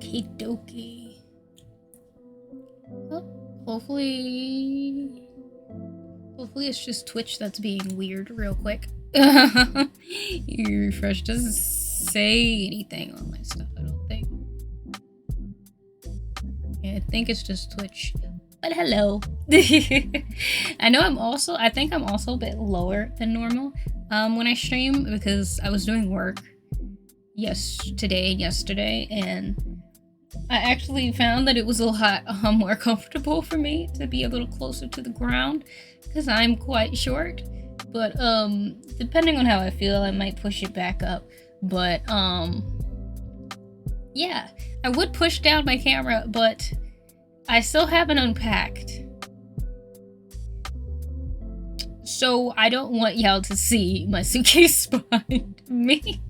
Okie dokie. Well, hopefully it's just Twitch that's being weird real quick. You refresh, doesn't say anything on my stuff, I don't think. Yeah, I think it's just Twitch. But hello. I think I'm also a bit lower than normal when I stream because I was doing work yesterday, and I actually found that it was a lot more comfortable for me to be a little closer to the ground because I'm quite short. But depending on how I feel, I might push it back up. But yeah, I would push down my camera, but I still haven't unpacked. So I don't want y'all to see my suitcase behind me.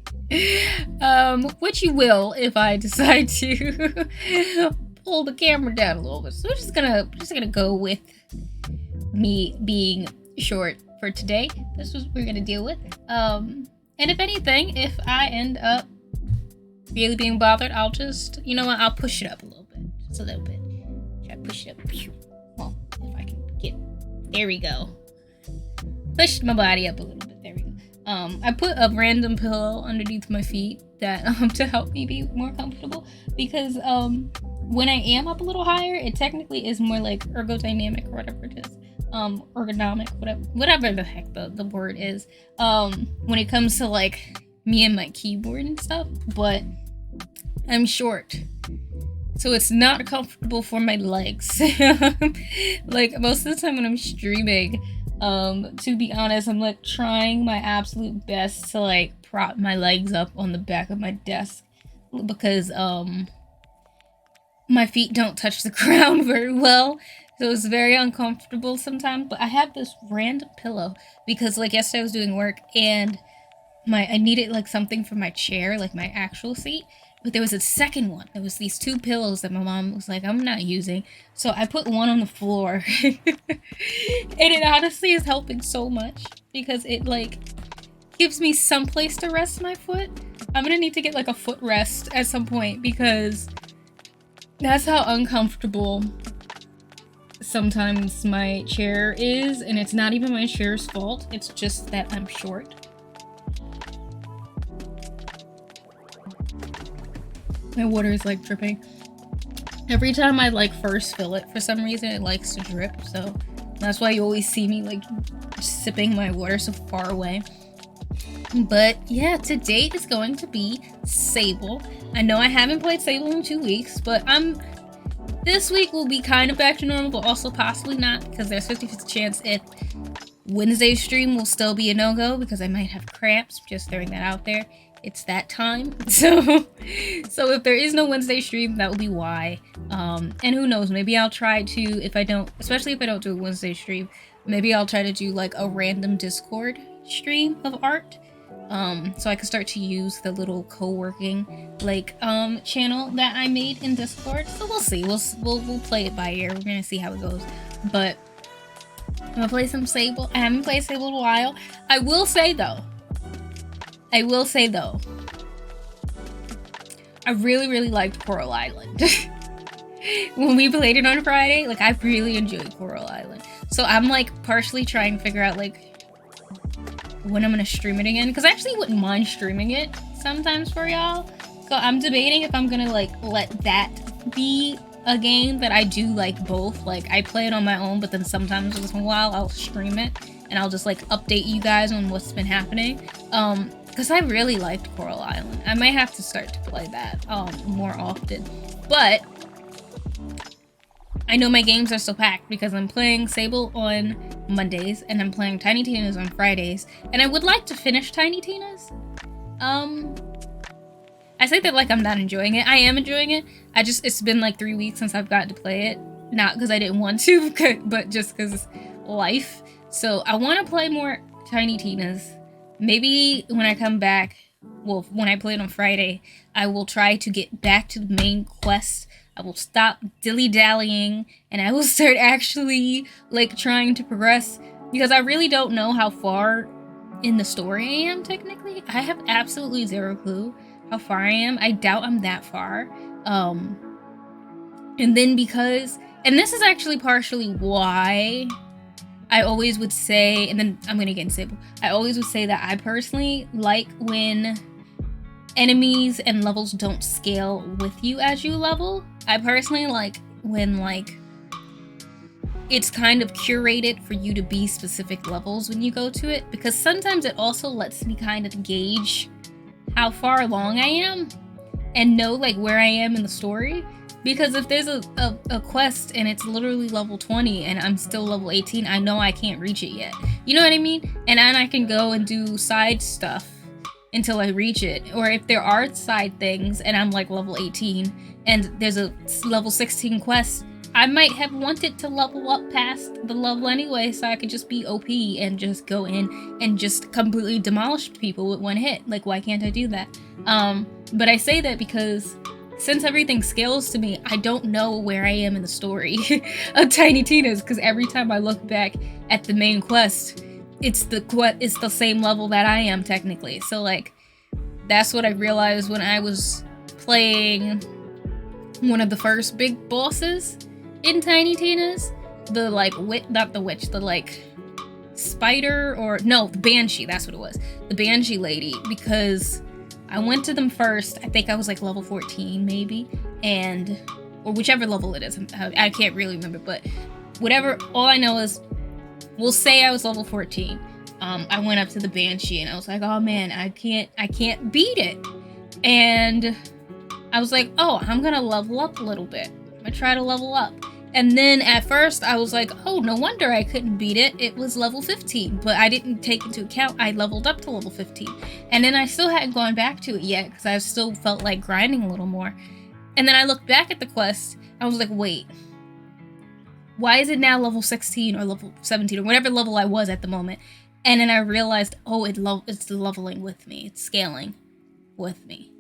Which you will if I decide to pull the camera down a little bit. So we're just gonna go with me being short for today. This is what we're gonna deal with. And if anything, if I end up really being bothered, I'll just, you know what, I'll push it up a little bit. Just a little bit. Try to push it up. Well, if I can get, there we go. Pushed my body up a little bit. There we go. I put a random pillow underneath my feet that to help me be more comfortable because when I am up a little higher, it technically is more like ergodynamic or whatever it is. Ergonomic, whatever the heck the word is. When it comes to like me and my keyboard and stuff, but I'm short. So it's not comfortable for my legs. Like most of the time when I'm streaming, to be honest, I'm like trying my absolute best to like prop my legs up on the back of my desk because my feet don't touch the ground very well. So it's very uncomfortable sometimes. But I have this random pillow because like yesterday I was doing work and I needed like something for my chair, like my actual seat. But there was a second one. There was these two pillows that my mom was like, I'm not using. So I put one on the floor. And it honestly is helping so much because it like gives me some place to rest my foot. I'm gonna need to get like a footrest at some point because that's how uncomfortable sometimes my chair is. And it's not even my chair's fault. It's just that I'm short. My water is like dripping. Every time I like first fill it, for some reason it likes to drip, so that's why you always see me like sipping my water so far away. But yeah, today is going to be Sable. I know I haven't played Sable in 2 weeks, but this week will be kind of back to normal, but also possibly not, because there's 50-50 chance if Wednesday's stream will still be a no-go because I might have cramps. Just throwing that out there. It's that time. So if there is no Wednesday stream, that will be why. And who knows, maybe I'll try to, especially if I don't do a Wednesday stream, maybe I'll try to do like a random Discord stream of art. So I can start to use the little co-working like channel that I made in Discord. So we'll see. We'll play it by ear. We're gonna see how it goes. But I'm gonna play some Sable. I haven't played Sable in a while. I will say though, I really liked Coral Island. When we played it on Friday, like I really enjoyed Coral Island. So I'm like partially trying to figure out like when I'm gonna stream it again, because I actually wouldn't mind streaming it sometimes for y'all. So I'm debating if I'm gonna like let that be a game that I do like both. Like I play it on my own, but then sometimes once in a while I'll stream it and I'll just like update you guys on what's been happening. Because I really liked Coral Island. I might have to start to play that more often. But I know my games are still packed because I'm playing Sable on Mondays and I'm playing Tiny Tina's on Fridays. And I would like to finish Tiny Tina's. I say that like I'm not enjoying it. I am enjoying it. It's been like 3 weeks since I've gotten to play it. Not because I didn't want to, but just because life. So I want to play more Tiny Tina's. Maybe when I come back, well, when I play it on Friday, I will try to get back to the main quest. I will stop dilly-dallying, and I will start actually, like, trying to progress. Because I really don't know how far in the story I am, technically. I have absolutely zero clue how far I am. I doubt I'm that far. And then and this is actually partially why I always would say, and then I'm gonna get in Sable, I always would say that I personally like when enemies and levels don't scale with you as you level. I personally like when it's kind of curated for you to be specific levels when you go to it, because sometimes it also lets me kind of gauge how far along I am and know where I am in the story. Because if there's a quest and it's literally level 20 and I'm still level 18, I know I can't reach it yet. You know what I mean? And then I can go and do side stuff until I reach it. Or if there are side things and I'm level 18 and there's a level 16 quest, I might have wanted to level up past the level anyway, so I could just be OP and just go in and just completely demolish people with one hit. Why can't I do that? But I say that because since everything scales to me, I don't know where I am in the story of Tiny Tina's, because every time I look back at the main quest, it's the same level that I am technically. So that's what I realized when I was playing one of the first big bosses in Tiny Tina's, not the witch, the spider, or no, the banshee, that's what it was, the banshee lady, because I went to them first. I think I was level 14 maybe, or whichever level it is, I can't really remember, but whatever, all I know is, we'll say I was level 14. I went up to the banshee and I was like, oh man, I can't beat it, and I was like, oh, I'm gonna level up a little bit. I'm gonna try to level up. And then at first I was like, oh, no wonder I couldn't beat it. It was level 15, but I didn't take into account I leveled up to level 15. And then I still hadn't gone back to it yet because I still felt like grinding a little more. And then I looked back at the quest. I was like, wait, why is it now level 16 or level 17 or whatever level I was at the moment? And then I realized, oh, it's leveling with me. It's scaling with me.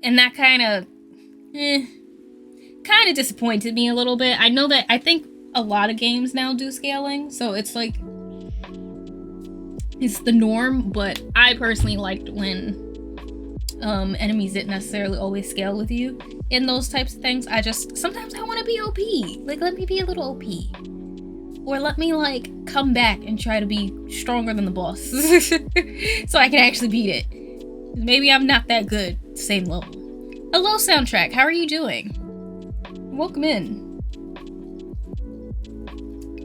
And that kind of disappointed me a little bit. I know that I think a lot of games now do scaling, so it's it's the norm, but I personally liked when enemies didn't necessarily always scale with you in those types of things. Sometimes I want to be OP. Let me be a little OP. Or let me come back and try to be stronger than the boss so I can actually beat it. Maybe I'm not that good. Same level. Hello, soundtrack. How are you doing? Welcome in.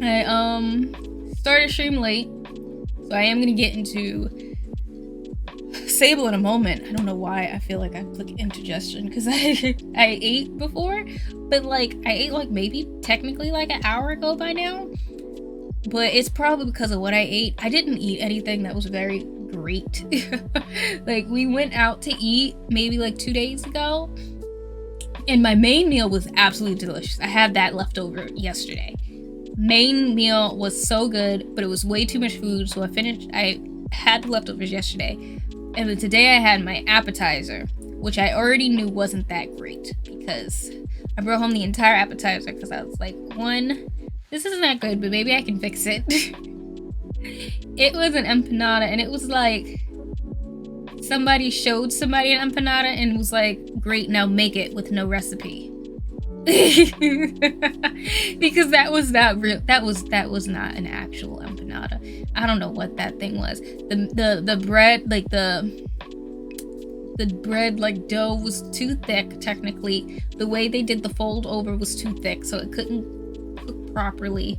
I started stream late, so I am gonna get into Sable in a moment. I don't know why I feel like I click indigestion, because I ate before, but I ate maybe technically an hour ago by now. But it's probably because of what I ate. I didn't eat anything that was very great. We went out to eat maybe 2 days ago, and my main meal was absolutely delicious. I had that left over yesterday. Main meal was so good, but it was way too much food, so I had the leftovers yesterday. And then today I had my appetizer, which I already knew wasn't that great, because I brought home the entire appetizer because I was like, this isn't that good, but maybe I can fix it. It was an empanada, and it was somebody showed somebody an empanada and was like, great, now make it with no recipe. Because that was not real. That was not an actual empanada. I don't know what that thing was. The bread, the bread dough was too thick. Technically, the way they did the fold over was too thick, so it couldn't cook properly.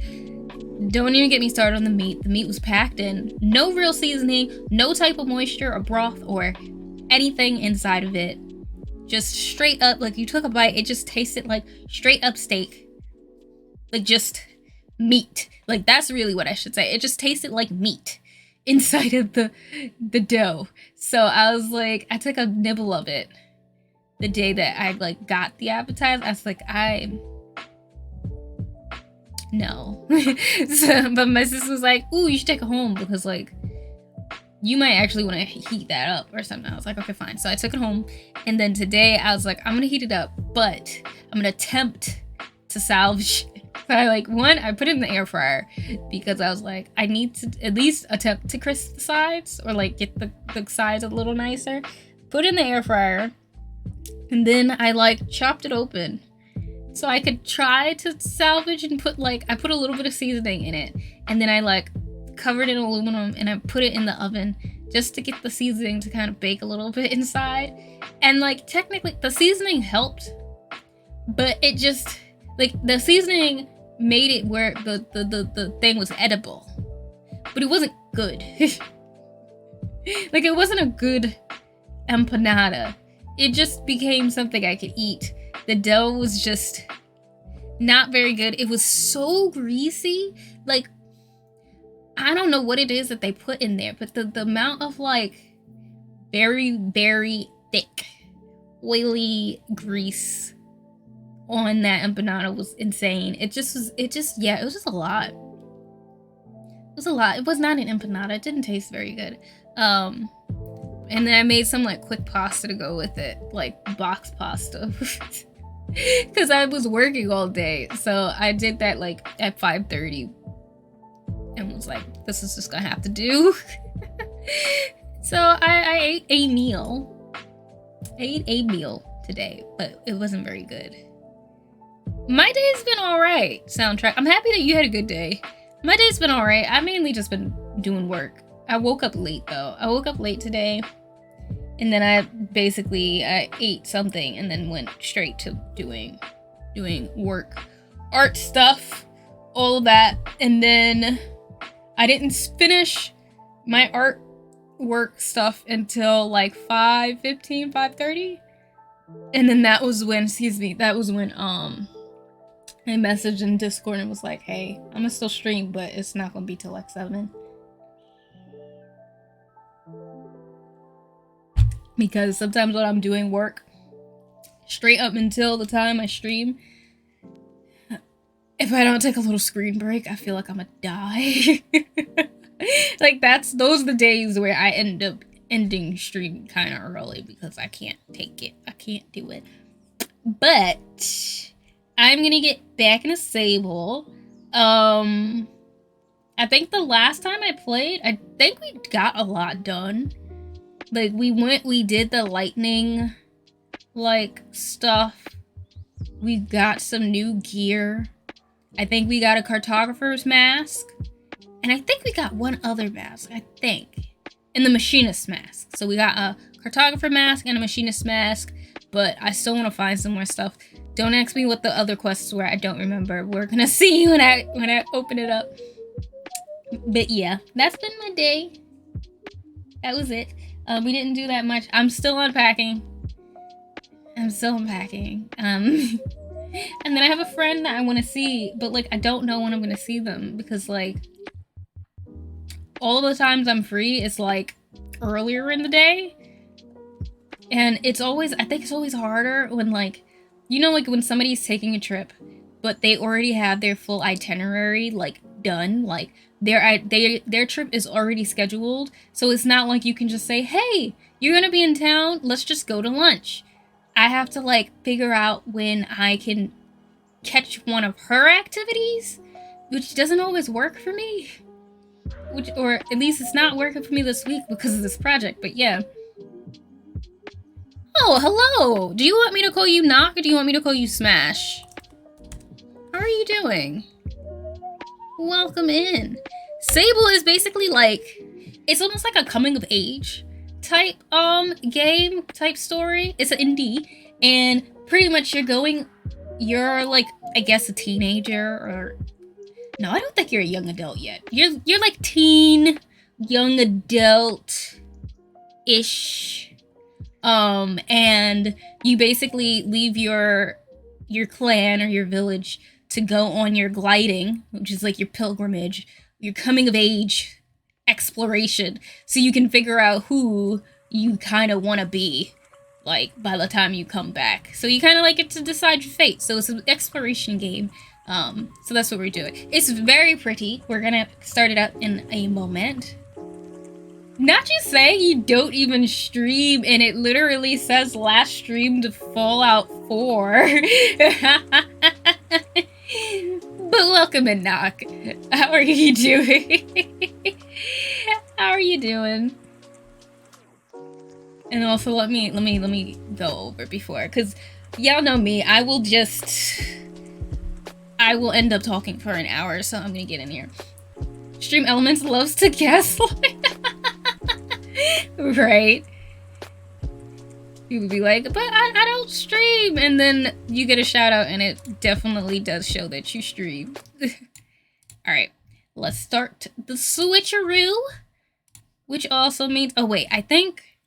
Don't even get me started on the meat. The meat was packed in, no real seasoning, no type of moisture or broth or anything inside of it. Just straight up, you took a bite, it just tasted like straight up steak. Just meat. That's really what I should say. It just tasted like meat inside of the dough. So I was like, I took a nibble of it the day that I got the appetizer. I was like, no. But my sister was like, ooh, you should take it home because you might actually want to heat that up or something. I was like, okay, fine. So I took it home. And then today I was like, I'm going to heat it up, but I'm going to attempt to salvage. So I put it in the air fryer because I was like, I need to at least attempt to crisp the sides or get the sides a little nicer. Put it in the air fryer. And then I like chopped it open so I could try to salvage and put like, I put a little bit of seasoning in it. And then I like covered it in aluminum and I put it in the oven just to get the seasoning to kind of bake a little bit inside. And like technically the seasoning helped, but it just like the seasoning made it where the thing was edible, but it wasn't good. Like it wasn't a good empanada. It just became something I could eat. The dough was just not very good. It was so greasy. Like, I don't know what it is that they put in there, but the amount of like very, very thick, oily grease on that empanada was insane. It was just a lot. It was a lot. It was not an empanada. It didn't taste very good. And then I made some like quick pasta to go with it, like box pasta. Because I was working all day. So I did that like at 5:30 and was like, this is just gonna have to do. So I ate a meal. I ate a meal today, but it wasn't very good. My day's been alright, soundtrack. I'm happy that you had a good day. My day's been alright. I mainly just been doing work. I woke up late though. I woke up late today. And then I ate something and then went straight to doing work, art stuff, all of that. And then I didn't finish my art work stuff until like 5:15, 5:30. And then that was when I messaged in Discord and was like, hey, I'm gonna still stream, but it's not gonna be till like 7. Because sometimes when I'm doing work, straight up until the time I stream, if I don't take a little screen break, I feel like I'm gonna die. Like those are the days where I end up ending stream kind of early because I can't take it. I can't do it. But I'm gonna get back into Sable. I think the last time I played, I think we got a lot done. Like, we did the lightning, like, stuff. We got some new gear. I think we got a cartographer's mask. And I think we got one other mask, I think. And the machinist mask. So we got a cartographer mask and a machinist mask. But I still want to find some more stuff. Don't ask me what the other quests were. I don't remember. We're gonna see when I open it up. But yeah, that's been my day. That was it. We didn't do that much. I'm still unpacking. And then I have a friend that I want to see, but like I don't know when I'm gonna see them because like all the times I'm free is like earlier in the day. And I think it's always harder when like, you know, like when somebody's taking a trip, but they already have their full itinerary like done, like their trip is already scheduled, so it's not like you can just say, hey, you're gonna be in town, let's just go to lunch. I have to like figure out when I can catch one of her activities, which doesn't always work for me, or at least it's not working for me this week because of this project. But yeah. Oh, hello. Do you want me to call you Knock or do you want me to call you Smash? How are you doing? Welcome in. Sable is basically like, it's almost like a coming of age type game, type story. It's an indie, and pretty much you're like, I guess a teenager, or no, I don't think you're a young adult yet. You're like teen, young adult-ish. And you basically leave your clan or your village to go on your gliding, which is like your pilgrimage, your coming of age exploration, so you can figure out who you kind of want to be, like, by the time you come back. So you kind of like get to decide your fate. So it's an exploration game. So that's what we're doing. It's very pretty. We're gonna start it up in a moment. Not just saying you don't even stream, and it literally says last streamed Fallout 4. But welcome in, Knock. How are you doing? How are you doing? And also let me go over before, because y'all know me, I will end up talking for an hour, so I'm gonna get in here. Stream Elements loves to gaslight. Right? You would be like, but I don't stream, and then you get a shout out, and it definitely does show that you stream. Alright, let's start the switcheroo, which also means, oh wait, I think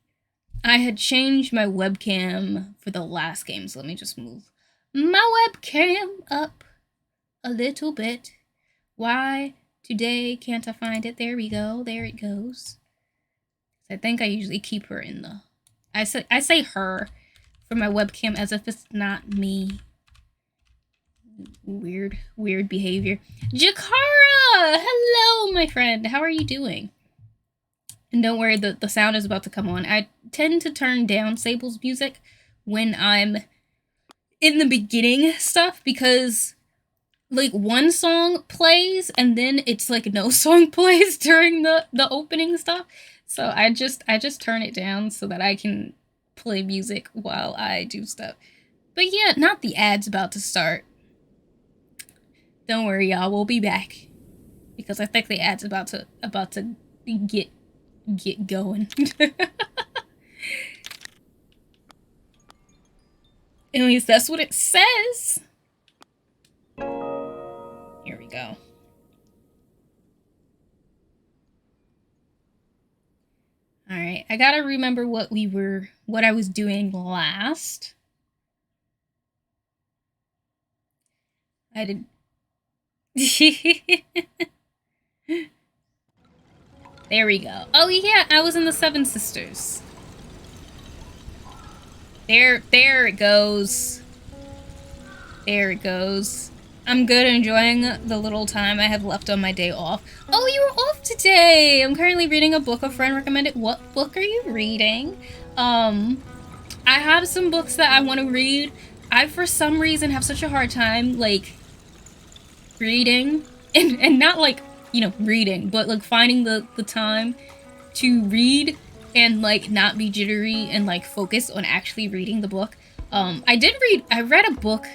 I had changed my webcam for the last game, so let me just move my webcam up a little bit. Why today can't I find it? There we go, there it goes. I think I usually keep her in the... I say her for my webcam as if it's not me. Weird behavior. Jakara! Hello, my friend. How are you doing? And don't worry, the sound is about to come on. I tend to turn down Sable's music when I'm in the beginning stuff, because like one song plays and then it's like no song plays during the opening stuff. So I just turn it down so that I can play music while I do stuff. But yeah, not the ads about to start. Don't worry, y'all, we'll be back. Because I think the ad's about to get going. At least that's what it says. Here we go. Alright, I gotta remember what I was doing last. I did... There we go. Oh yeah, I was in the Seven Sisters. There it goes. There it goes. I'm good, enjoying the little time I have left on my day off. Oh, you were off today! I'm currently reading a book a friend recommended. What book are you reading? I have some books that I want to read. I, for some reason, have such a hard time, like, reading. And not, like, you know, reading, but, like, finding the time to read and, like, not be jittery and, like, focus on actually reading the book. I read a book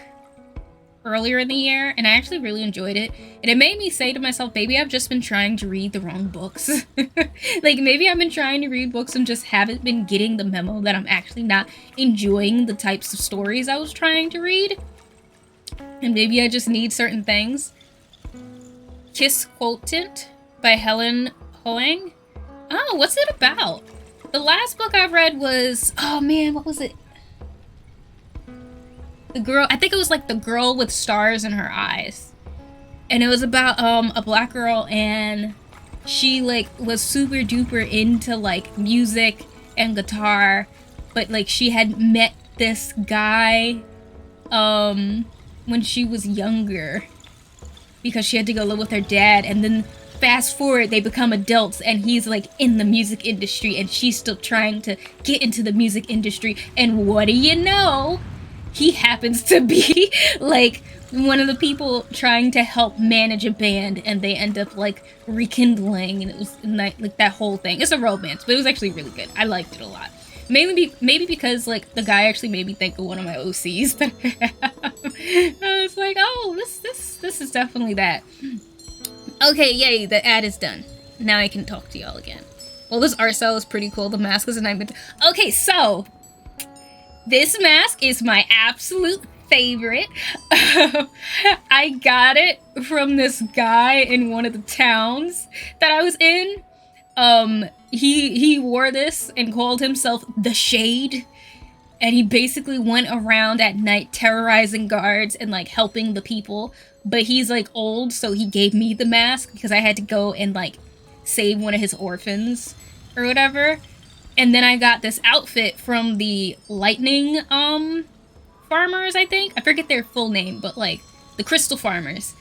earlier in the year, and I actually really enjoyed it. And it made me say to myself, maybe I've just been trying to read the wrong books. Like, maybe I've been trying to read books and just haven't been getting the memo that I'm actually not enjoying the types of stories I was trying to read. And maybe I just need certain things. Kiss Quotient by Helen Hoang. Oh, what's it about? The last book I read was... Oh man, what was it? The girl, I think it was like The Girl with Stars in Her Eyes. And it was about a black girl, and she like was super duper into like music and guitar, but like she had met this guy when she was younger because she had to go live with her dad, and then fast forward, they become adults, and he's like in the music industry, and she's still trying to get into the music industry, and what do you know? He happens to be, like, one of the people trying to help manage a band, and they end up, like, rekindling, and it was, like, that whole thing. It's a romance, but it was actually really good. I liked it a lot. Maybe because, like, the guy actually made me think of one of my OCs that I have. I was like, oh, this is definitely that. Okay, yay, the ad is done. Now I can talk to y'all again. Well, this art style is pretty cool. The mask is a nightmare. Okay, so... this mask is my absolute favorite. I got it from this guy in one of the towns that I was in. He wore this and called himself the Shade. And he basically went around at night terrorizing guards and like helping the people. But he's like old, so he gave me the mask because I had to go and like save one of his orphans or whatever. And then I got this outfit from the lightning, farmers, I think. I forget their full name, but, like, the crystal farmers.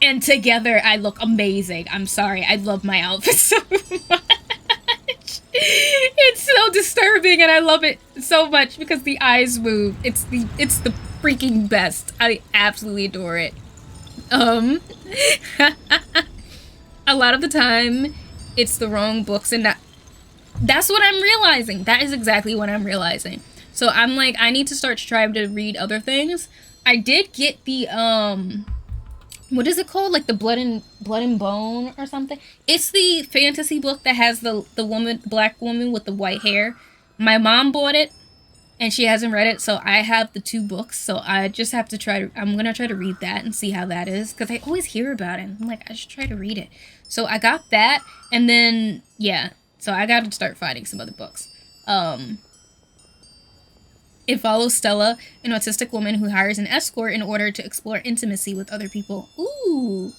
And together, I look amazing. I'm sorry, I love my outfit so much. It's so disturbing, and I love it so much because the eyes move. It's the freaking best. I absolutely adore it. A lot of the time, it's the wrong books and not... That's what I'm realizing. That is exactly what I'm realizing. So I'm like, I need to start trying to read other things. I did get the what is it called? Like the Blood and Bone or something. It's the fantasy book that has the black woman with the white hair. My mom bought it and she hasn't read it, so I have the 2 books. So I just have to I'm gonna try to read that and see how that is, because I always hear about it. I'm like, I should try to read it. So I got that, and then yeah, so I got to start finding some other books. It follows Stella, an autistic woman who hires an escort in order to explore intimacy with other people. Ooh.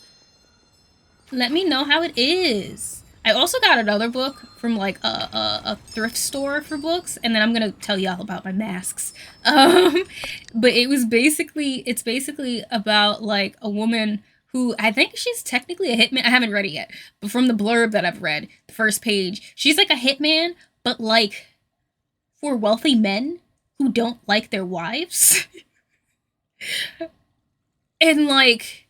Let me know how it is. I also got another book from like a thrift store for books, and then I'm gonna tell y'all about my masks. But it's basically about like a woman who, I think she's technically a hitman. I haven't read it yet, but from the blurb that I've read, the first page, she's like a hitman, but like for wealthy men who don't like their wives. And like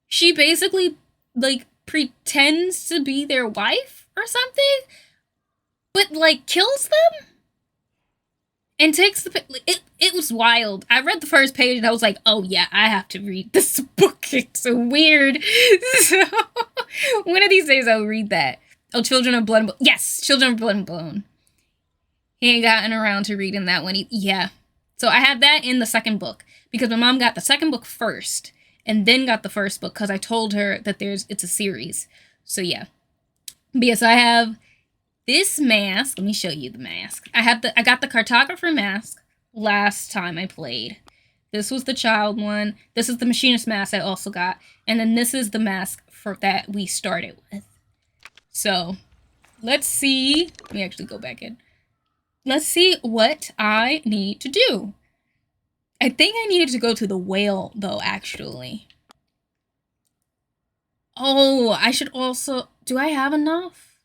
she basically like pretends to be their wife or something, but like kills them and takes the it was wild. I read the first page and I was like, oh yeah, I have to read this book. It's so weird. So one of these days I'll read that. Oh, Children of Blood and Bone. Yes, Children of Blood and Bone. He ain't gotten around to reading that one. Yeah. So I have that in the second book because my mom got the second book first and then got the first book because I told her that it's a series. So yeah. But yes, I have this mask. Let me show you the mask. I got the cartographer mask last time I played. This was the child one. This is the machinist mask I also got. And then this is the mask that we started with. So let's see. Let me actually go back in. Let's see what I need to do. I think I needed to go to the whale, though, actually. Oh, I should also... Do I have enough?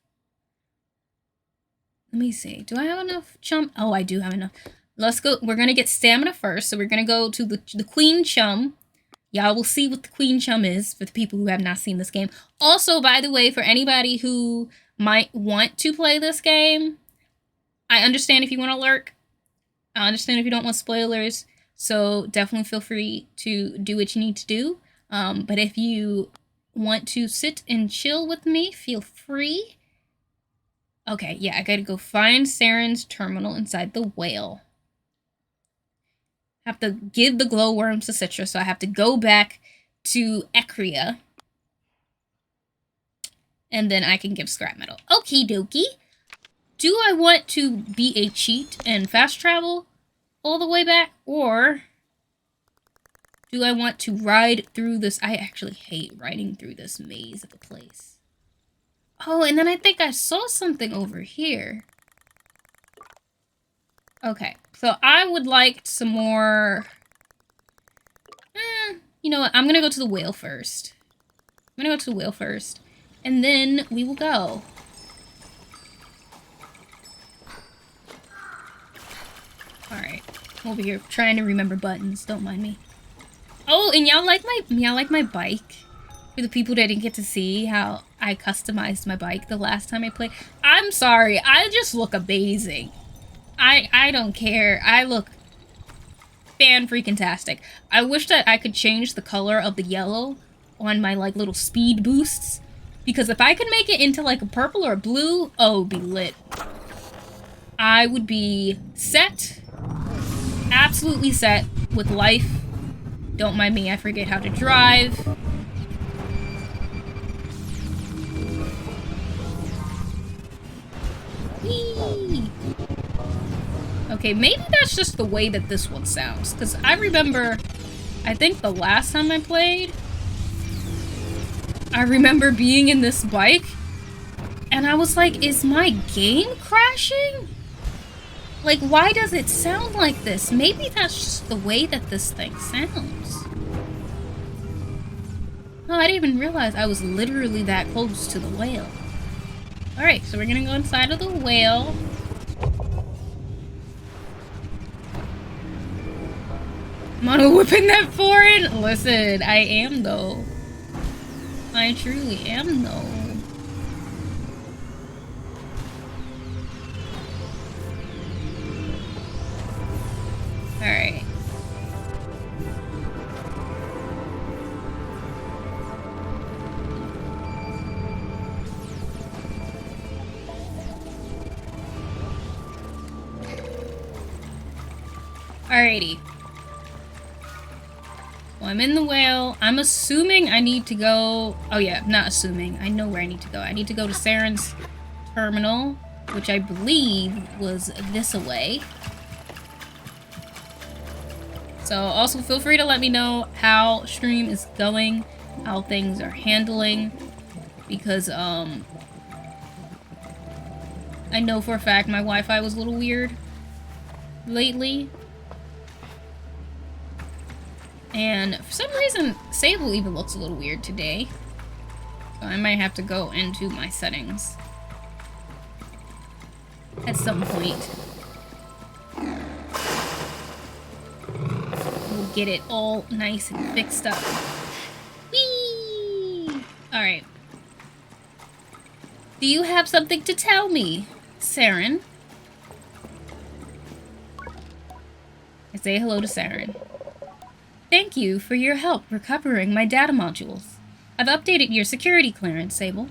Let me see. Do I have enough chum? Oh, I do have enough. Let's go. We're going to get stamina first. So we're going to go to the Queen Chum. Y'all will see what the Queen Chum is for the people who have not seen this game. Also, by the way, for anybody who might want to play this game... I understand if you want to lurk. I understand if you don't want spoilers. So definitely feel free to do what you need to do. But if you want to sit and chill with me, feel free. Okay, yeah, I gotta go find Saren's terminal inside the whale. I have to give the glowworms to Citra, so I have to go back to Ecria. And then I can give scrap metal. Okie dokie. Do I want to be a cheat and fast travel all the way back? Or do I want to ride through this? I actually hate riding through this maze of a place. Oh, and then I think I saw something over here. Okay, so I would like some more... you know what? I'm going to go to the whale first. And then we will go. Alright, over here trying to remember buttons. Don't mind me. Oh, and y'all like my bike? For the people that didn't get to see how I customized my bike the last time I played. I'm sorry, I just look amazing. I don't care. I look fan-freaking-tastic. I wish that I could change the color of the yellow on my like little speed boosts. Because if I could make it into like a purple or a blue, oh, it'd be lit. I would be set. Absolutely set with life. Don't mind me, I forget how to drive. Whee! Okay, maybe that's just the way that this one sounds. Because I remember, I think the last time I played, I remember being in this bike, and I was like, is my game crashing? Like, why does it sound like this? Maybe that's just the way that this thing sounds. Oh, I didn't even realize I was literally that close to the whale. Alright, so we're gonna go inside of the whale. I'm on whipping that foreign. Listen, I am though. I truly am though. Alrighty. Well, I'm in the whale. I'm assuming I need to go... Oh yeah, not assuming. I know where I need to go. I need to go to Saren's terminal, which I believe was this away. So also feel free to let me know how stream is going, how things are handling, because I know for a fact my Wi-Fi was a little weird lately. And for some reason, Sable even looks a little weird today. So I might have to go into my settings at some point. We'll get it all nice and fixed up. Whee! Alright. Do you have something to tell me, Saren? I say hello to Saren. Thank you for your help recovering my data modules. I've updated your security clearance, Sable.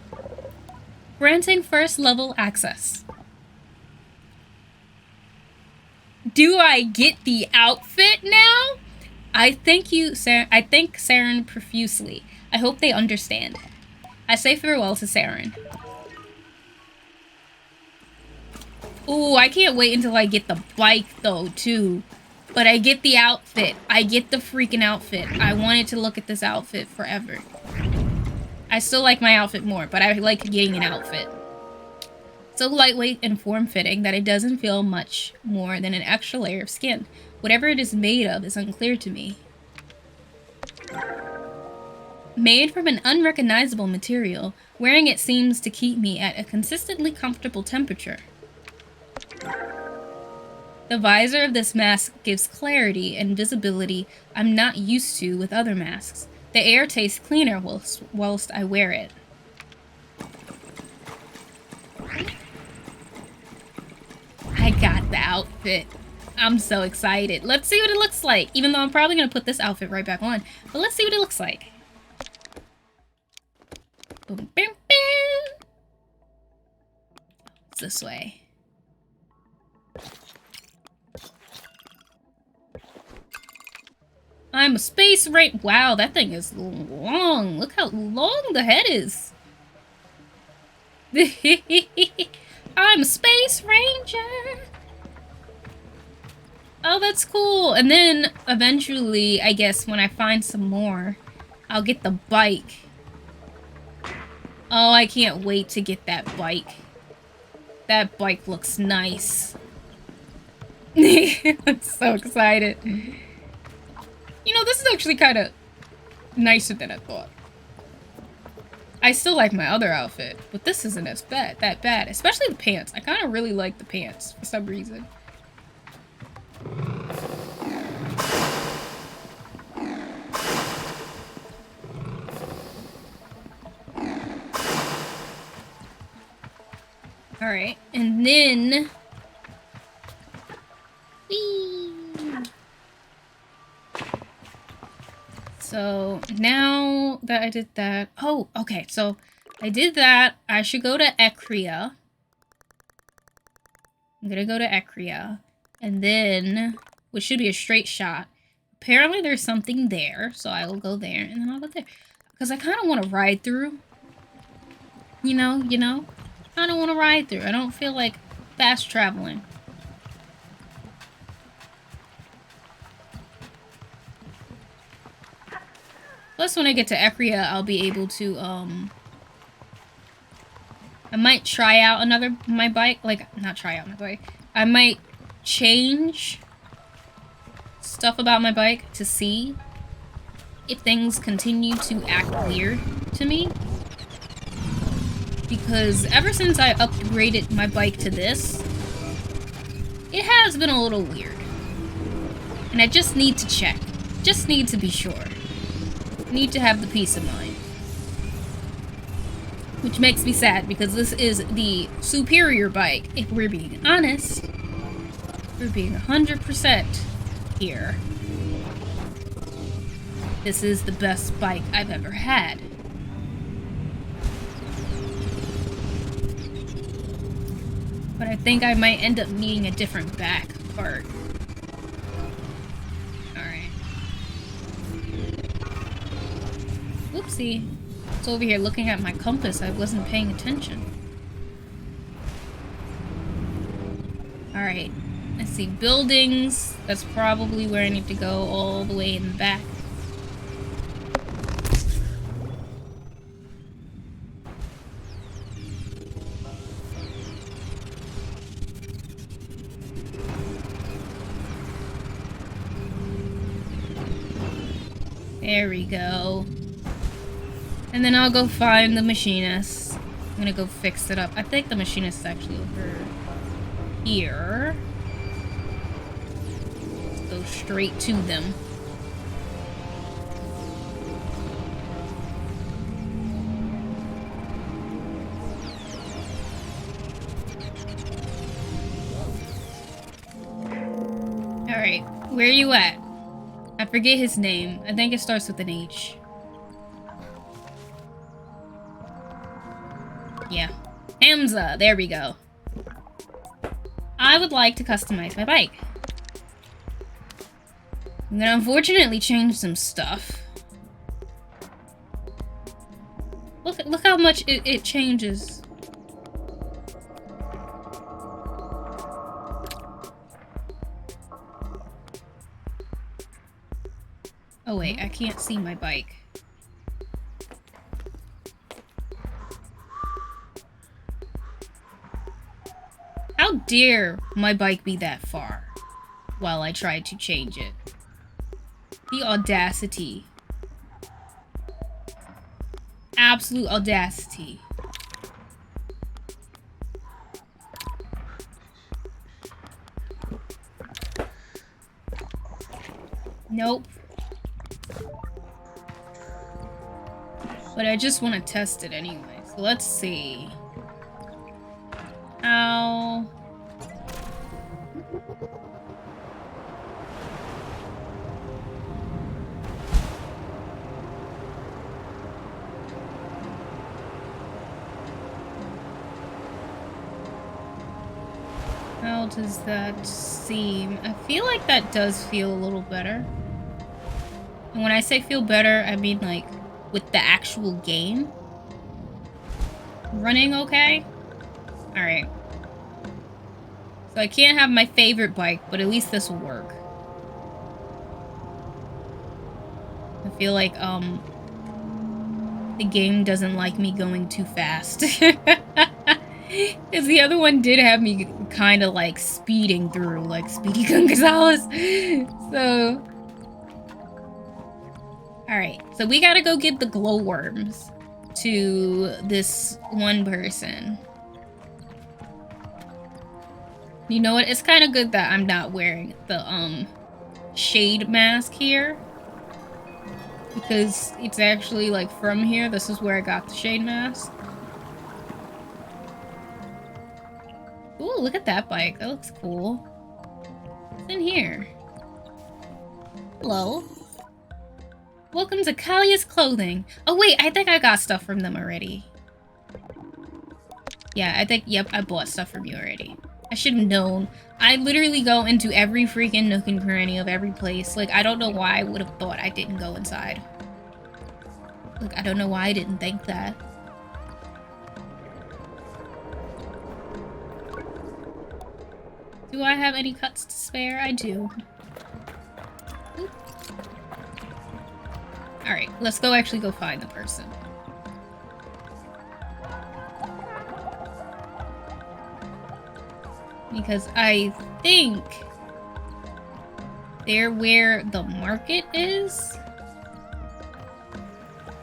Granting first level access. Do I get the outfit now? I thank Saren profusely. I hope they understand. I say farewell to Saren. Ooh, I can't wait until I get the bike though, too. But I get the outfit. I get the freaking outfit. I wanted to look at this outfit forever. I still like my outfit more, but I like getting an outfit. So lightweight and form-fitting that it doesn't feel much more than an extra layer of skin. Whatever it is made of is unclear to me. Made from an unrecognizable material, wearing it seems to keep me at a consistently comfortable temperature. The visor of this mask gives clarity and visibility I'm not used to with other masks. The air tastes cleaner whilst I wear it. I got the outfit. I'm so excited. Let's see what it looks like. Even though I'm probably going to put this outfit right back on. But let's see what it looks like. Boom, boom, boom. It's this way. I'm a space ranger. Wow, that thing is long. Look how long the head is. I'm a space ranger. Oh, that's cool. And then eventually, I guess, when I find some more, I'll get the bike. Oh, I can't wait to get that bike. That bike looks nice. I'm so excited. You know, this is actually kind of nicer than I thought. I still like my other outfit, but this isn't as bad, that bad. Especially the pants. I kind of really like the pants for some reason. Alright, and then... Whee! So, now that I did that... Oh, okay, so I did that. I should go to Ecria. I'm gonna go to Ecria. And then... Which should be a straight shot. Apparently there's something there, so I will go there, and then I'll go there. Because I kind of want to ride through. You know? I don't want to ride through. I don't feel like fast traveling. Plus, when I get to Ecria, I'll be able to, I might try out my bike. Like, not try out my bike. I might change stuff about my bike to see if things continue to act weird to me. Because ever since I upgraded my bike to this, it has been a little weird. And I just need to check. Just need to be sure. Need to have the peace of mind. Which makes me sad because this is the superior bike, if we're being honest. We're being 100% here. This is the best bike I've ever had. But I think I might end up needing a different back part. Oopsie. It's over here looking at my compass. I wasn't paying attention. Alright. Let's see. Buildings. That's probably where I need to go, all the way in the back. There we go. And then I'll go find the machinist. I'm gonna go fix it up. I think the machinist is actually over here. Let's go straight to them. Alright, where are you at? I forget his name. I think it starts with an H. Yeah. Hamza, there we go. I would like to customize my bike. I'm gonna unfortunately change some stuff. Look how much it changes. Oh wait, I can't see my bike. How dare my bike be that far while I try to change it? The audacity. Absolute audacity. Nope. But I just want to test it anyway. So let's see. How... How does that seem? I feel like that does feel a little better. And when I say feel better, I mean like with the actual game. Running okay? Alright. So I can't have my favorite bike, but at least this will work. I feel like, the game doesn't like me going too fast. Because the other one did have me kind of like speeding through, like Speedy Gonzalez. So... Alright, so we gotta go give the glowworms to this one person. You know what? It's kind of good that I'm not wearing the, shade mask here. Because it's actually, like, from here. This is where I got the shade mask. Ooh, look at that bike. That looks cool. What's in here? Hello. Welcome to Kalia's Clothing. Oh wait, I think I got stuff from them already. Yeah, I think, yep, I bought stuff from you already. I should have known. I literally go into every freaking nook and cranny of every place. Like, I don't know why I would have thought I didn't go inside. Like, I don't know why I didn't think that. Do I have any cuts to spare? I do. Oop. Alright, let's go actually go find the person. Because I think they're where the market is.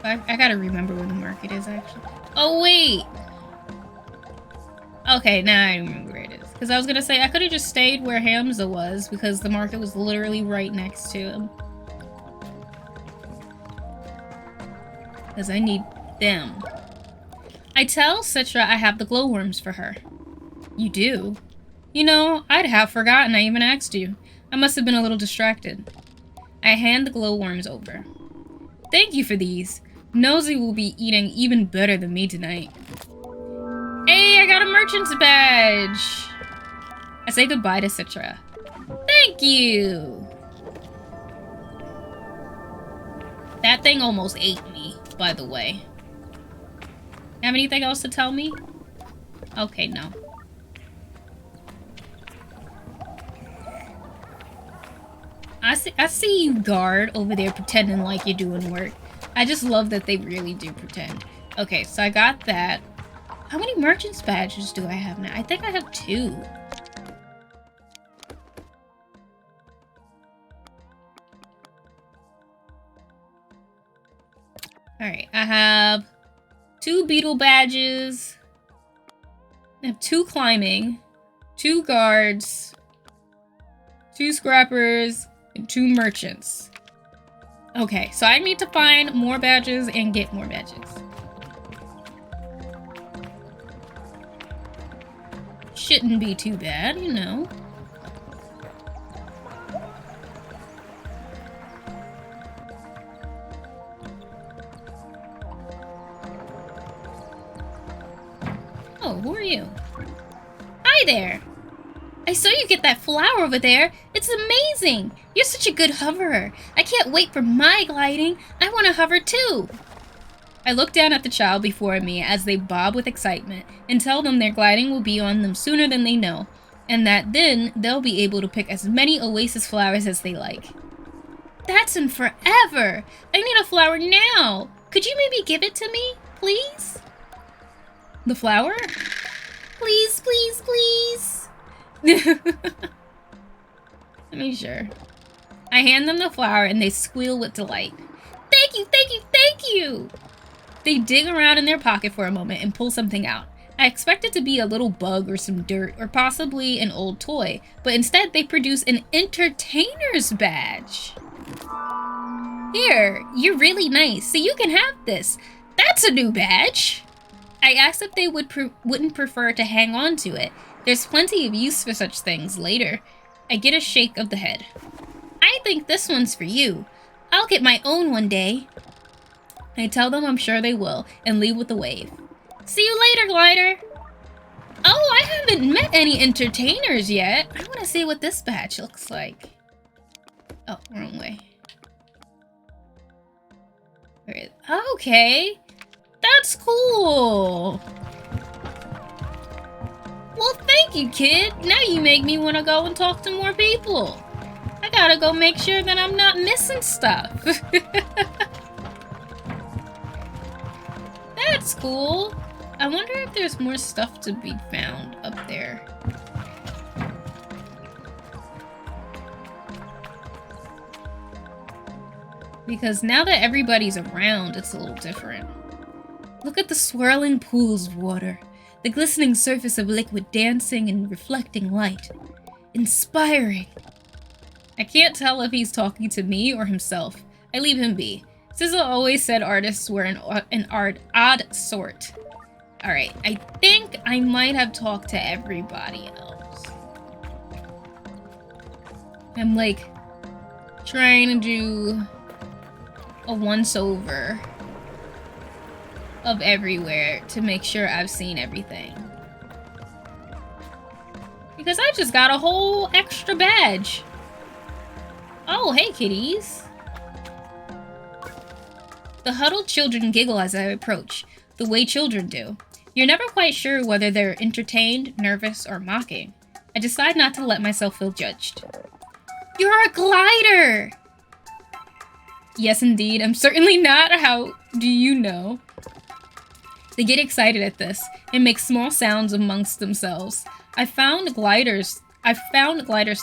I gotta remember where the market is, actually. Oh, wait! Okay, now I remember where it is. Because I was gonna say, I could have just stayed where Hamza was, because the market was literally right next to him. Because I need them. I tell Citra I have the glowworms for her. You do? You know, I'd have forgotten I even asked you. I must have been a little distracted. I hand the glowworms over. Thank you for these. Nosy will be eating even better than me tonight. Hey, I got a merchant's badge! I say goodbye to Citra. Thank you! That thing almost ate me, by the way. Have anything else to tell me? Okay, no. I see you guard over there pretending like you're doing work. I just love that they really do pretend. Okay, so I got that. How many merchants badges do I have now? I think I have 2. Alright, I have 2 beetle badges. I have 2 climbing, 2 guards, 2 scrappers, and 2 merchants. Okay, so I need to find more badges and get more badges. Shouldn't be too bad, you know. Oh, who are you? Hi there! I saw you get that flower over there. It's amazing! You're such a good hoverer. I can't wait for my gliding. I want to hover too. I look down at the child before me as they bob with excitement and tell them their gliding will be on them sooner than they know, and that then they'll be able to pick as many oasis flowers as they like. That's in forever! I need a flower now! Could you maybe give it to me, please? The flower? Please, please, please! Let me sure. I hand them the flower and they squeal with delight. Thank you, thank you, thank you! They dig around in their pocket for a moment and pull something out. I expect it to be a little bug or some dirt or possibly an old toy, but instead they produce an entertainer's badge. Here, you're really nice, so you can have this. That's a new badge! I asked if they wouldn't prefer to hang on to it. There's plenty of use for such things later. I get a shake of the head. I think this one's for you. I'll get my own one day. I tell them I'm sure they will, and leave with a wave. See you later, Glider! Oh, I haven't met any entertainers yet. I want to see what this badge looks like. Oh, wrong way. Okay. That's cool! Well, thank you, kid. Now you make me want to go and talk to more people. I gotta go make sure that I'm not missing stuff. That's cool. I wonder if there's more stuff to be found up there. Because now that everybody's around, it's a little different. Look at the swirling pools of water, the glistening surface of liquid dancing and reflecting light. Inspiring. I can't tell if he's talking to me or himself. I leave him be. Sizzle always said artists were an odd sort. Alright, I think I might have talked to everybody else. I'm like trying to do a once-over of everywhere to make sure I've seen everything. Because I just got a whole extra badge. Oh, hey kitties. The huddled children giggle as I approach, the way children do. You're never quite sure whether they're entertained, nervous, or mocking. I decide not to let myself feel judged. You're a glider! Yes, indeed. I'm certainly not. How do you know? They get excited at this and make small sounds amongst themselves. I found gliders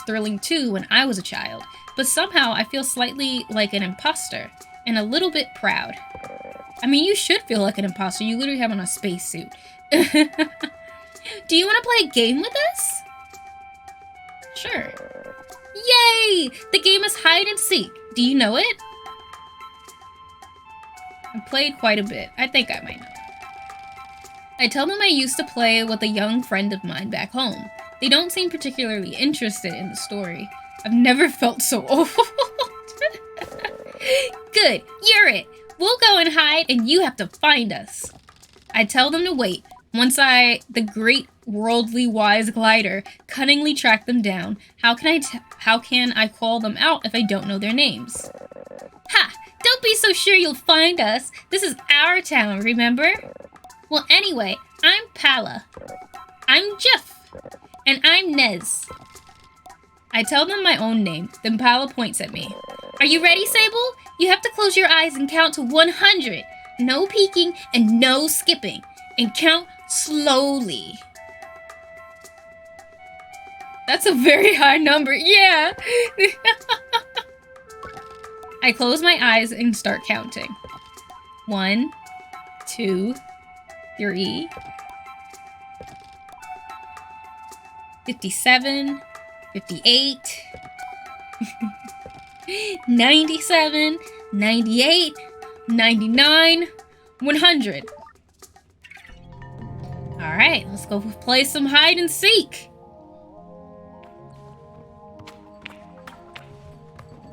thrilling too when I was a child, but somehow I feel slightly like an imposter and a little bit proud. I mean, you should feel like an imposter. You literally have on a spacesuit. Do you want to play a game with us? Sure. Yay! The game is hide and seek. Do you know it? I played quite a bit. I think I might know. I tell them I used to play with a young friend of mine back home. They don't seem particularly interested in the story. I've never felt so old. Good, you're it. We'll go and hide and you have to find us. I tell them to wait. Once the great worldly wise glider, cunningly track them down, how can I call them out if I don't know their names? Ha! Don't Don't be so sure you'll find us. This is our town, remember? Well, anyway, I'm Pala. I'm Jeff. And I'm Nez. I tell them my own name, then Pala points at me. Are you ready, Sable? You have to close your eyes and count to 100. No peeking and no skipping. And count slowly. That's a very high number. Yeah. I close my eyes and start counting. 1, 2, 3, 57, 58, 97, 98, 99, 100. Alright, let's go play some hide and seek.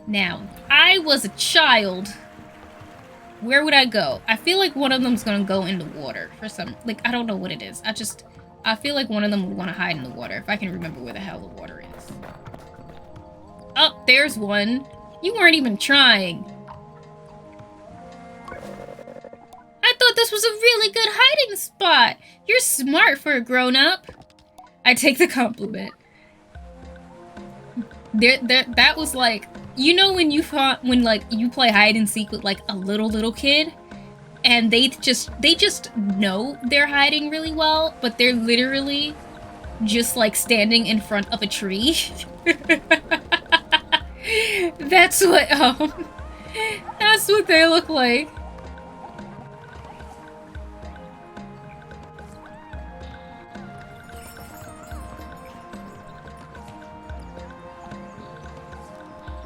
Now, if I was a child, where would I go? I feel like one of them's gonna go in the water for some, like, I don't know what it is. I feel like one of them would want to hide in the water, if I can remember where the hell the water is. Oh, there's one. You weren't even trying. I thought this was a really good hiding spot. You're smart for a grown-up. I take the compliment. That was like, you know when you play hide and seek with like a little kid, and they just know they're hiding really well, but they're literally just like standing in front of a tree. That's what they look like.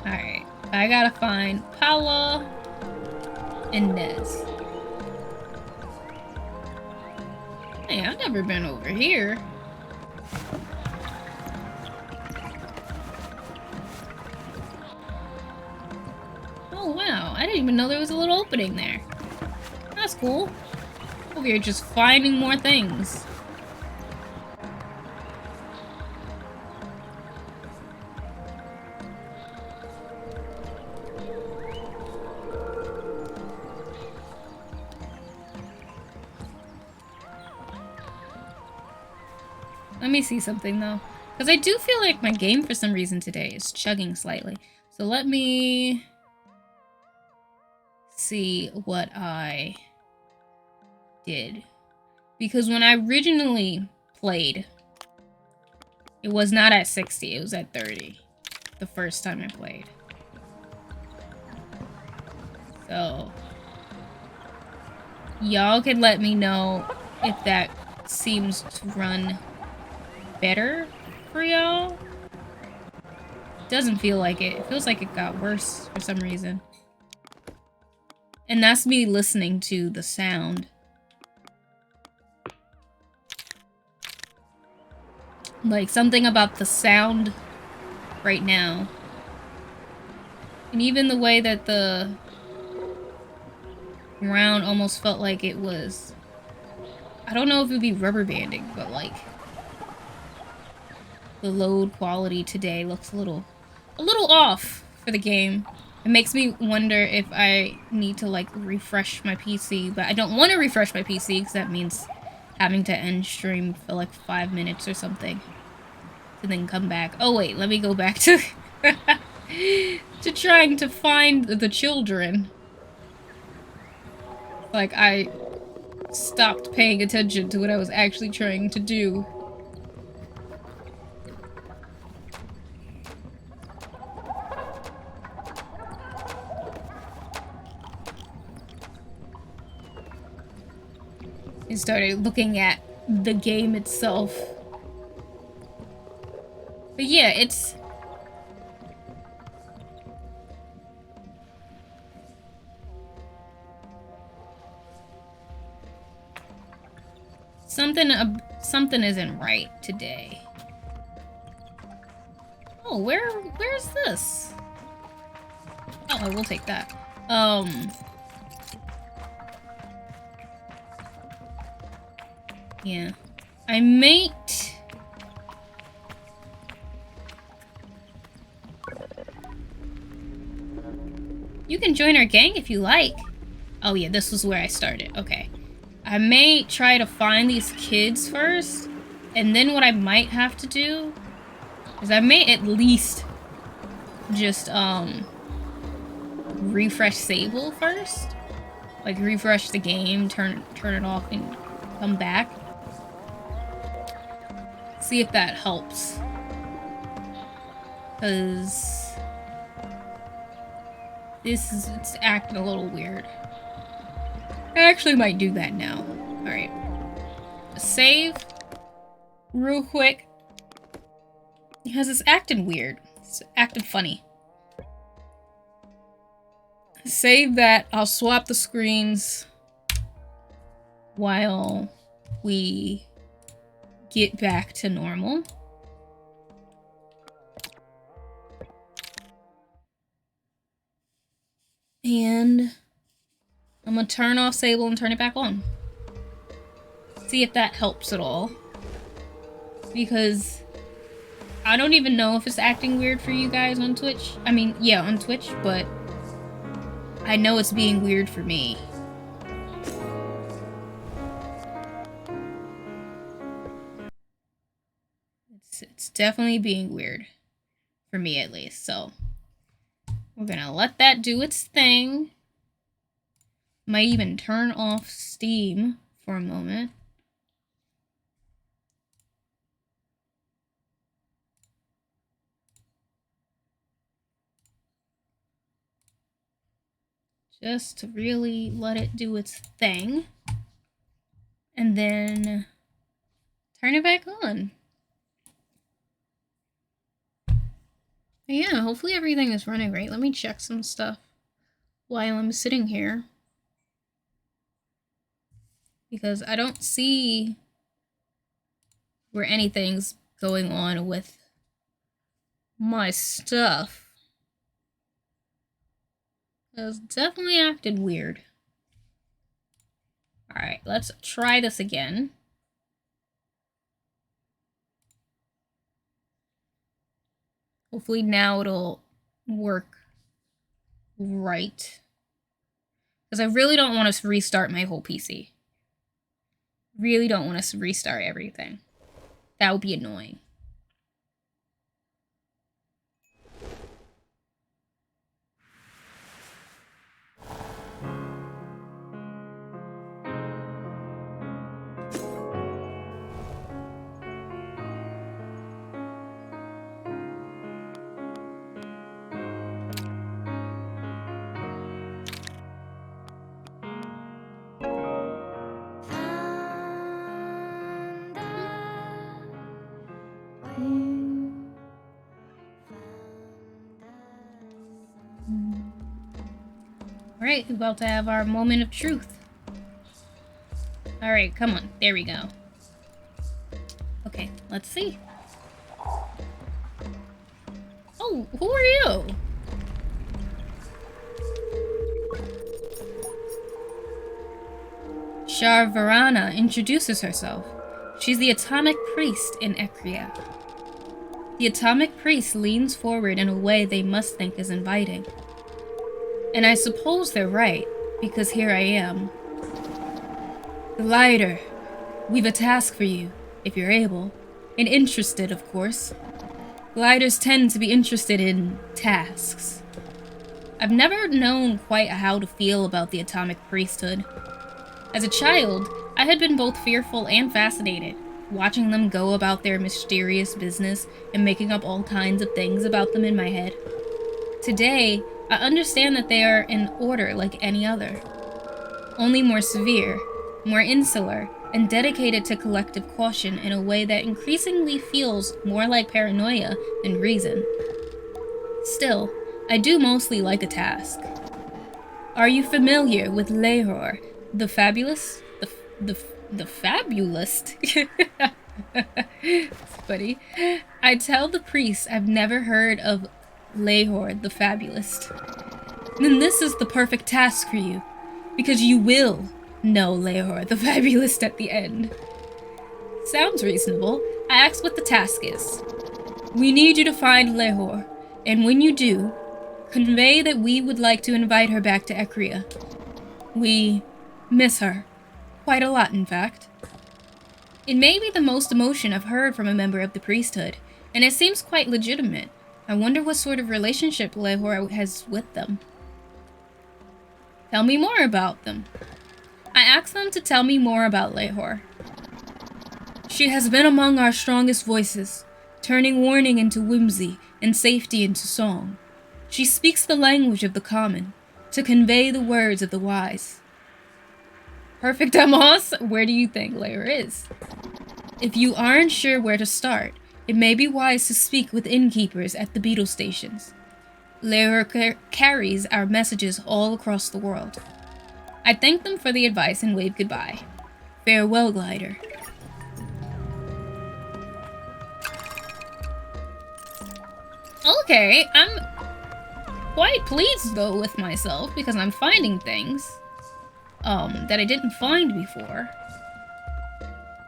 Alright, I gotta find Paula and Nez. Hey, I've never been over here. Oh wow, I didn't even know there was a little opening there. That's cool. Over here just finding more things. Let me see something though, because I do feel like my game for some reason today is chugging slightly. So let me see what I did, because when I originally played, it was not at 60, it was at 30 the first time I played. So y'all could let me know if that seems to run better for y'all. Doesn't feel like it. It feels like it got worse for some reason. And that's me listening to the sound. Like something about the sound right now. And even the way that the ground almost felt like it was, I don't know if it would be rubber banding, but like the load quality today looks a little off for the game. It makes me wonder if I need to like refresh my PC, but I don't want to refresh my PC because that means having to end stream for like 5 minutes or something to then come back. Oh wait, let me go back to to trying to find the children. Like I stopped paying attention to what I was actually trying to do. And started looking at the game itself. But yeah, it's something isn't right today. Oh, where's this? Oh, we'll take that. Yeah. I might You can join our gang if you like. Oh yeah, this was where I started. Okay. I may try to find these kids first. And then what I might have to do is I may at least just, refresh Sable first. Like, refresh the game, turn it off, and come back. See if that helps. Because it's acting a little weird. I actually might do that now. Alright. Save. Real quick. Because it's acting weird. It's acting funny. Save that. I'll swap the screens while we get back to normal. And I'm gonna turn off Sable and turn it back on. See if that helps at all. Because I don't even know if it's acting weird for you guys on Twitch. I mean, yeah, on Twitch, but I know it's being weird for me. It's definitely being weird. For me, at least. So, we're gonna let that do its thing. Might even turn off Steam for a moment. Just to really let it do its thing. And then turn it back on. Yeah, hopefully everything is running right. Let me check some stuff while I'm sitting here. Because I don't see where anything's going on with my stuff. It's definitely acted weird. Alright, let's try this again. Hopefully now it'll work right. Because I really don't want to restart my whole PC. Really don't want to restart everything. That would be annoying. Alright, we're about to have our moment of truth. Alright, come on. There we go. Okay, let's see. Oh, who are you? Sharvarana introduces herself. She's the Atomic Priest in Ekria. The Atomic Priest leans forward in a way they must think is inviting. And I suppose they're right, because here I am. Glider, we've a task for you, if you're able. And interested, of course. Gliders tend to be interested in tasks. I've never known quite how to feel about the Atomic Priesthood. As a child, I had been both fearful and fascinated, watching them go about their mysterious business and making up all kinds of things about them in my head. Today, I understand that they are an order like any other. Only more severe, more insular, and dedicated to collective caution in a way that increasingly feels more like paranoia than reason. Still, I do mostly like a task. Are you familiar with Lehor, the fabulous? The fabulist? It's funny. I tell the priest I've never heard of Lehor, the fabulist. Then this is the perfect task for you, because you will know Lehor, the fabulist at the end. Sounds reasonable. I ask what the task is. We need you to find Lehor, and when you do, Convey that we would like to invite her back to Ekria. We miss her. Quite a lot, in fact. It may be the most emotion I've heard from a member of the priesthood, and it seems quite legitimate. I wonder what sort of relationship Lehor has with them. Tell me more about them. I asked them to tell me more about Lehor. She has been among our strongest voices, turning warning into whimsy and safety into song. She speaks the language of the common, to convey the words of the wise. Perfect, Amos! Where do you think Lehor is? If you aren't sure where to start, it may be wise to speak with innkeepers at the beetle stations. Lehor carries our messages all across the world. I thank them for the advice and wave goodbye. Farewell, Glider. Okay, I'm quite pleased though with myself because I'm finding things that I didn't find before.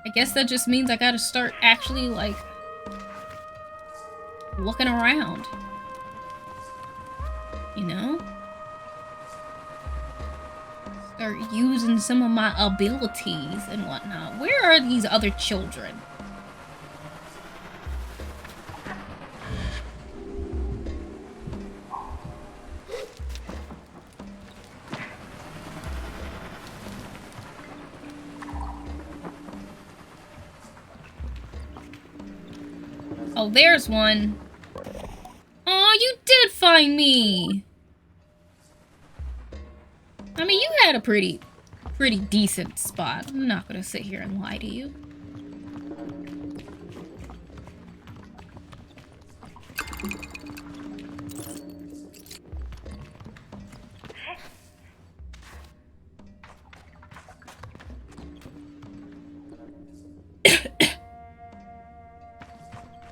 I guess that just means I gotta start actually like looking around. You know? Start using some of my abilities and whatnot. Where are these other children? Oh, there's one. Oh, you did find me. I mean, you had a pretty decent spot. I'm not gonna sit here and lie to you.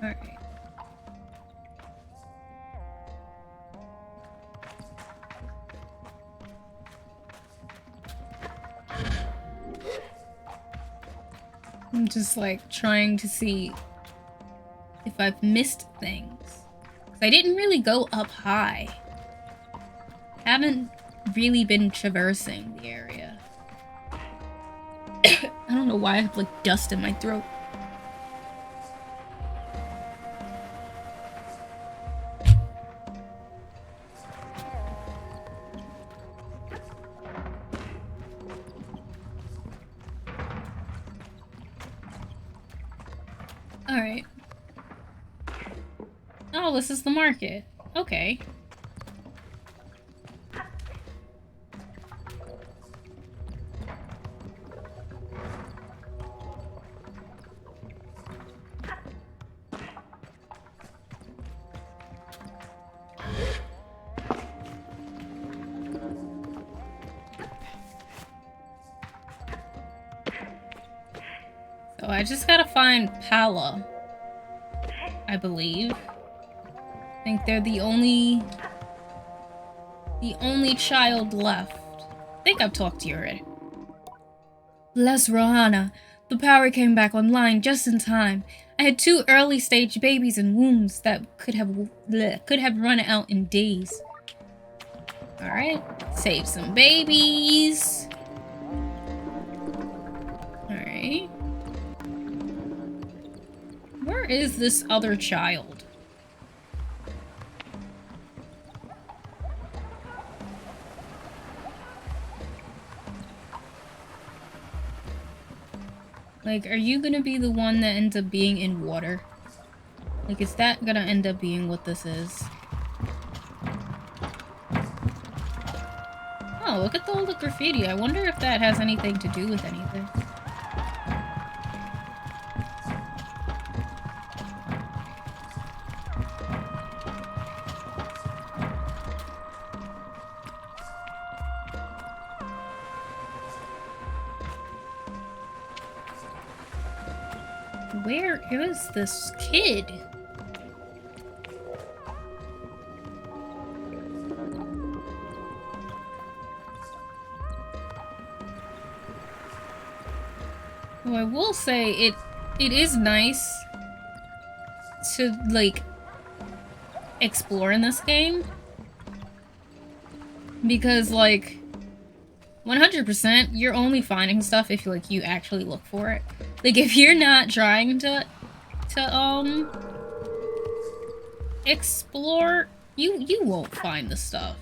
Alright. I'm just like trying to see if I've missed things. 'Cause I didn't really go up high. Haven't really been traversing the area. I don't know why I have like dust in my throat. Alright. Oh, this is the market. Okay. So I just gotta find Pala, I believe. I think they're the only child left. I think I've talked to you already. Bless Rohana. The power came back online just in time. I had 2 early-stage babies in wombs that could have run out in days. Alright, save some babies. Alright. Where is this other child? Like, are you gonna be the one that ends up being in water? Like, is that gonna end up being what this is? Oh, look at all the graffiti. I wonder if that has anything to do with anything. Where is this kid? Well, I will say it is nice to like explore in this game Because, like, 100%, you're only finding stuff if, like, you actually look for it. Like, if you're not trying to explore, you won't find the stuff.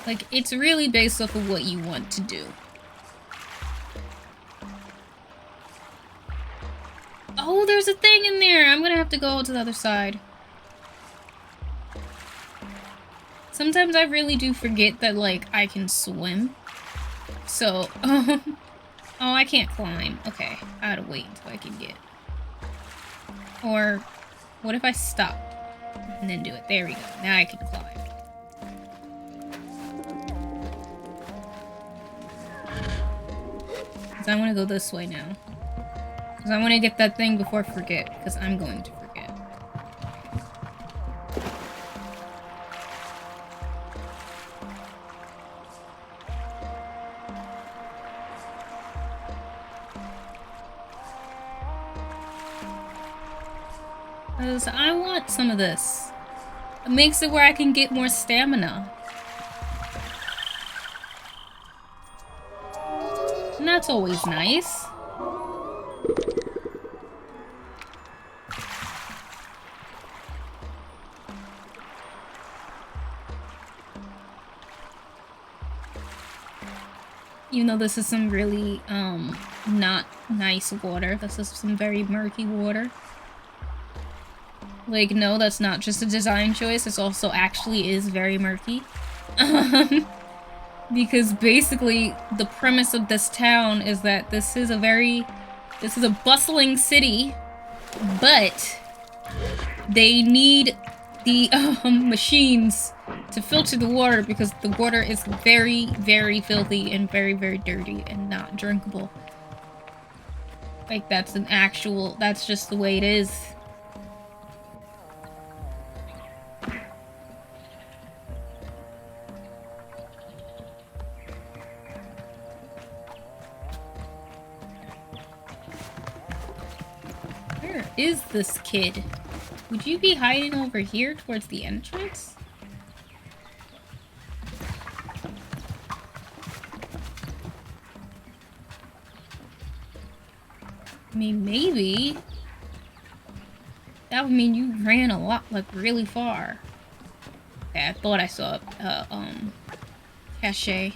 Like, it's really based off of what you want to do. Oh, there's a thing in there! I'm gonna have to go to the other side. Sometimes I really do forget that, like, I can swim. So, oh, I can't climb. Okay, I gotta wait until I can get. Or, what if I stop? And then do it. There we go. Now I can climb. Because I want to go this way now. Because I want to get that thing before I forget. Because I'm going to forget. Because I want some of this. It makes it where I can get more stamina. And that's always nice. Even though this is some really, not nice water. This is some very murky water. Like, no, that's not just a design choice. It's also actually is very murky. Because basically, the premise of this town is that this is a bustling city, but they need the, machines to filter the water because the water is very, very filthy and very, very dirty and not drinkable. Like, that's just the way it is. Where is this kid? Would you be hiding over here towards the entrance? I mean, maybe. That would mean you ran a lot, like, really far. Okay, I thought I saw cache.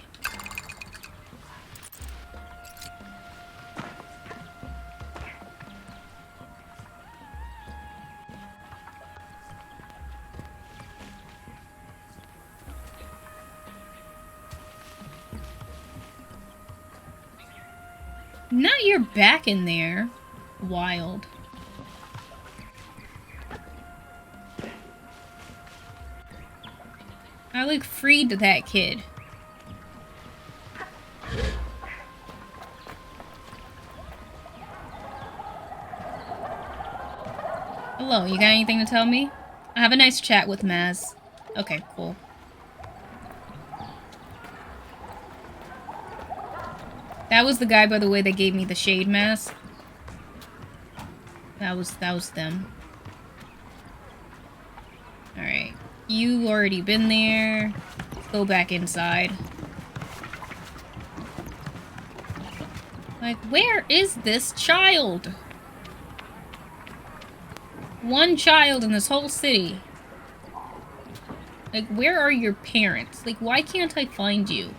Now you're back in there. Wild. I, like, freed that kid. Hello, you got anything to tell me? I have a nice chat with Maz. Okay, cool. That was the guy, by the way, that gave me the shade mask. That was them. Alright. You already been there. Let's go back inside. Like, where is this child? One child in this whole city. Like, where are your parents? Like, why can't I find you?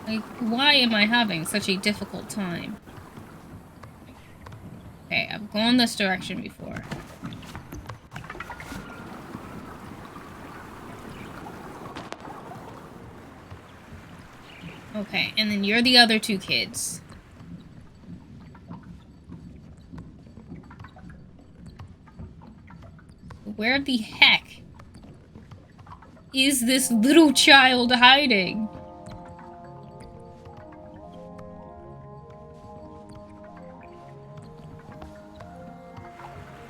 Like, why am I having such a difficult time? Okay, I've gone this direction before. Okay, and then you're the other two kids. Where the heck is this little child hiding?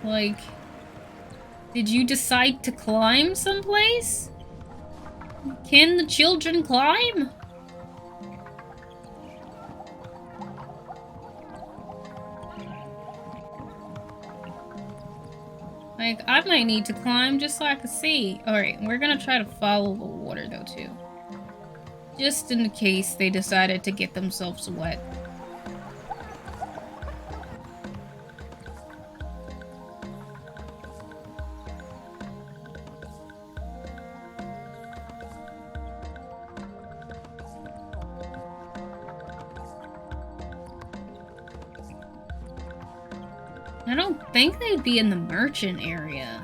Like, did you decide to climb someplace? Can the children climb? Like, I might need to climb just so I can see. Alright, we're gonna try to follow the water, though, too. Just in case they decided to get themselves wet. I don't think they'd be in the merchant area.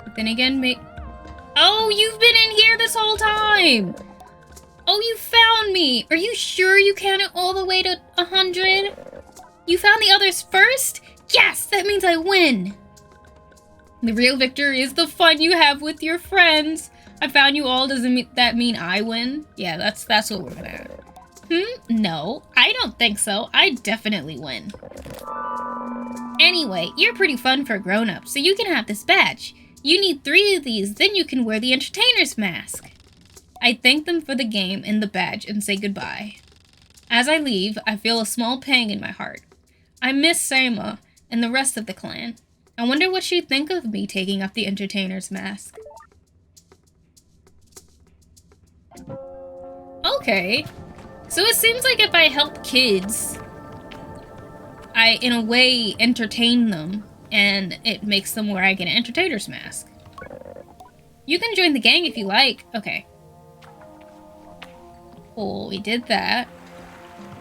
But then again, oh, you've been in here this whole time! Oh, you found me! Are you sure you counted all the way to 100? You found the others first? Yes! That means I win! The real victor is the fun you have with your friends. I found you all, doesn't that mean I win? Yeah, that's what we're gonna have. No, I don't think so. I definitely win. Anyway, you're pretty fun for a grown-up, so you can have this badge. You need 3 of these, then you can wear the entertainer's mask. I thank them for the game and the badge and say goodbye. As I leave, I feel a small pang in my heart. I miss Sama and the rest of the clan. I wonder what she'd think of me taking up the entertainer's mask. Okay. So it seems like if I help kids, I, in a way, entertain them, and it makes them where I get an entertainer's mask. You can join the gang if you like. Okay. Cool, we did that.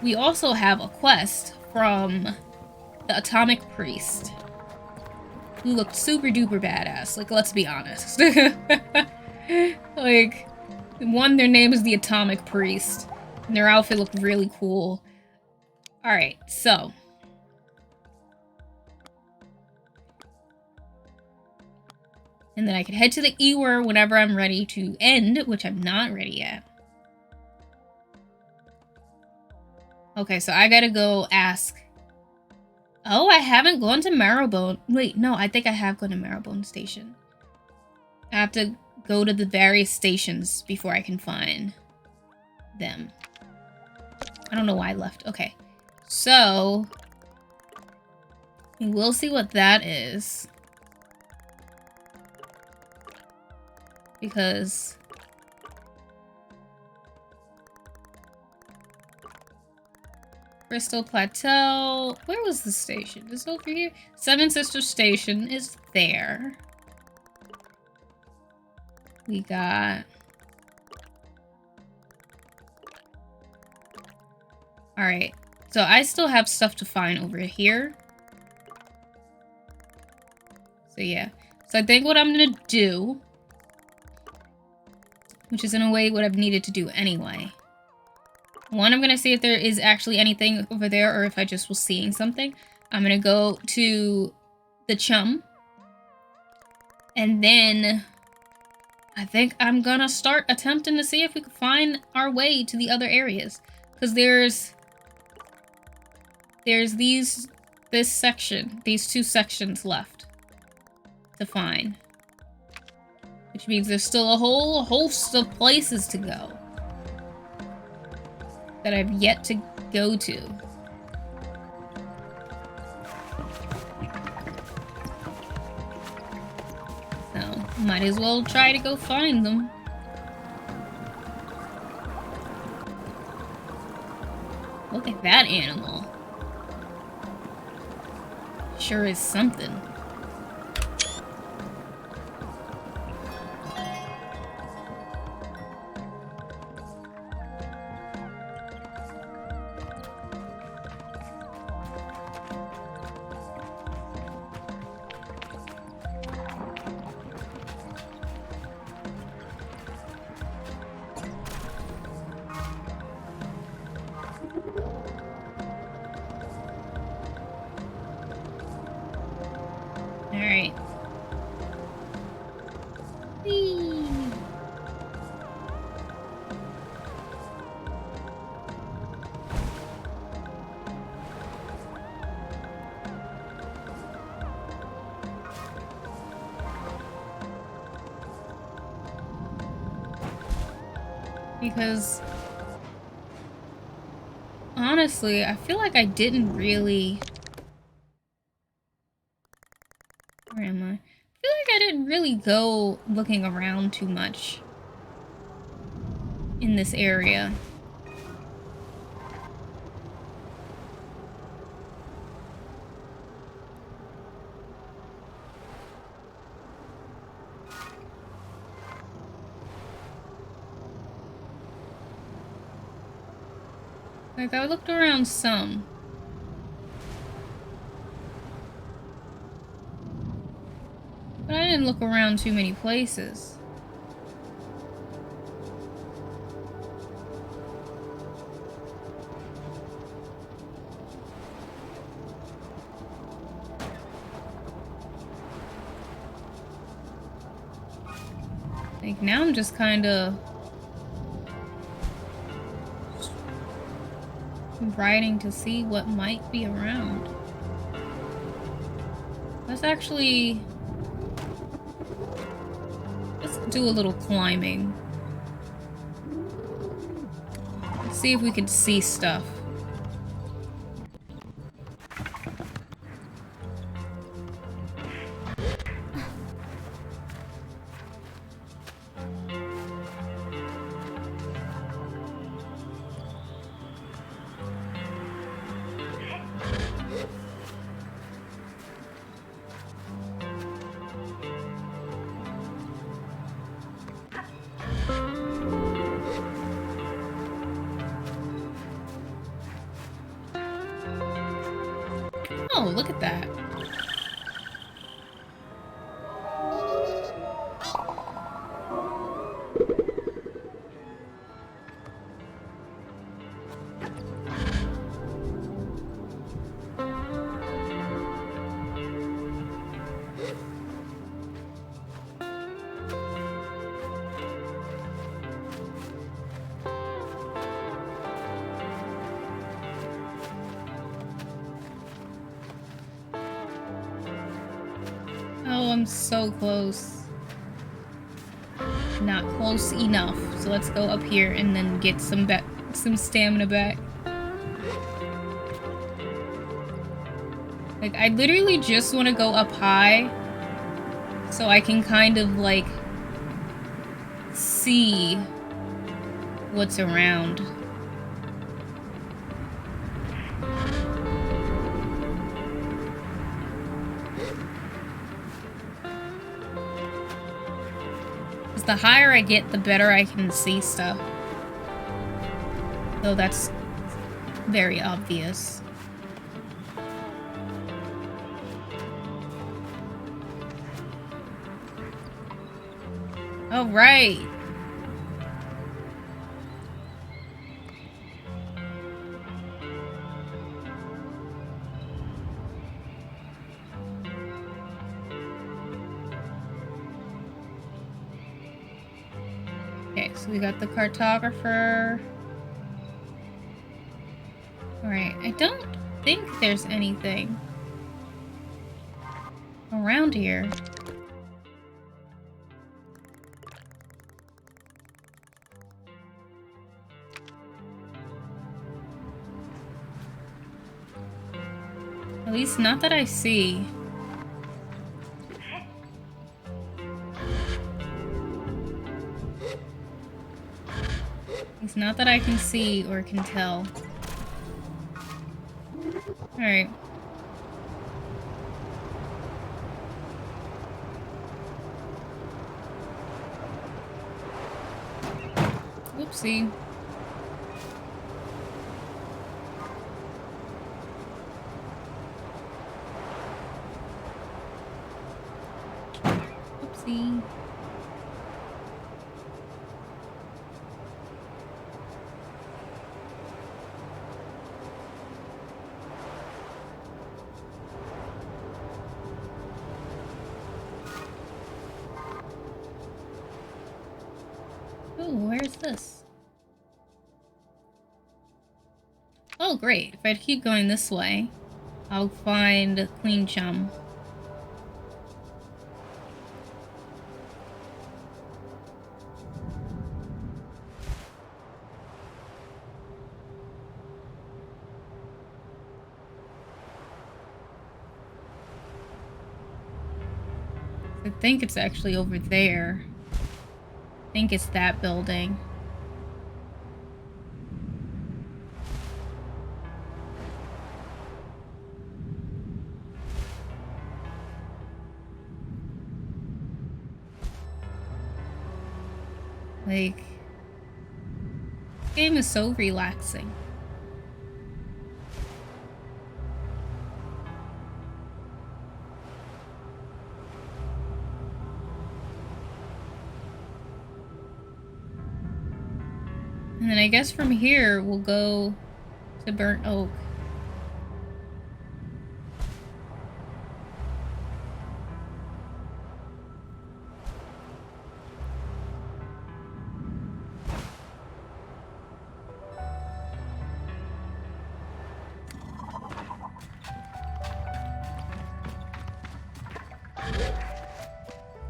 We also have a quest from the Atomic Priest, who looked super duper badass. Like, let's be honest. Like, one, their name is the Atomic Priest. And their outfit looked really cool. Alright, so. And then I can head to the Ewer whenever I'm ready to end, which I'm not ready yet. Okay, so I gotta go ask. Oh, I haven't gone to Marrowbone. Wait, no, I think I have gone to Marrowbone Station. I have to go to the various stations before I can find them. I don't know why I left. Okay. So, we'll see what that is. Because Crystal Plateau. Where was the station? Is it over here? Seven Sisters Station is there. We got... Alright, so I still have stuff to find over here. So yeah. So I think what I'm gonna do, which is in a way what I've needed to do anyway. One, I'm gonna see if there is actually anything over there or if I just was seeing something. I'm gonna go to the chum. And then I think I'm gonna start attempting to see if we can find our way to the other areas. Because there's these two sections left to find. Which means there's still a whole host of places to go that I've yet to go to. So, might as well try to go find them. Look at that animal. Sure is something. Alright. Whee! Because honestly, I feel like I didn't really... Where am I? I feel like I didn't really go looking around too much in this area. Like, I looked around some. But I didn't look around too many places. Like, now I'm just kinda... riding to see what might be around. Let's actually... let's do a little climbing. Let's see if we can see stuff. Oh, look at that. Oh, I'm so close. Not close enough. So let's go up here and then get some stamina back. Like, I literally just want to go up high so I can kind of, like, see what's around. The higher I get, the better I can see stuff. Though that's very obvious. All right. Okay, so we got the cartographer. Alright, I don't think there's anything around here. At least not that I see. It's not that I can see or can tell. Alright. Whoopsie. Whoopsie. Oh, where's this? Oh, great. If I keep going this way, I'll find Queen Chum. I think it's actually over there. I think it's that building. Like, this game is so relaxing. And then I guess from here we'll go to Burnt Oak.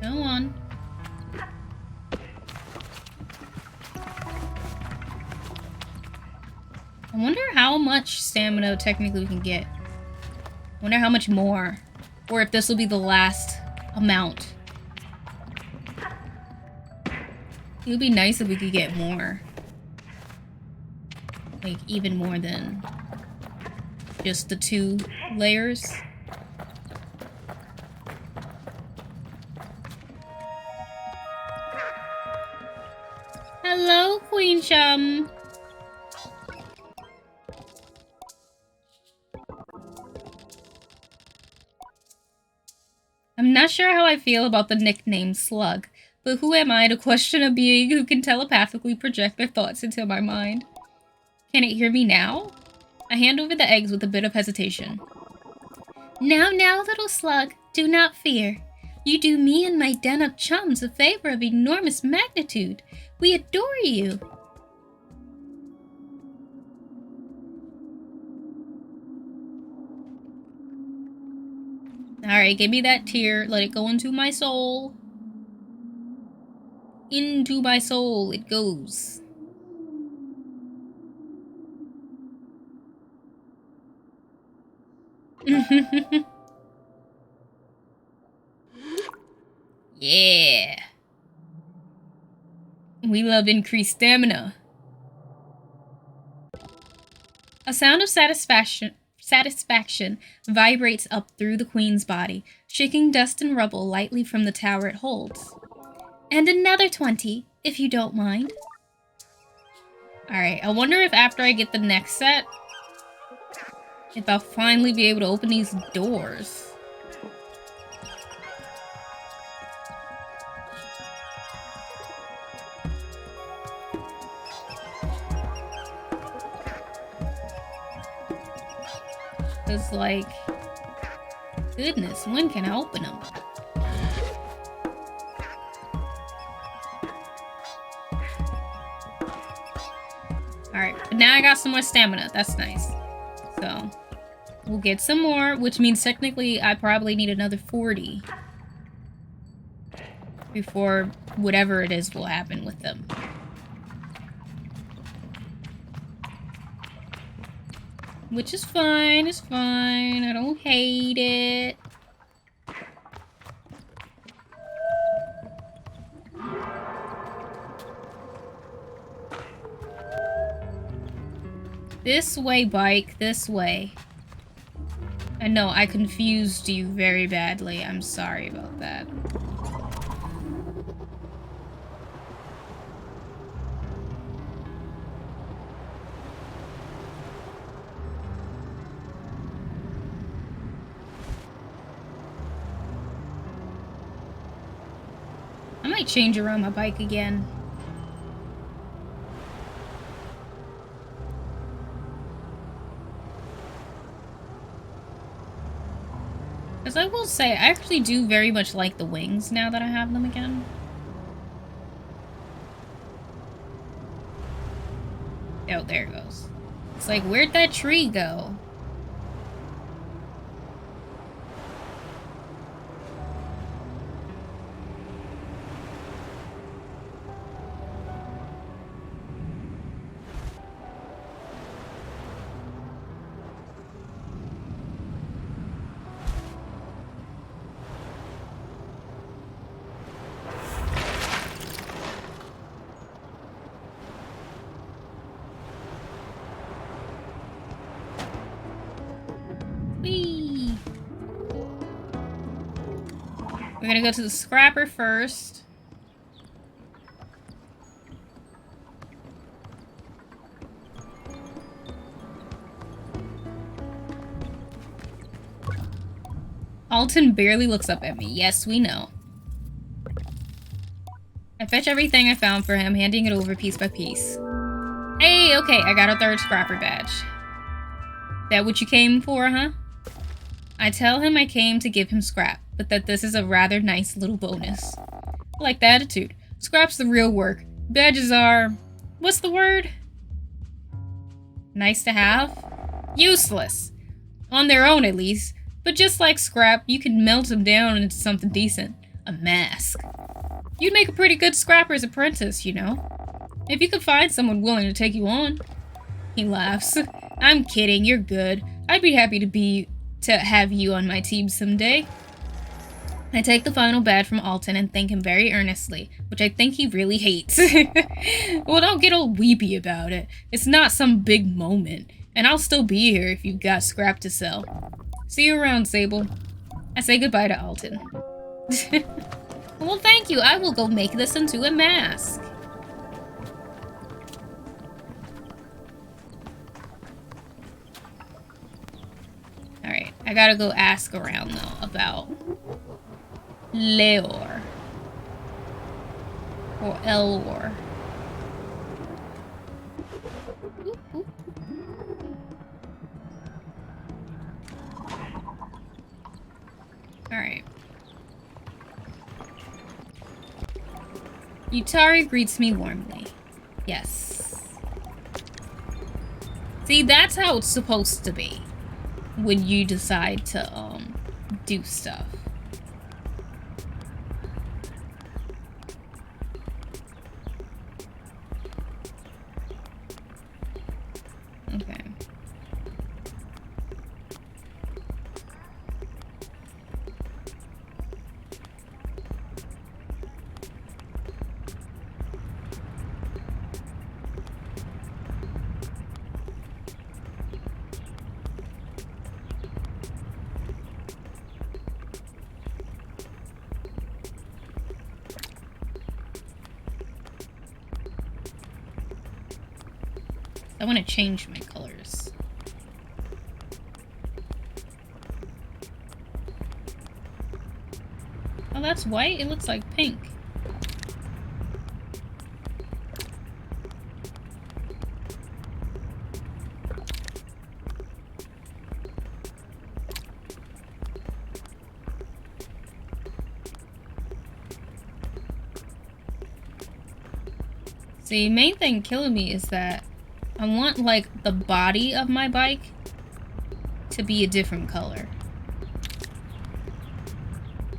Come on. I wonder how much stamina technically we can get. I wonder how much more. Or if this will be the last amount. It would be nice if we could get more. Like, even more than just the 2 layers. Hello, Queen Chum. I'm not sure how I feel about the nickname Slug, but who am I to question a being who can telepathically project their thoughts into my mind? Can it hear me now? I hand over the eggs with a bit of hesitation. Now, little slug, do not fear. You do me and my den of chums a favor of enormous magnitude. We adore you. Alright, give me that tear. Let it go into my soul. Into my soul it goes. Yeah. We love increased stamina. A sound of satisfaction vibrates up through the queen's body, shaking dust and rubble lightly from the tower it holds. And another 20, if you don't mind. Alright, I wonder if after I get the next set, if I'll finally be able to open these doors. It's like, goodness, when can I open them? Alright, but now I got some more stamina. That's nice. So, we'll get some more, which means technically I probably need another 40 before whatever it is will happen with them. Which is fine, it's fine. I don't hate it. This way, bike, this way. I know, I confused you very badly. I'm sorry about that. I might change around my bike again. Because I will say, I actually do very much like the wings now that I have them again. Oh, there it goes. It's like, where'd that tree go? We're gonna go to the scrapper first. Alton barely looks up at me. Yes, we know. I fetch everything I found for him, handing it over piece by piece. Hey, okay, I got a third scrapper badge. That what you came for, huh? I tell him I came to give him scrap, but that this is a rather nice little bonus. I like the attitude. Scrap's the real work. Badges are... what's the word? Nice to have? Useless. On their own, at least. But just like scrap, you can melt them down into something decent. A mask. You'd make a pretty good scrapper's apprentice, you know. If you could find someone willing to take you on. He laughs. I'm kidding, you're good. I'd be happy to have you on my team someday. I take the final badge from Alton and thank him very earnestly, which I think he really hates. Well, don't get all weepy about it. It's not some big moment, and I'll still be here if you've got scrap to sell. See you around, Sable. I say goodbye to Alton. Well, thank you. I will go make this into a mask. Alright, I gotta go ask around, though, about Leor. Or Elor. Alright. Yutari greets me warmly. Yes. See, that's how it's supposed to be when you decide to, do stuff. Okay. I want to change my colors. Oh, that's white? It looks like pink. See, main thing killing me is that I want, like, the body of my bike to be a different color.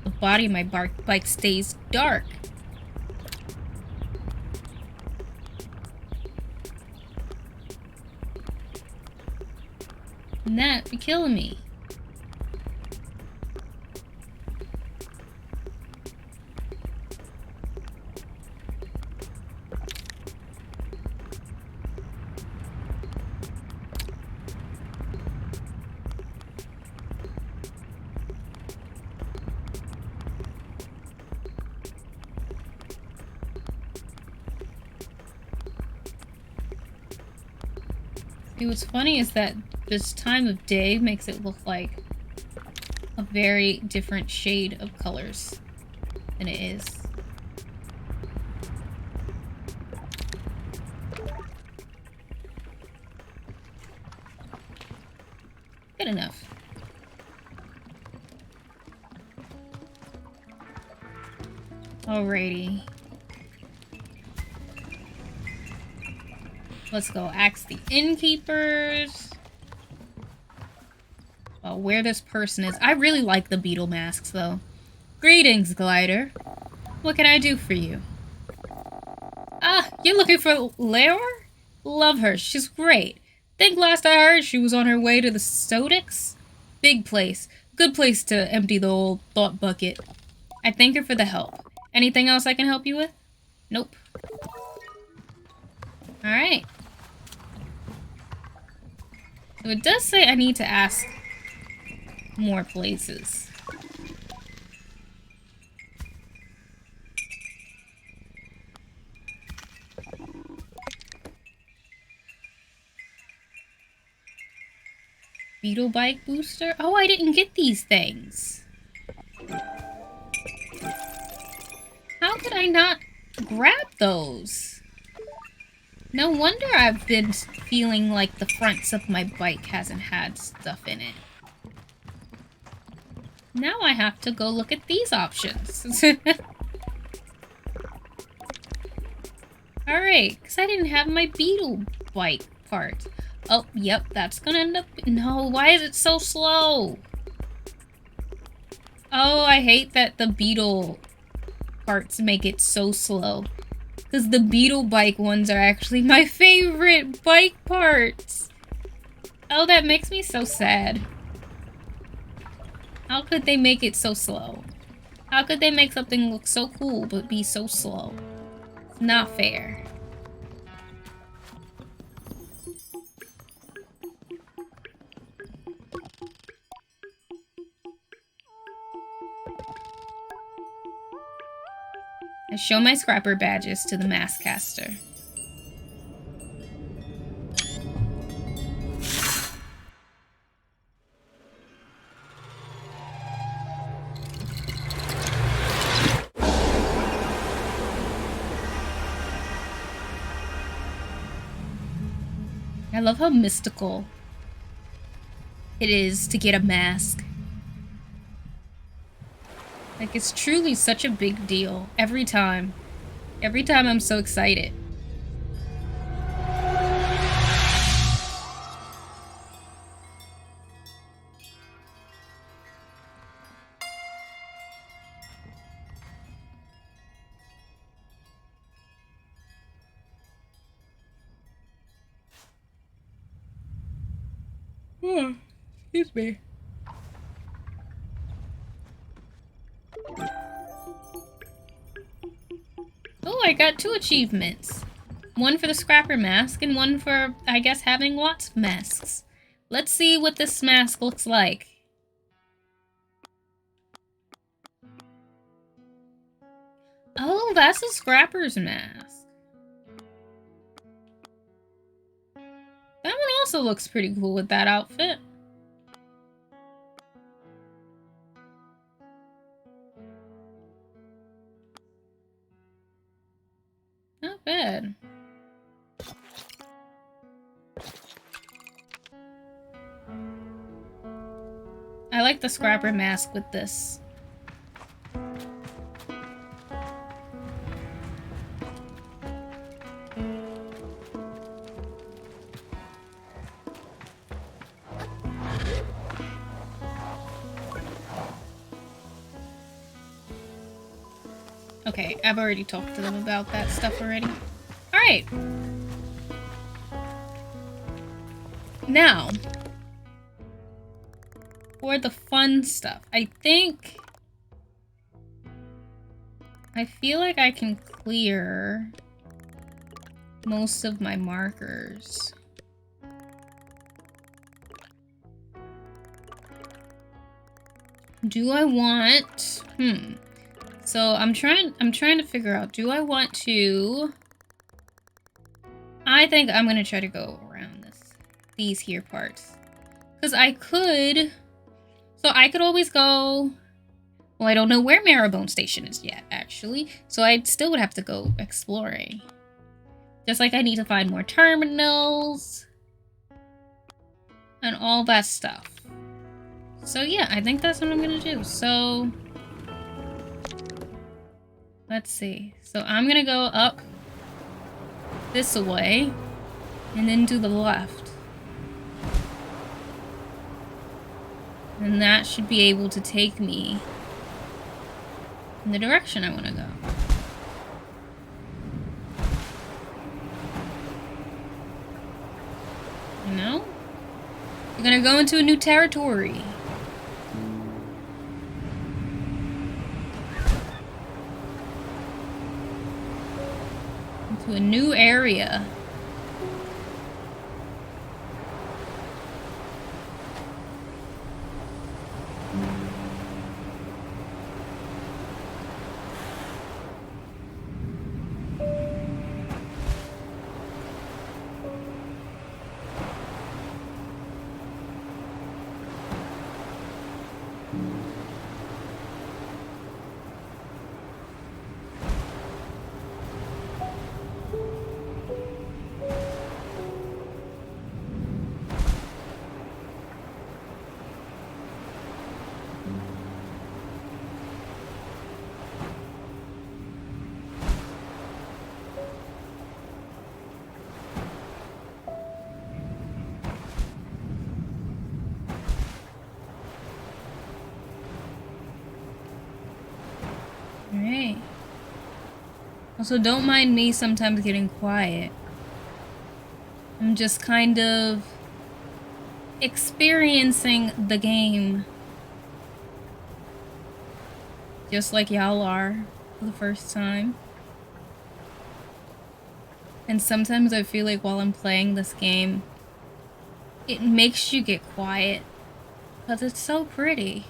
The body of my bike stays dark. And that be killing me. See, what's funny is that this time of day makes it look like a very different shade of colors than it is. Good enough. Alrighty. Let's go ask the innkeepers about where this person is. I really like the beetle masks, though. Greetings, Glider. What can I do for you? Ah, you're looking for Leor? Love her. She's great. Think last I heard she was on her way to the Sodix? Big place. Good place to empty the old thought bucket. I thank her for the help. Anything else I can help you with? Nope. Alright. So it does say I need to ask more places. Beetle bike booster? Oh, I didn't get these things. How could I not grab those? No wonder I've been feeling like the fronts of my bike hasn't had stuff in it. Now I have to go look at these options. Alright, because I didn't have my Beetle bike part. Oh, yep, that's gonna end up... No, why is it so slow? Oh, I hate that the Beetle parts make it so slow. Because the Beetle bike ones are actually my favorite bike parts. Oh, that makes me so sad. How could they make it so slow? How could they make something look so cool but be so slow? It's not fair. I show my scrapper badges to the mask caster. I love how mystical it is to get a mask. Like, it's truly such a big deal every time. Every time I'm so excited. Oh, excuse me. Oh, I got 2 achievements. One for the scrapper mask and one for, I guess, having lots of masks. Let's see what this mask looks like. Oh, that's a scrapper's mask. That one also looks pretty cool with that outfit. Not bad. I like the scrapper mask with this. Okay, I've already talked to them about that stuff already. Alright. Now, for the fun stuff, I feel like I can clear most of my markers. Do I want... So I'm trying to figure out, do I want to... I think I'm gonna try to go around these here parts. Because I could... So I could always go... Well, I don't know where Marrowbone Station is yet, actually. So I still would have to go exploring. Just like I need to find more terminals. And all that stuff. So yeah, I think that's what I'm gonna do. So... Let's see. So I'm gonna go up this way. And then to the left. And that should be able to take me in the direction I want to go. You know? We're gonna go into a new territory. Into a new area. Also, don't mind me sometimes getting quiet. I'm just kind of experiencing the game. Just like y'all are for the first time. And sometimes I feel like while I'm playing this game, it makes you get quiet. Because it's so pretty.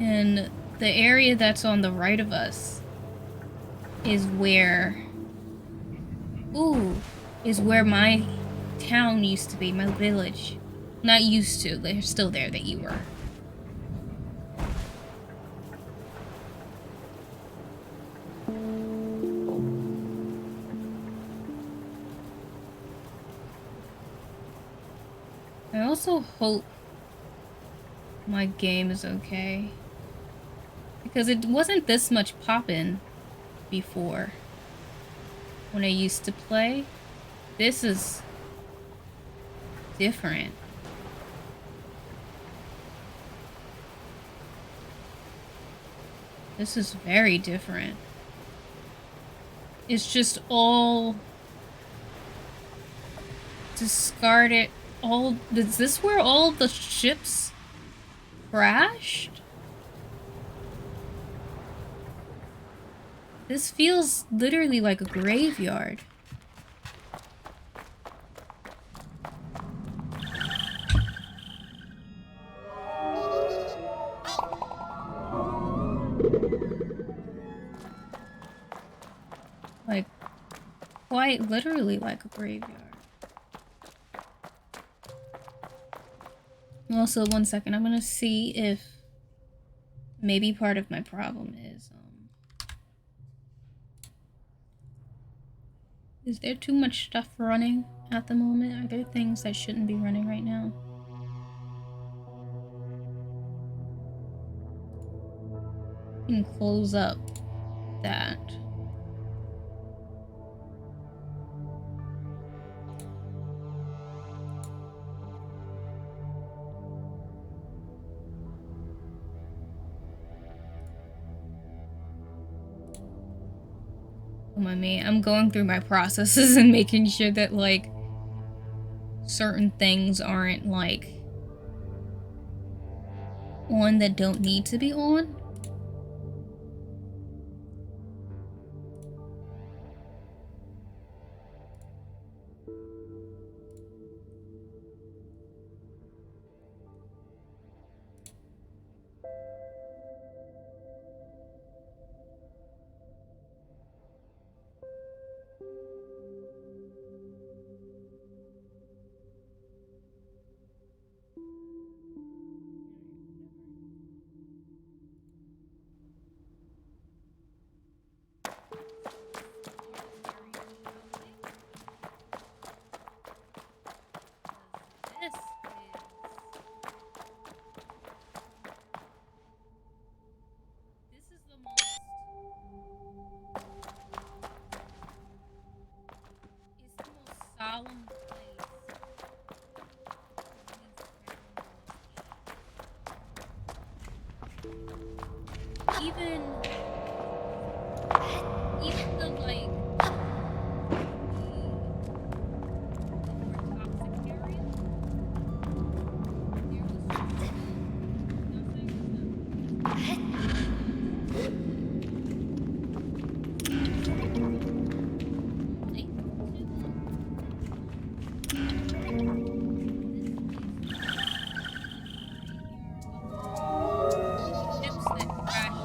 And the area that's on the right of us is where... Ooh, is where my town used to be, my village. Not used to, they're still there that you were. I also hope my game is okay. Because it wasn't this much poppin' before. When I used to play. This is different. This is very different. It's just all discarded. All is this where all the ships crashed? This feels literally like a graveyard. Like, quite literally like a graveyard. Also, one second, I'm gonna see if maybe part of my problem is there too much stuff running at the moment? Are there things that shouldn't be running right now? You can close up that. Come on, me. I'm going through my processes and making sure that, like, certain things aren't, like, on that don't need to be on. Solemn place. Even the like the more toxic area, there ships that crash.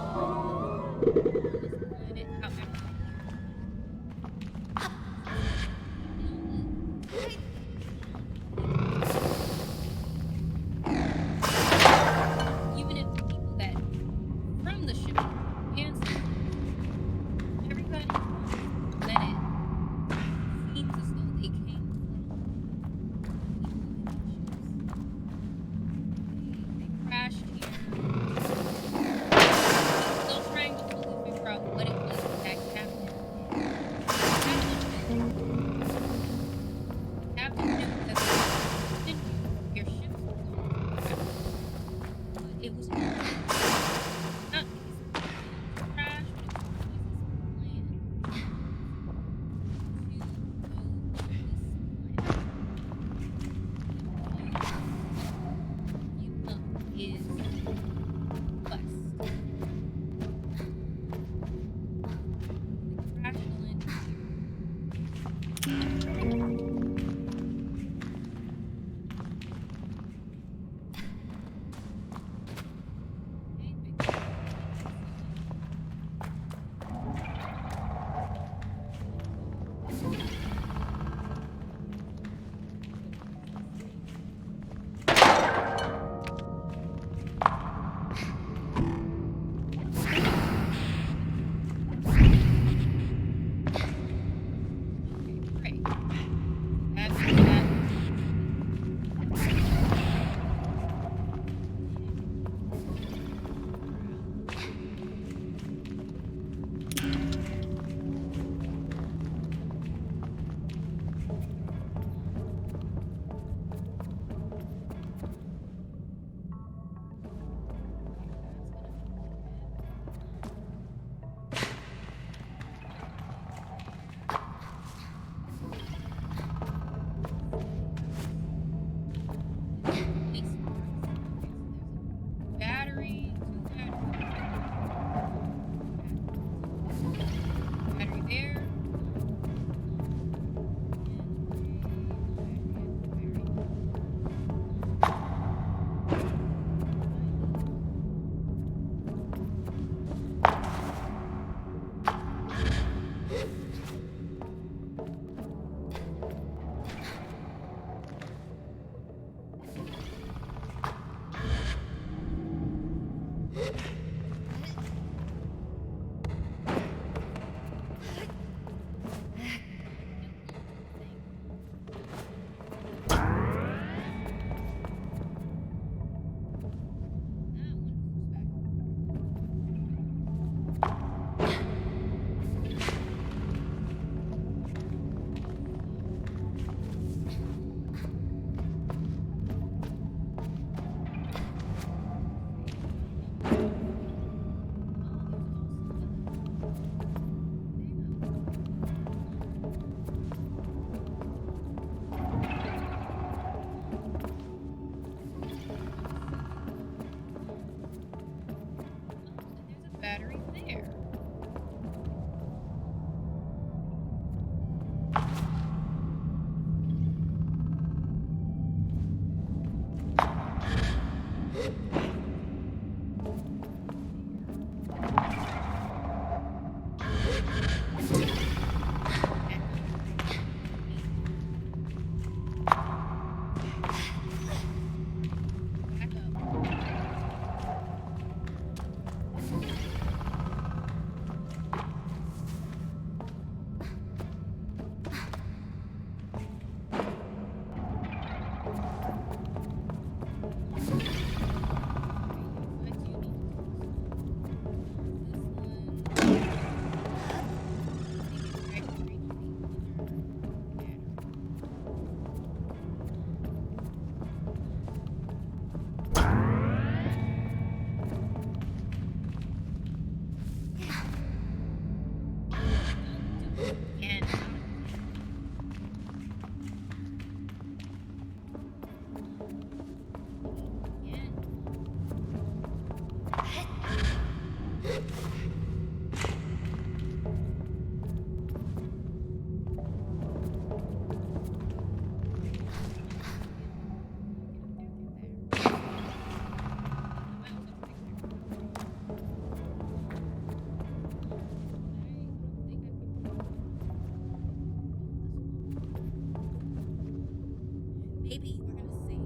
Maybe we're gonna see.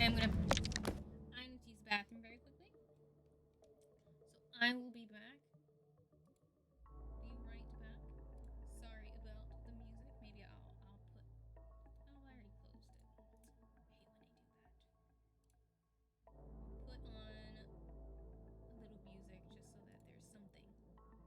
I'm gonna. I need to use the bathroom very quickly. So I will be back. Be right back. Sorry about the music. Maybe I'll put. Oh, I already closed it. I hate when I do that. Put on a little music just so that there's something for y'all.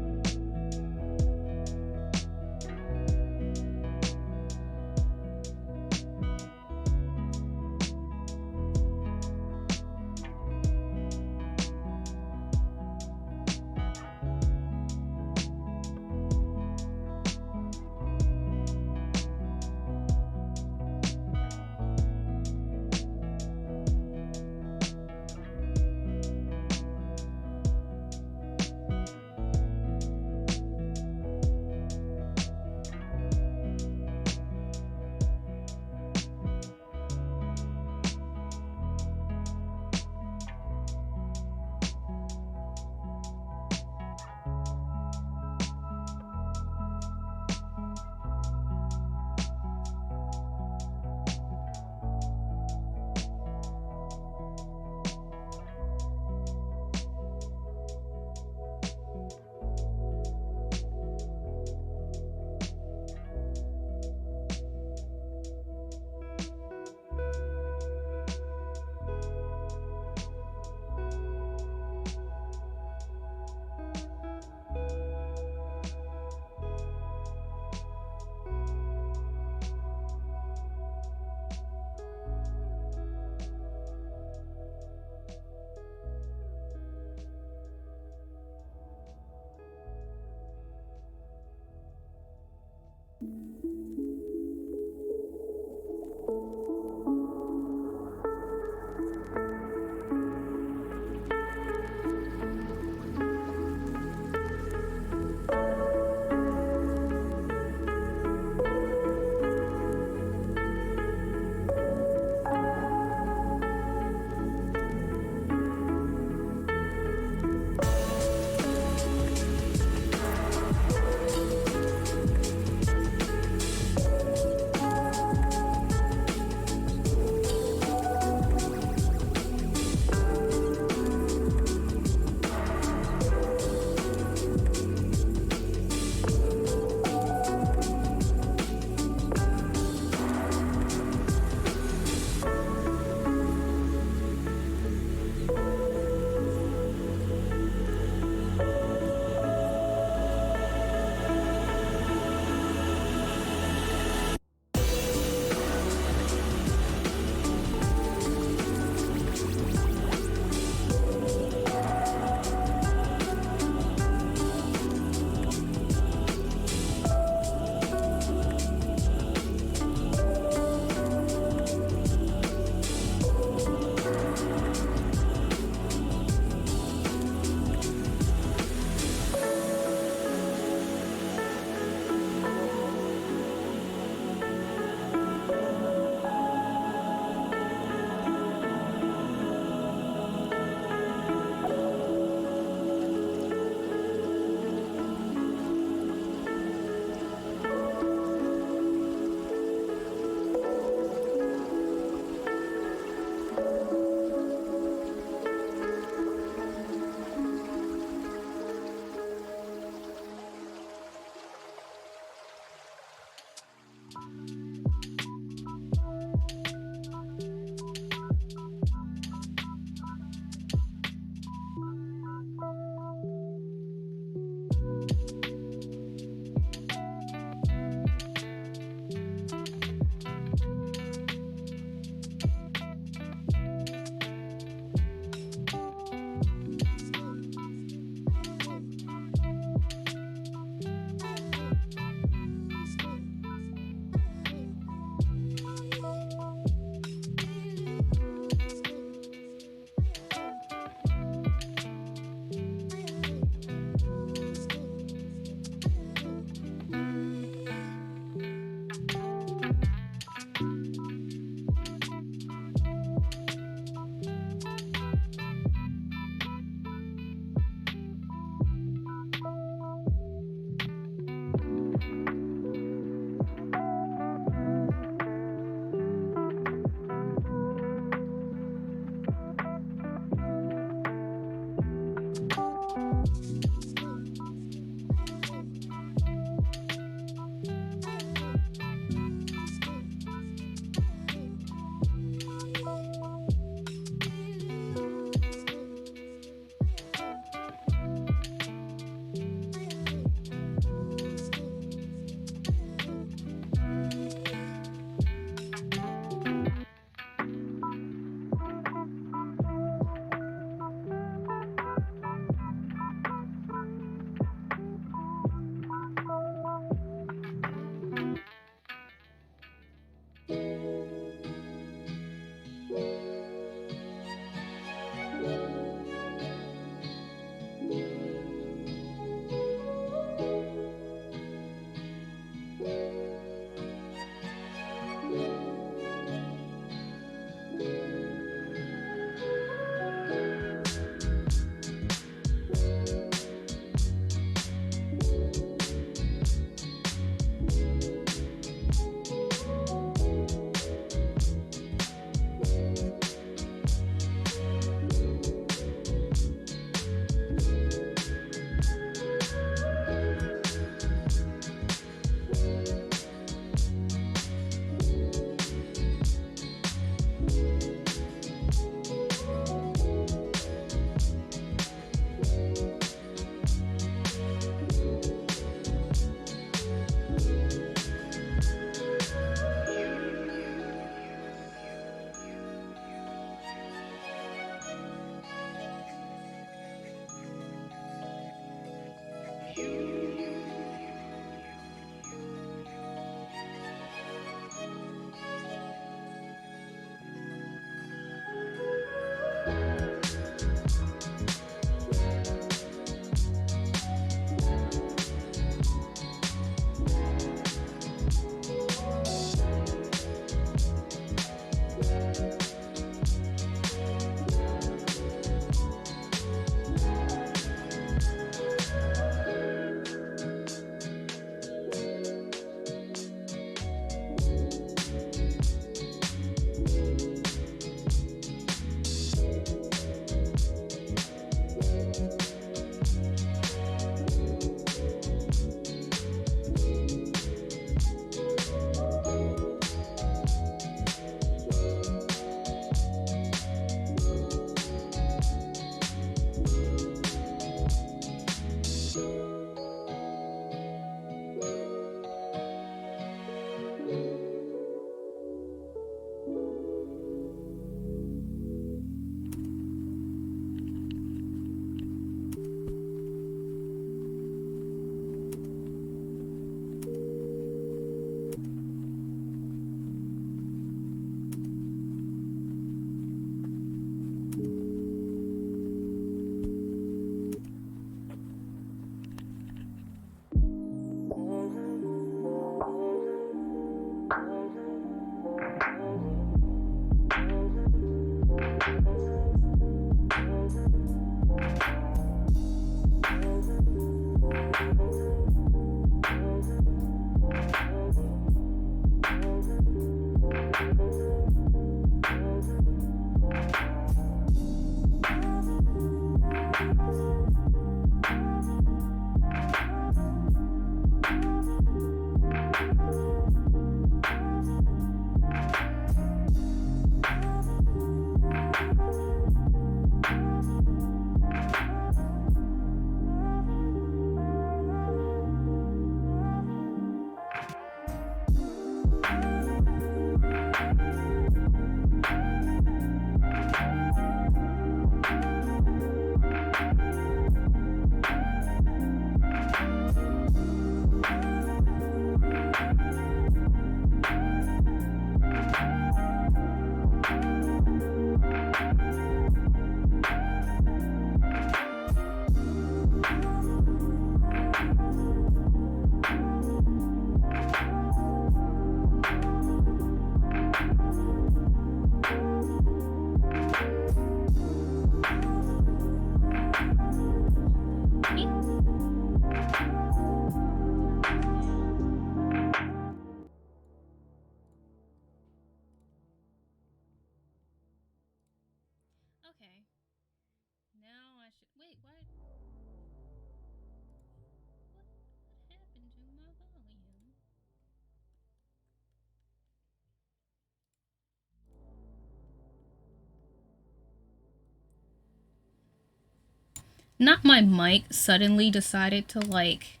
Not my mic suddenly decided to, like,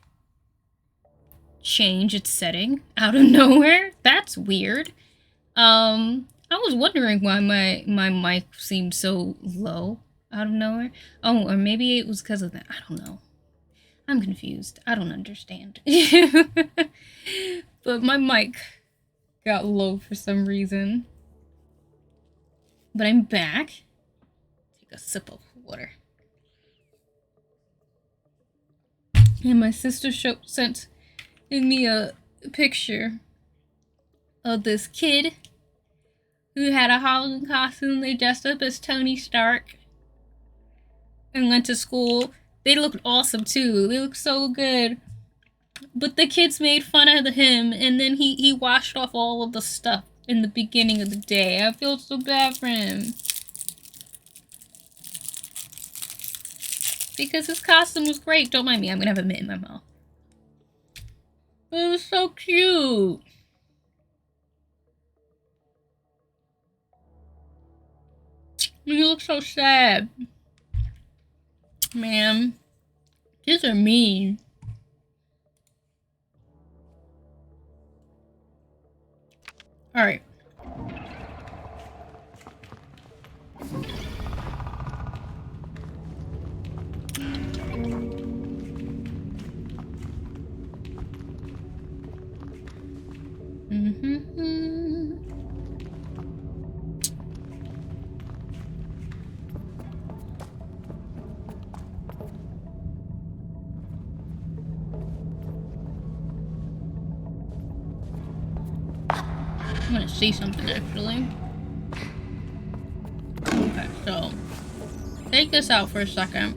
change its setting out of nowhere. That's weird. I was wondering why my mic seemed so low out of nowhere. Oh, or maybe it was because of that. I don't know. I'm confused. I don't understand. But my mic got low for some reason. But I'm back. Take a sip of water. And my sister sent me a picture of this kid who had a Halloween costume. They dressed up as Tony Stark and went to school. They looked awesome too. They looked so good. But the kids made fun of him, and then he washed off all of the stuff in the beginning of the day. I feel so bad for him. Because his costume was great. Don't mind me, I'm gonna have a mint in my mouth. It was so cute. You look so sad. Man, kids are mean. Alright. I'm gonna see something actually. Okay, so take this out for a second.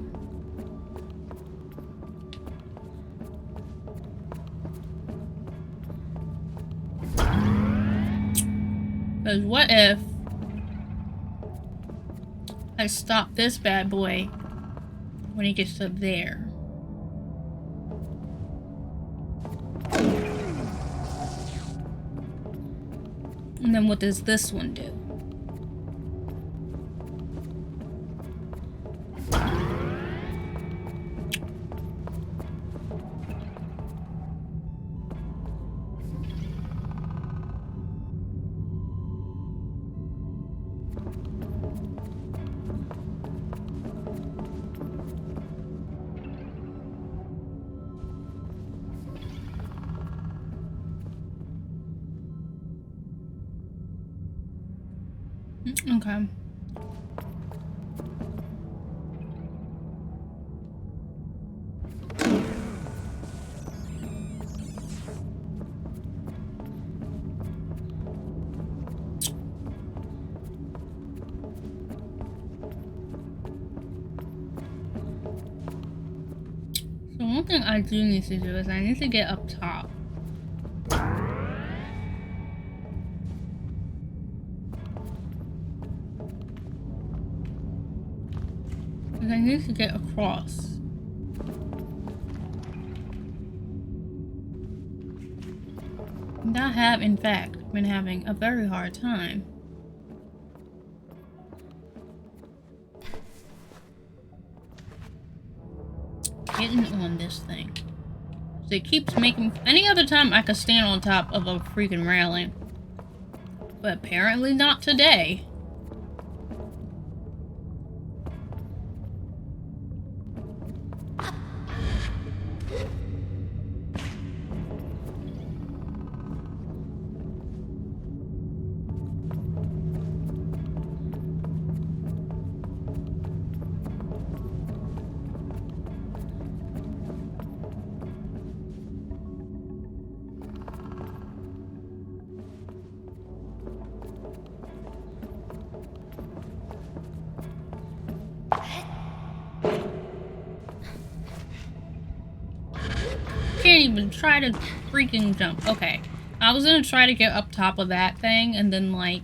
Because what if I stop this bad boy when he gets up there? And then what does this one do? Okay. So one thing I do need to do is I need to get up top. I need to get across. And I have, in fact, been having a very hard time. Getting on this thing. So it keeps making... Any other time I could stand on top of a freaking railing. But apparently not today. Can't even try to freaking jump. Okay. I was gonna try to get up top of that thing and then, like...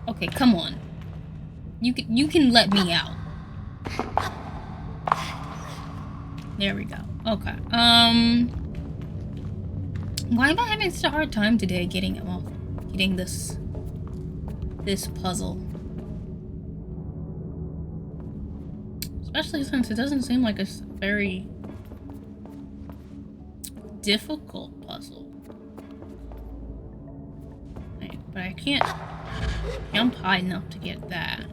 Okay, come on. You can let me out. There we go. Okay. Why am I having such a hard time today getting this puzzle? Especially since it doesn't seem like a very difficult puzzle. Right, but I can't jump high enough to get that.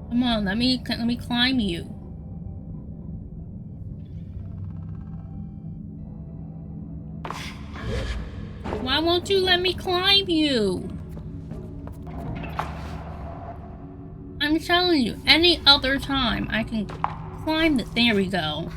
Come on, let me climb you. Why won't you let me climb you? I'm telling you, any other time I can climb the— there we go.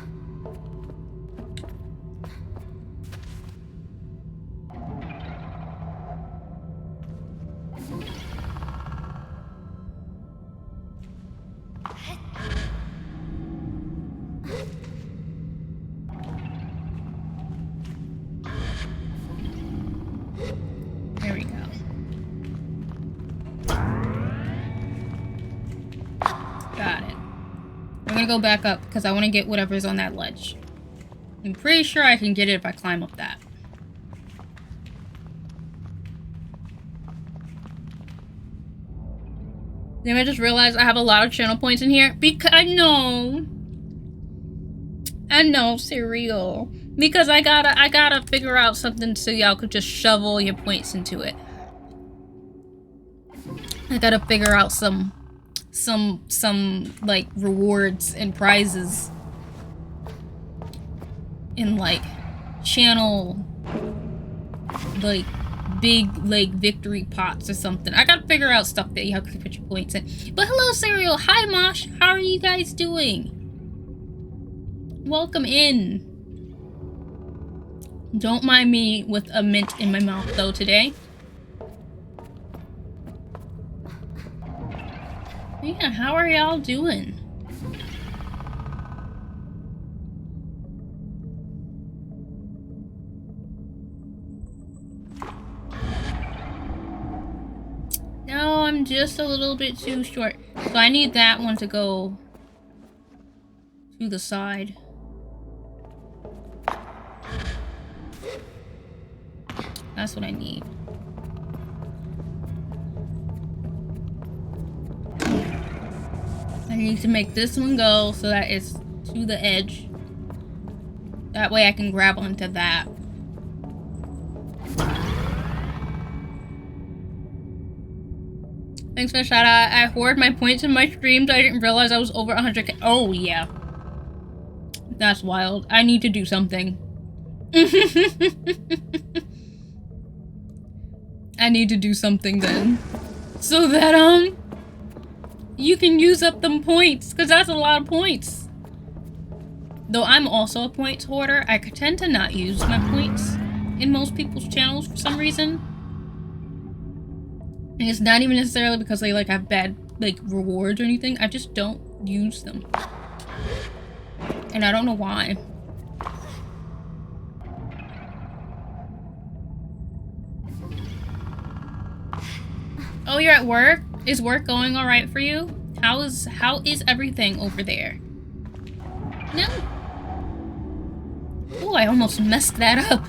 There we go. Got it. I'm gonna go back up because I want to get whatever's on that ledge. I'm pretty sure I can get it if I climb up that. Then I just realized I have a lot of channel points in here because I know, cereal. Because I gotta figure out something so y'all could just shovel your points into it. I gotta figure out some like rewards and prizes in like channel, like big like victory pots or something. I gotta figure out stuff that you have to put your points in. But hello, cereal. Hi, Mosh. How are you guys doing? Welcome in. Don't mind me with a mint in my mouth though today. Yeah, how are y'all doing? No, I'm just a little bit too short. So I need that one to go to the side. That's what I need. I need to make this one go so that it's to the edge. That way I can grab onto that. Thanks for the shout out. I hoard my points in my streams. I didn't realize I was over 100k. Oh, yeah. That's wild. I need to do something. I need to do something then. So that, you can use up them points. Because that's a lot of points. Though I'm also a points hoarder, I tend to not use my points in most people's channels for some reason. And it's not even necessarily because they like have bad like rewards or anything. I just don't use them. And I don't know why. Oh, you're at work? Is work going all right for you? How is everything over there? No. Oh, I almost messed that up.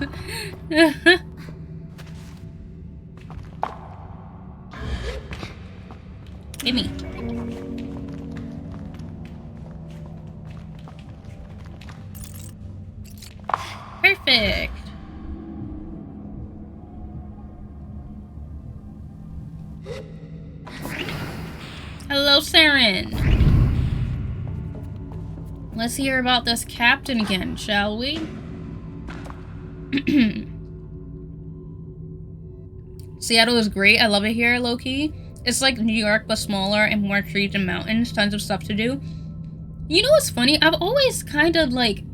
Gimme. Perfect. Hello, Saren. Let's hear about this captain again, shall we? Seattle is great. I love it here, low-key. It's like New York, but smaller and more trees and mountains. Tons of stuff to do. You know what's funny? I've always kind of, like,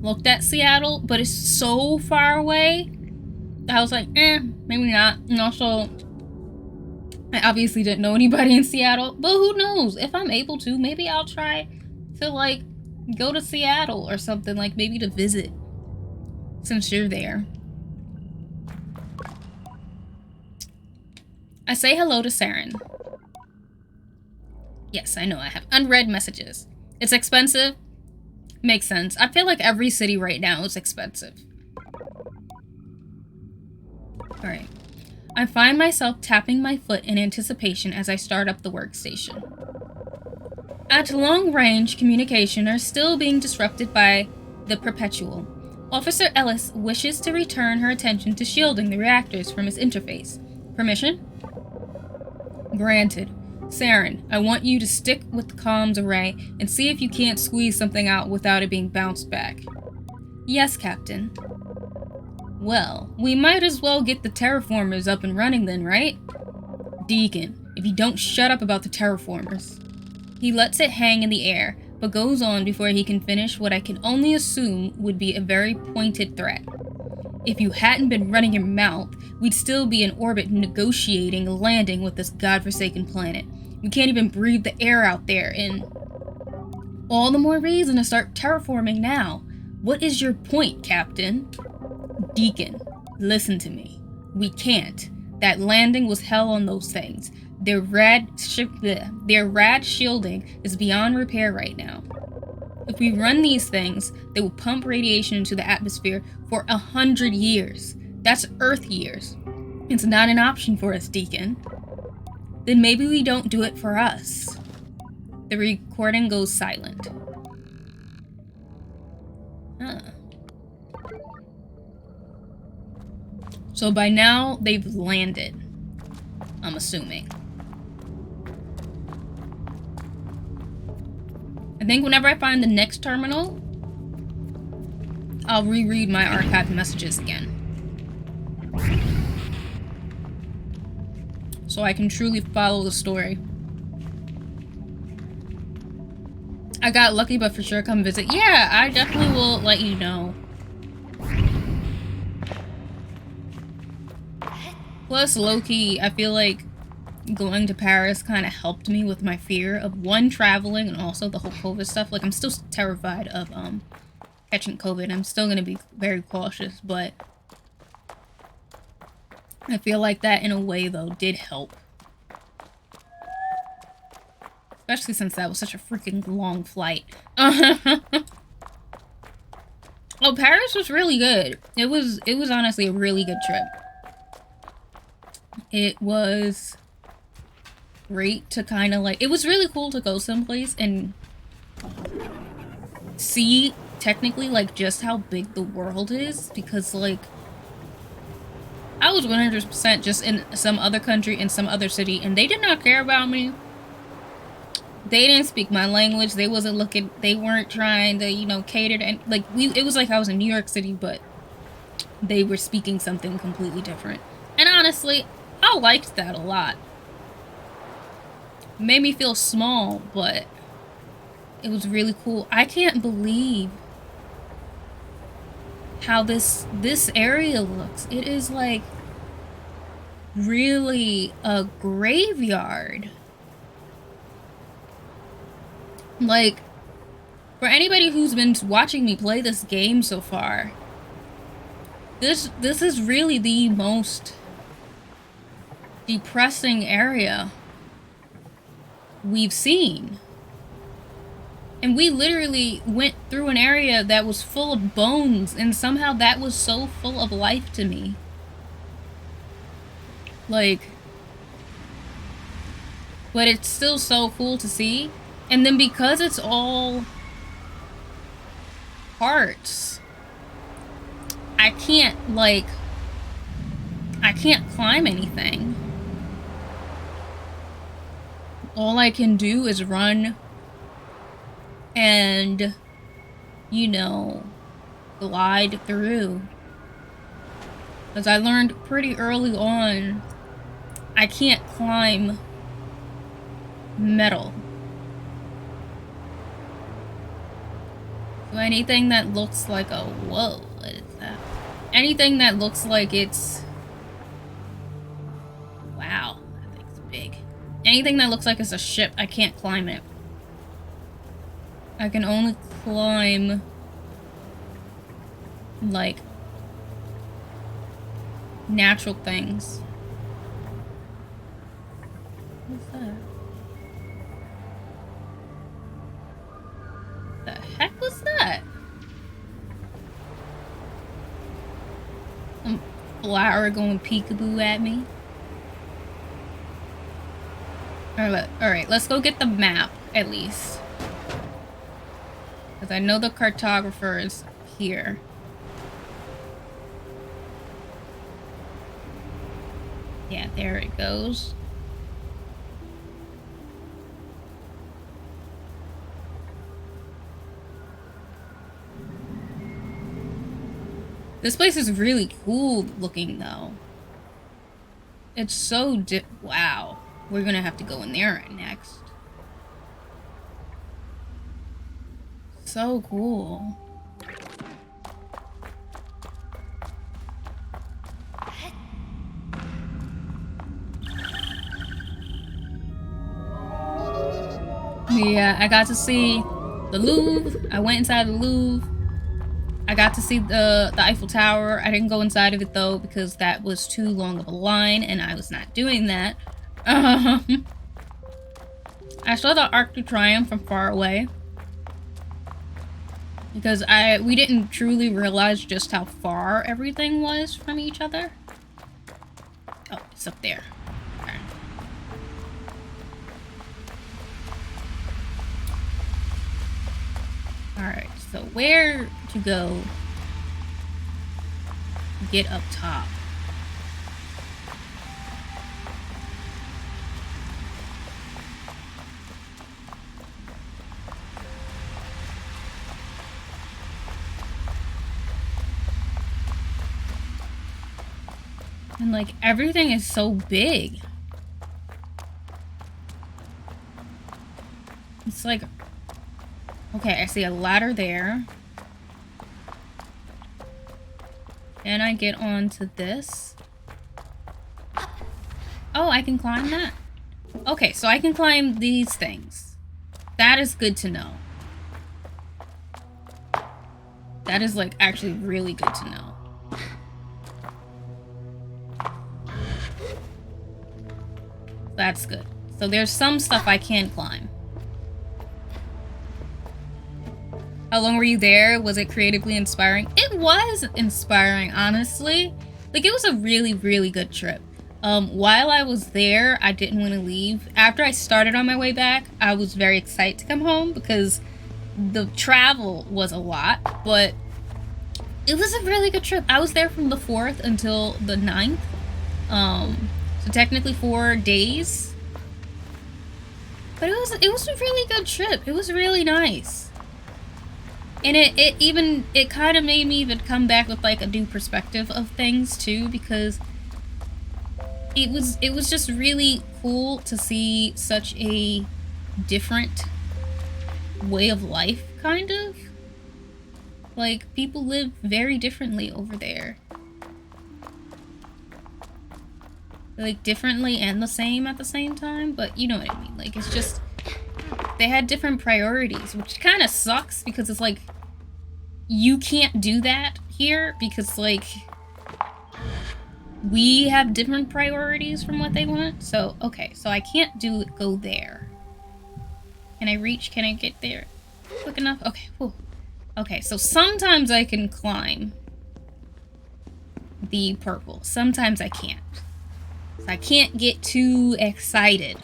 looked at Seattle, but it's so far away that I was like, maybe not. And also, I obviously didn't know anybody in Seattle, but who knows? If I'm able to, maybe I'll try to, like, go to Seattle or something, like, maybe to visit, since you're there. I say hello to Saren. Yes, I know I have unread messages. It's expensive? Makes sense. I feel like every city right now is expensive. Alright. I find myself tapping my foot in anticipation as I start up the workstation. At long range, communication are still being disrupted by the Perpetual. Officer Ellis wishes to return her attention to shielding the reactors from its interface. Permission? Granted. Saren, I want you to stick with the comms array and see if you can't squeeze something out without it being bounced back. Yes, Captain. Well, we might as well get the terraformers up and running then, right? Deacon, if you don't shut up about the terraformers. He lets it hang in the air, but goes on before he can finish what I can only assume would be a very pointed threat. If you hadn't been running your mouth, we'd still be in orbit negotiating a landing with this godforsaken planet. We can't even breathe the air out there, and all the more reason to start terraforming now. What is your point, Captain? Deacon, listen to me. We can't. That landing was hell on those things. Their rad shielding is beyond repair right now. If we run these things, they will pump radiation into the atmosphere for 100 years. That's Earth years. It's not an option for us, Deacon. Then maybe we don't do it for us. The recording goes silent. Huh. So by now, they've landed. I'm assuming. I think whenever I find the next terminal, I'll reread my archived messages again. So I can truly follow the story. I got lucky, but for sure come visit. Yeah, I definitely will let you know. Plus, low-key, I feel like going to Paris kind of helped me with my fear of, one, traveling, and also the whole COVID stuff. Like, I'm still terrified of catching COVID. I'm still going to be very cautious, but I feel like that, in a way, though, did help. Especially since that was such a freaking long flight. Oh, Paris was really good. It was honestly a really good trip. It was great to kind of like, it was really cool to go someplace and see technically like just how big the world is, because like I was 100% just in some other country, in some other city, and they did not care about me. They didn't speak my language. They wasn't looking, they weren't trying to, you know, cater to, and like it was like I was in New York City, but they were speaking something completely different. And honestly, I liked that a lot. It made me feel small, but it was really cool. I can't believe how this area looks. It is like really a graveyard. Like, for anybody who's been watching me play this game so far, this is really the most depressing area we've seen. And we literally went through an area that was full of bones, and somehow that was so full of life to me. Like, but it's still so cool to see. And then because it's all parts, I can't climb anything. All I can do is run and, you know, glide through. As I learned pretty early on, I can't climb metal. So anything that looks like a, whoa, what is that? Anything that looks like it's, wow, that thing's big. Anything that looks like it's a ship, I can't climb it. I can only climb, like, natural things. What's that? The heck was that? Some flower going peekaboo at me. Alright, let's go get the map, at least. Because I know the cartographer is here. Yeah, there it goes. This place is really cool looking, though. It's so wow. We're gonna have to go in there next. So cool. Yeah, I got to see the Louvre. I went inside the Louvre. I got to see the Eiffel Tower. I didn't go inside of it though because that was too long of a line and I was not doing that. I saw the Arc de Triomphe from far away because we didn't truly realize just how far everything was from each other. Oh, it's up there. Okay. Alright, so where to go to get up top? And like everything is so big. It's like, okay, I see a ladder there. And I get onto this. Oh, I can climb that? Okay, so I can climb these things. That is good to know. That is like actually really good to know. That's good. So there's some stuff I can climb. How long were you there? Was it creatively inspiring? It was inspiring, honestly. Like, it was a really, really good trip. While I was there, I didn't want to leave. After I started on my way back, I was very excited to come home because the travel was a lot, but it was a really good trip. I was there from the 4th until the 9th. So technically 4 days. But it was a really good trip. It was really nice. And it kind of made me even come back with like a new perspective of things too, because it was just really cool to see such a different way of life, kind of. Like, people live very differently over there. Like, differently and the same at the same time, but you know what I mean. Like, it's just, they had different priorities, which kind of sucks because it's like, you can't do that here because, like, we have different priorities from what they want. So, okay, so I can't go there. Can I get there quick enough? Okay, whew. Okay, so sometimes I can climb the purple. Sometimes I can't. So I can't get too excited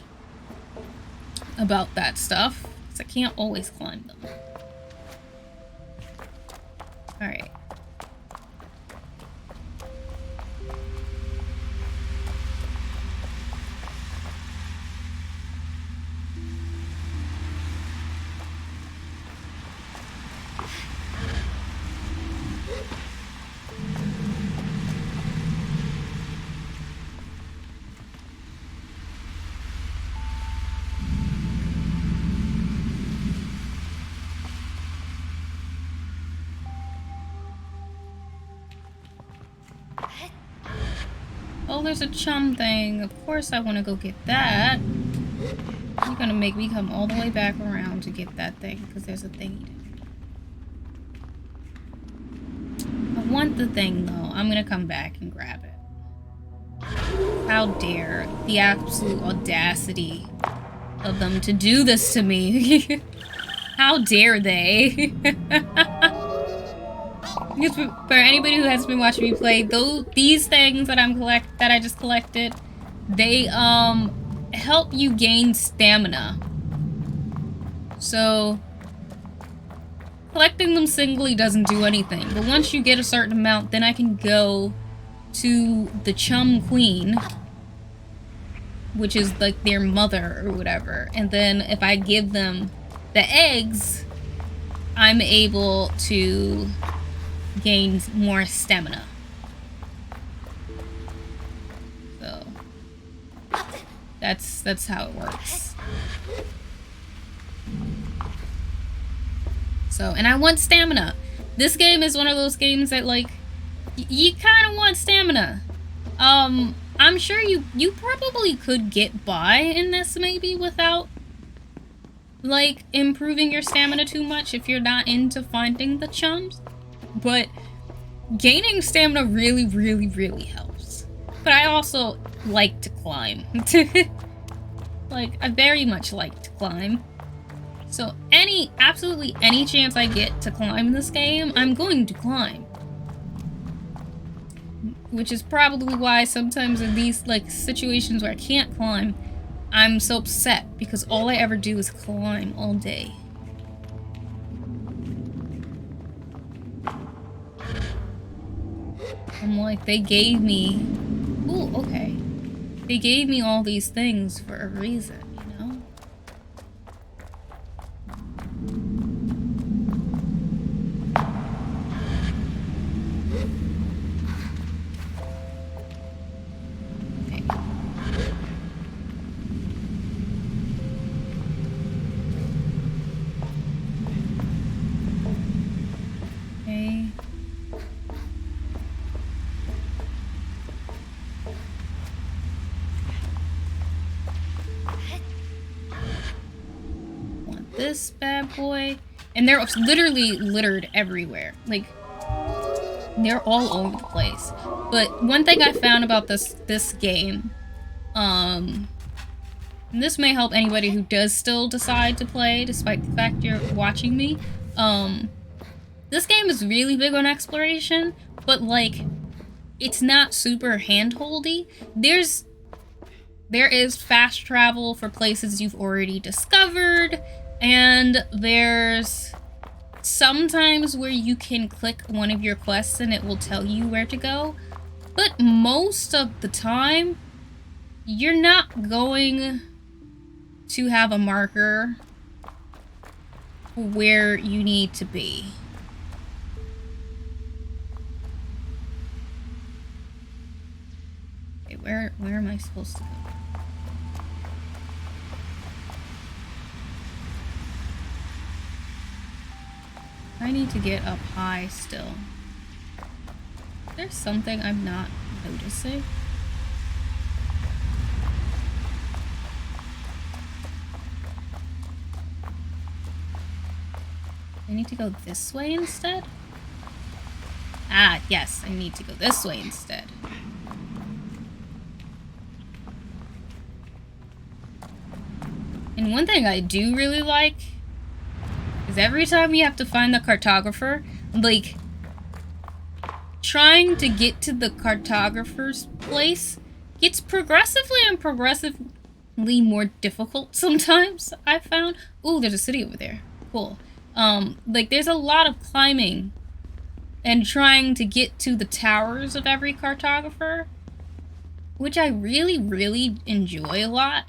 about that stuff, because I can't always climb them. Alright. there's a chum thing. Of course I want to go get that. You're gonna make me come all the way back around to get that thing, because there's a thing. I want the thing, though. I'm gonna come back and grab it. How dare the absolute audacity of them to do this to me. How dare they? For anybody who has been watching me play, these things that I just collected, they help you gain stamina. So collecting them singly doesn't do anything, but once you get a certain amount, then I can go to the Chum Queen, which is like their mother or whatever, and then if I give them the eggs, I'm able to gain more stamina. So that's how it works. So, and I want stamina. This game is one of those games that, like, you kind of want stamina. I'm sure you probably could get by in this maybe without, like, improving your stamina too much if you're not into finding the chums. But gaining stamina really, really, really helps. But I also like to climb. Like, I very much like to climb. So absolutely any chance I get to climb this game, I'm going to climb. Which is probably why sometimes in these, like, situations where I can't climb, I'm so upset, because all I ever do is climb all day. I'm like, they gave me... Ooh, okay. They gave me all these things for a reason, you know? Okay. Want this bad boy. And they're literally littered everywhere. Like, they're all over the place. But one thing I found about this game, and this may help anybody who does still decide to play, despite the fact you're watching me, this game is really big on exploration, but, like, it's not super hand-holdy. There is fast travel for places you've already discovered, and there's sometimes where you can click one of your quests and it will tell you where to go, but most of the time, you're not going to have a marker where you need to be. Okay, where am I supposed to go? I need to get up high still. There's something I'm not noticing. I need to go this way instead? Ah, yes, I need to go this way instead. And one thing I do really like is every time you have to find the cartographer, like, trying to get to the cartographer's place gets progressively more difficult sometimes, I've found. Ooh, there's a city over there. Cool. Like, there's a lot of climbing and trying to get to the towers of every cartographer, which I really, really enjoy a lot.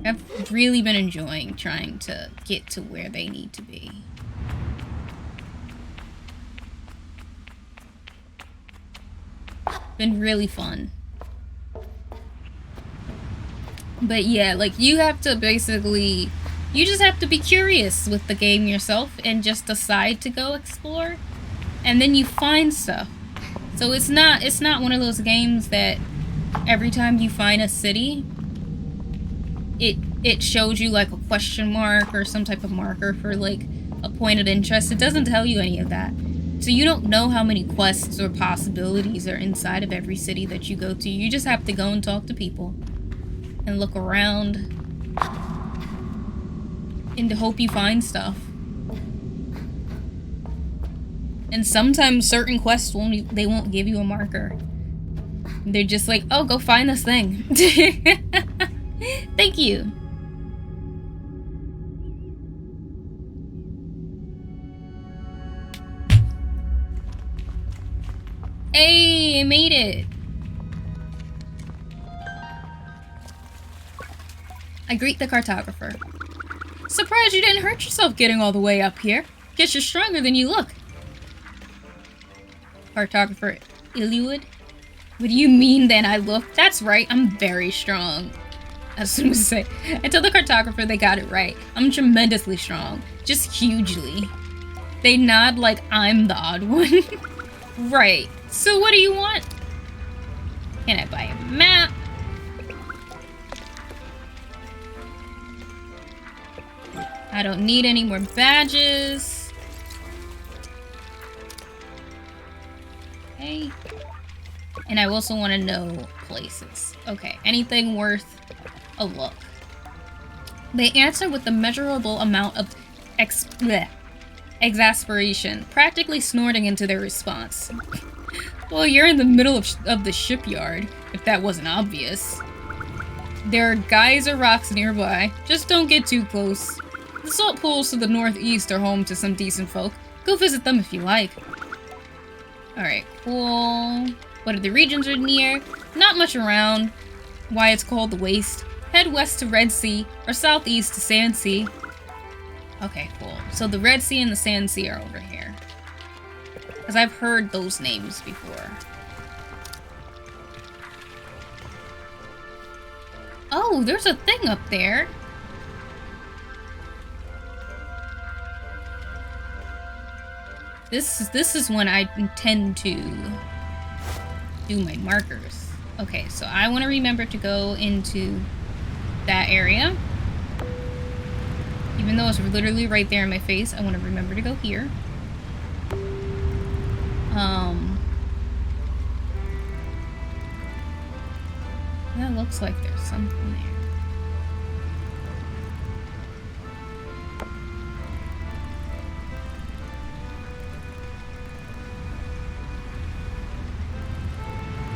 I've really been enjoying trying to get to where they need to be. Been really fun. But yeah, like, you have to basically... You just have to be curious with the game yourself and just decide to go explore. And then you find stuff. So it's not one of those games that every time you find a city, it shows you like a question mark or some type of marker for like a point of interest. It doesn't tell you any of that. So you don't know how many quests or possibilities are inside of every city that you go to. You just have to go and talk to people and look around and to hope you find stuff. And sometimes certain quests they won't give you a marker. They're just like, oh, go find this thing. Thank you. Hey, I made it. I greet the cartographer. Surprised you didn't hurt yourself getting all the way up here. Guess you're stronger than you look. Cartographer Illywood? What do you mean then I look? That's right, I'm very strong. As soon as I say, I tell the cartographer they got it right. I'm tremendously strong. Just hugely. They nod like I'm the odd one. Right. So what do you want? Can I buy a map? I don't need any more badges. Okay. And I also want to know places. Okay, anything worth a look. They answer with a measurable amount of exasperation, practically snorting into their response. Well, you're in the middle of the shipyard, if that wasn't obvious. There are geyser rocks nearby. Just don't get too close. The salt pools to the northeast are home to some decent folk. Go visit them if you like. Alright, cool. What other regions are near? Not much around. Why it's called the Waste. Head west to Red Sea, or southeast to Sand Sea. Okay, cool. So the Red Sea and the Sand Sea are over here. Because I've heard those names before. Oh, there's a thing up there. This is when I intend to do my markers. Okay, so I want to remember to go into that area. Even though it's literally right there in my face, I want to remember to go here. That looks like there's something there.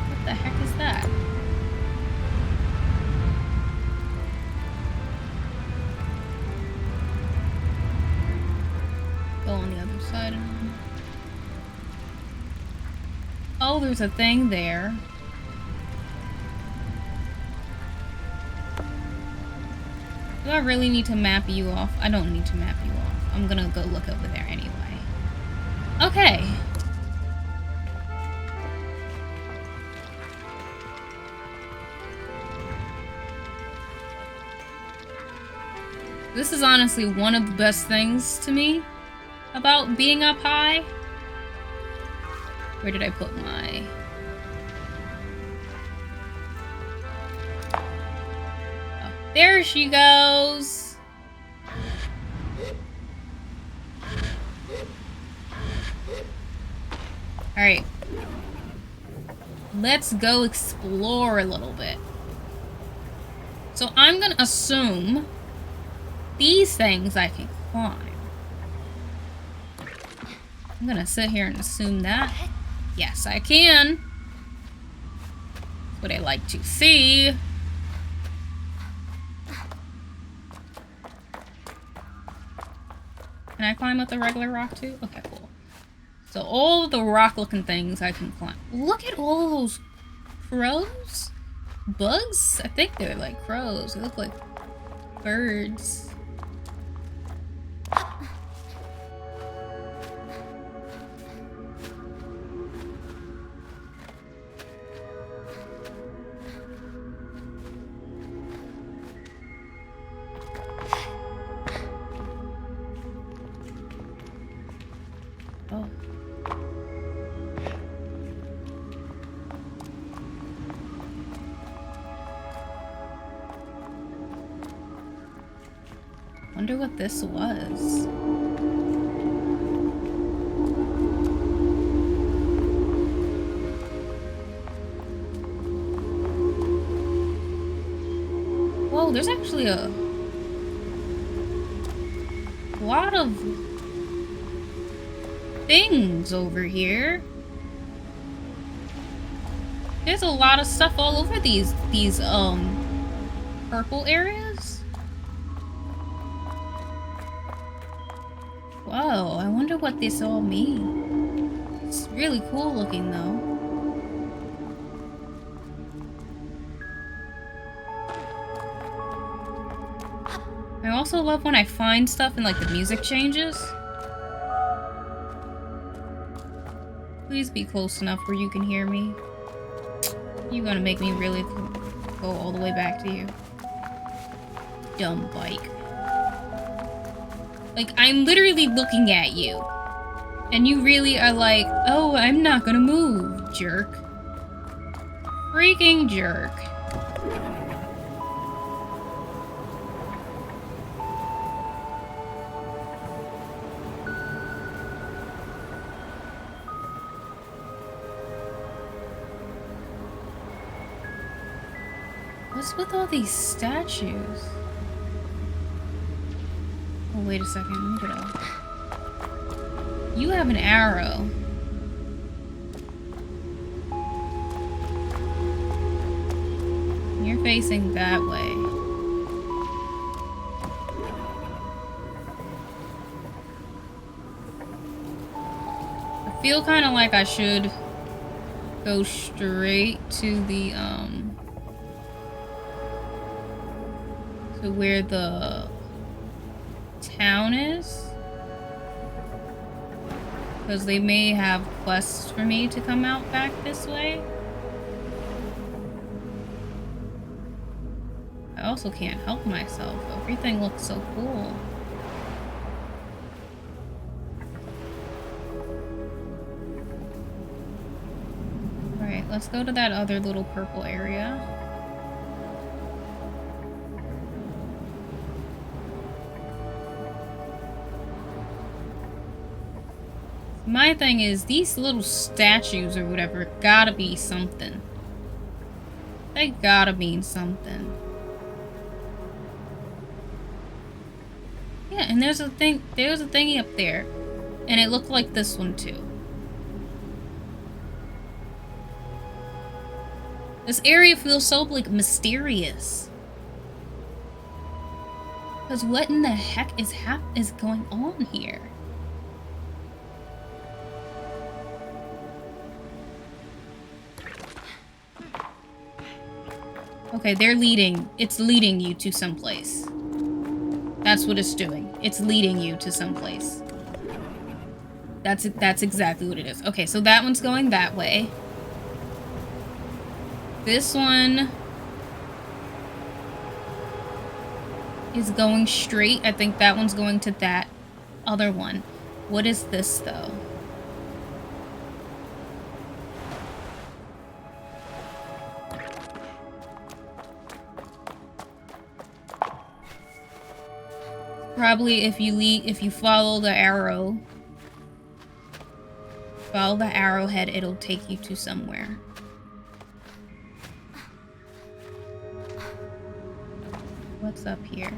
What the heck is that? Go on the other side of them. Oh, there's a thing there. Do I really need to map you off? I don't need to map you off. I'm gonna go look over there anyway. Okay. This is honestly one of the best things to me about being up high. Where did I put my... Oh, there she goes! Alright. Let's go explore a little bit. So I'm gonna assume these things I can climb. I'm gonna sit here and assume that. Yes, I can. That's what I like to see. Can I climb up the regular rock too? Okay, cool. So all of the rock-looking things I can climb. Look at all of those crows? Bugs? I think they're like crows. They look like birds. Wonder what this was. Whoa, there's actually a lot of things over here. There's a lot of stuff all over these purple areas. Whoa, I wonder what this all means. It's really cool looking though. I also love when I find stuff and like the music changes. Please be close enough where you can hear me. You're gonna make me really go all the way back to you. Dumb bike. Like, I'm literally looking at you. And you really are like, oh, I'm not gonna move, jerk. Freaking jerk. What's with all these statues? Oh, wait a second. Let me get off. You have an arrow. You're facing that way. I feel kind of like I should go straight to the, to where the town is, because they may have quests for me to come out back this way. I also can't help myself. Everything looks so cool. Alright, let's go to that other little purple area. My thing is, these little statues or whatever gotta be something. They gotta mean something. Yeah, and there's a thingy up there. And it looked like this one too. This area feels so, like, mysterious. Because what in the heck is going on here? Okay, it's leading you to someplace. That's what it's doing. It's leading you to someplace. That's exactly what it is. Okay, so that one's going that way. This one is going straight. I think that one's going to that other one. What is this, though? Probably if you follow the arrow, follow the arrowhead, it'll take you to somewhere. What's up here?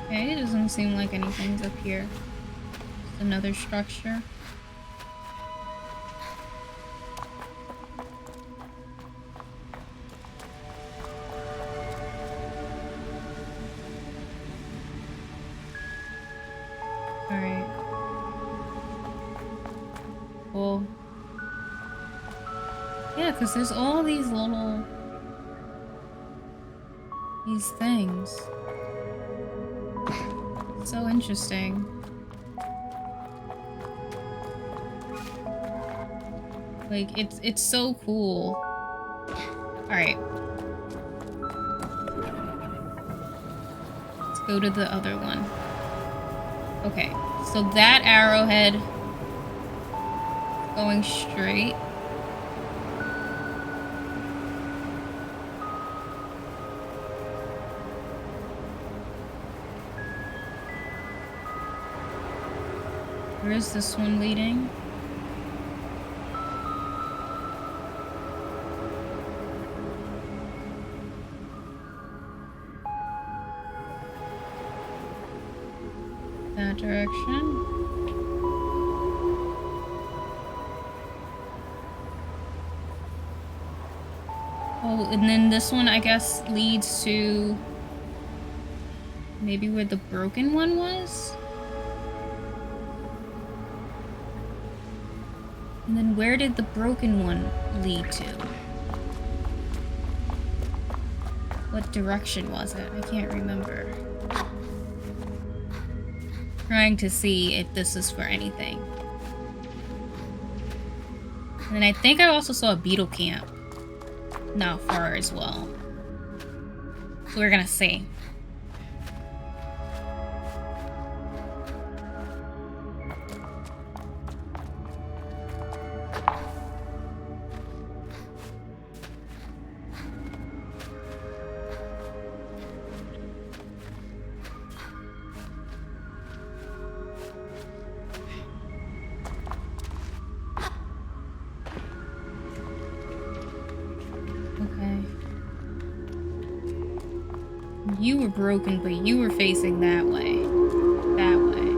Okay, it doesn't seem like anything's up here. Just another structure. Yeah, because there's all these things. So interesting. Like, it's so cool. Alright. Let's go to the other one. Okay, so that arrowhead going straight. Where is this one leading? That direction. Oh, and then this one, I guess, leads to maybe where the broken one was? And then where did the broken one lead to? What direction was it? I can't remember. Trying to see if this is for anything. And then I think I also saw a beetle camp not far as well. So we're gonna see. You were broken, but you were facing that way. That way.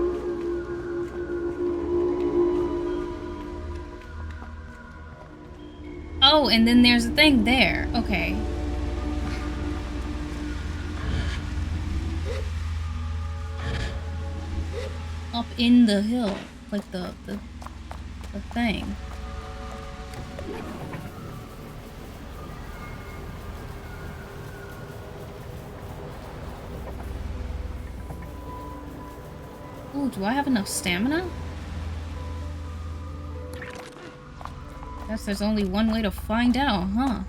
Oh, and then there's a thing there. Okay. Up in the hill. Like the thing. Ooh, do I have enough stamina? Guess there's only one way to find out, huh?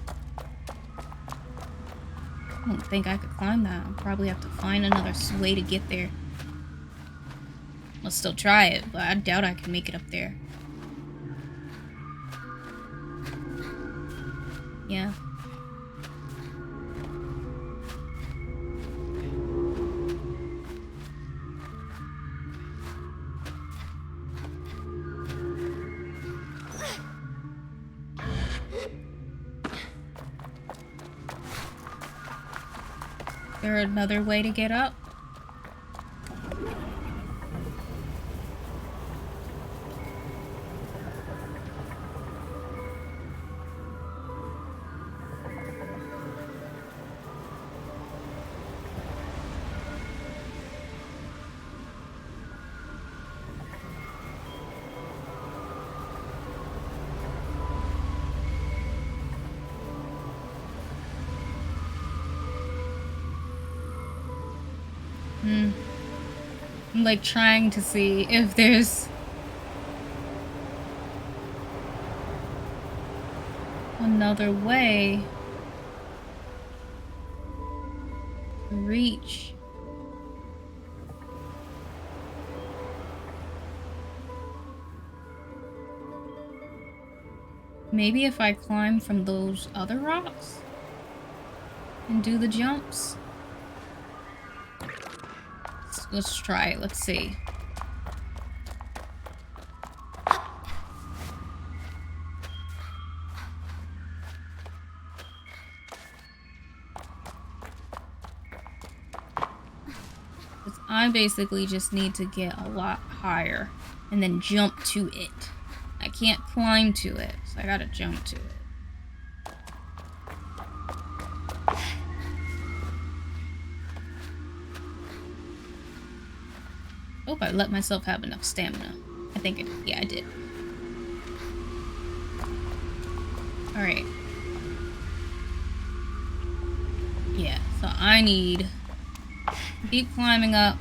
I don't think I could climb that. I'll probably have to find another way to get there. I'll still try it, but I doubt I can make it up there. Yeah. Is there another way to get up? I'm like trying to see if there's another way to reach. Maybe if I climb from those other rocks and do the jumps. Let's try it. Let's see. I basically just need to get a lot higher and then jump to it. I can't climb to it, so I gotta jump to it. Hope I let myself have enough stamina. I think yeah, I did. Alright. Yeah, so I need to keep climbing up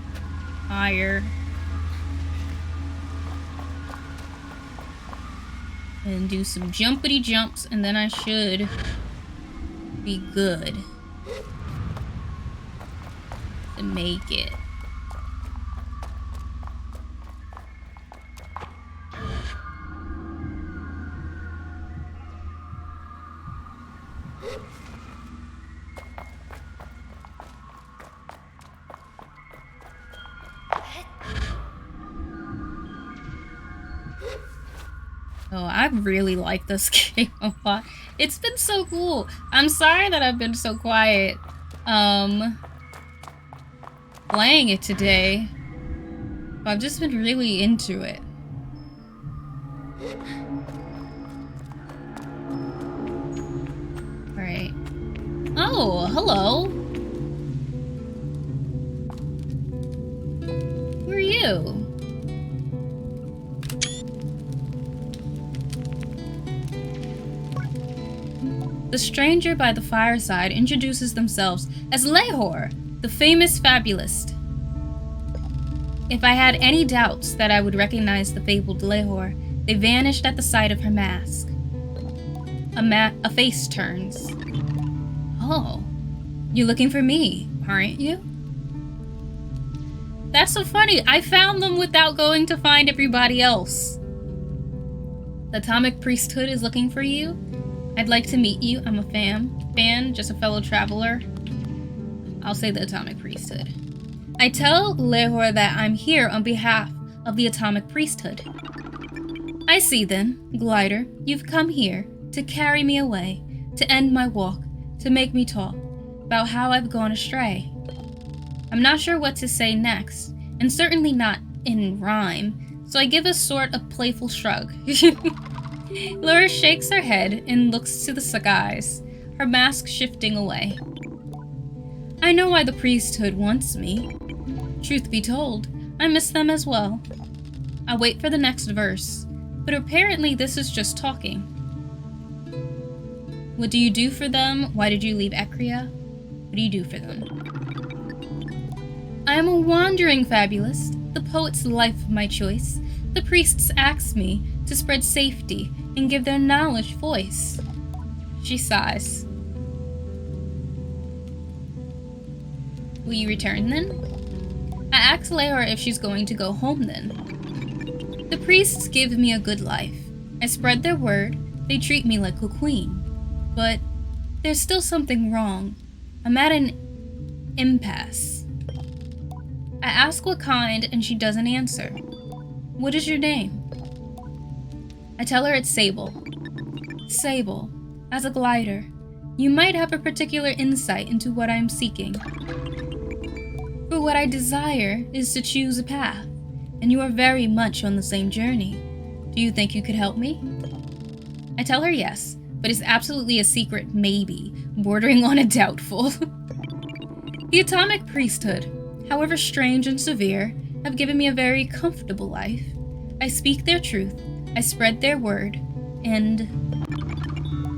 higher. And do some jumpity jumps, and then I should be good to make it. Oh, I really like this game a lot. It's been so cool. I'm sorry that I've been so quiet, playing it today. But I've just been really into it. Alright. Oh, hello. Who are you? The stranger by the fireside introduces themselves as Lehor, the famous fabulist. If I had any doubts that I would recognize the fabled Lehor, they vanished at the sight of her mask. A face turns. Oh, you're looking for me, aren't you? That's so funny. I found them without going to find everybody else. The Atomic Priesthood is looking for you. I'd like to meet you. I'm a fan, just a fellow traveler. I'll say the Atomic Priesthood. I tell Lehor that I'm here on behalf of the Atomic Priesthood. I see then, Glider, you've come here to carry me away, to end my walk, to make me talk about how I've gone astray. I'm not sure what to say next, and certainly not in rhyme, so I give a sort of playful shrug. Laura shakes her head and looks to the skies, her mask shifting away. I know why the priesthood wants me. Truth be told, I miss them as well. I wait for the next verse, but apparently this is just talking. What do you do for them? Why did you leave Ecria? What do you do for them? I am a wandering fabulist, the poet's life of my choice. The priests ask me to spread safety and give their knowledge voice. She sighs. Will you return then? I ask Lehor if she's going to go home then. The priests give me a good life. I spread their word, they treat me like a queen. But there's still something wrong. I'm at an impasse. I ask what kind and she doesn't answer. What is your name? I tell her it's Sable. Sable, as a glider, you might have a particular insight into what I'm seeking. For what I desire is to choose a path, and you are very much on the same journey. Do you think you could help me? I tell her yes, but it's absolutely a secret maybe, bordering on a doubtful. The Atomic Priesthood, however strange and severe, have given me a very comfortable life. I speak their truth, I spread their word, and,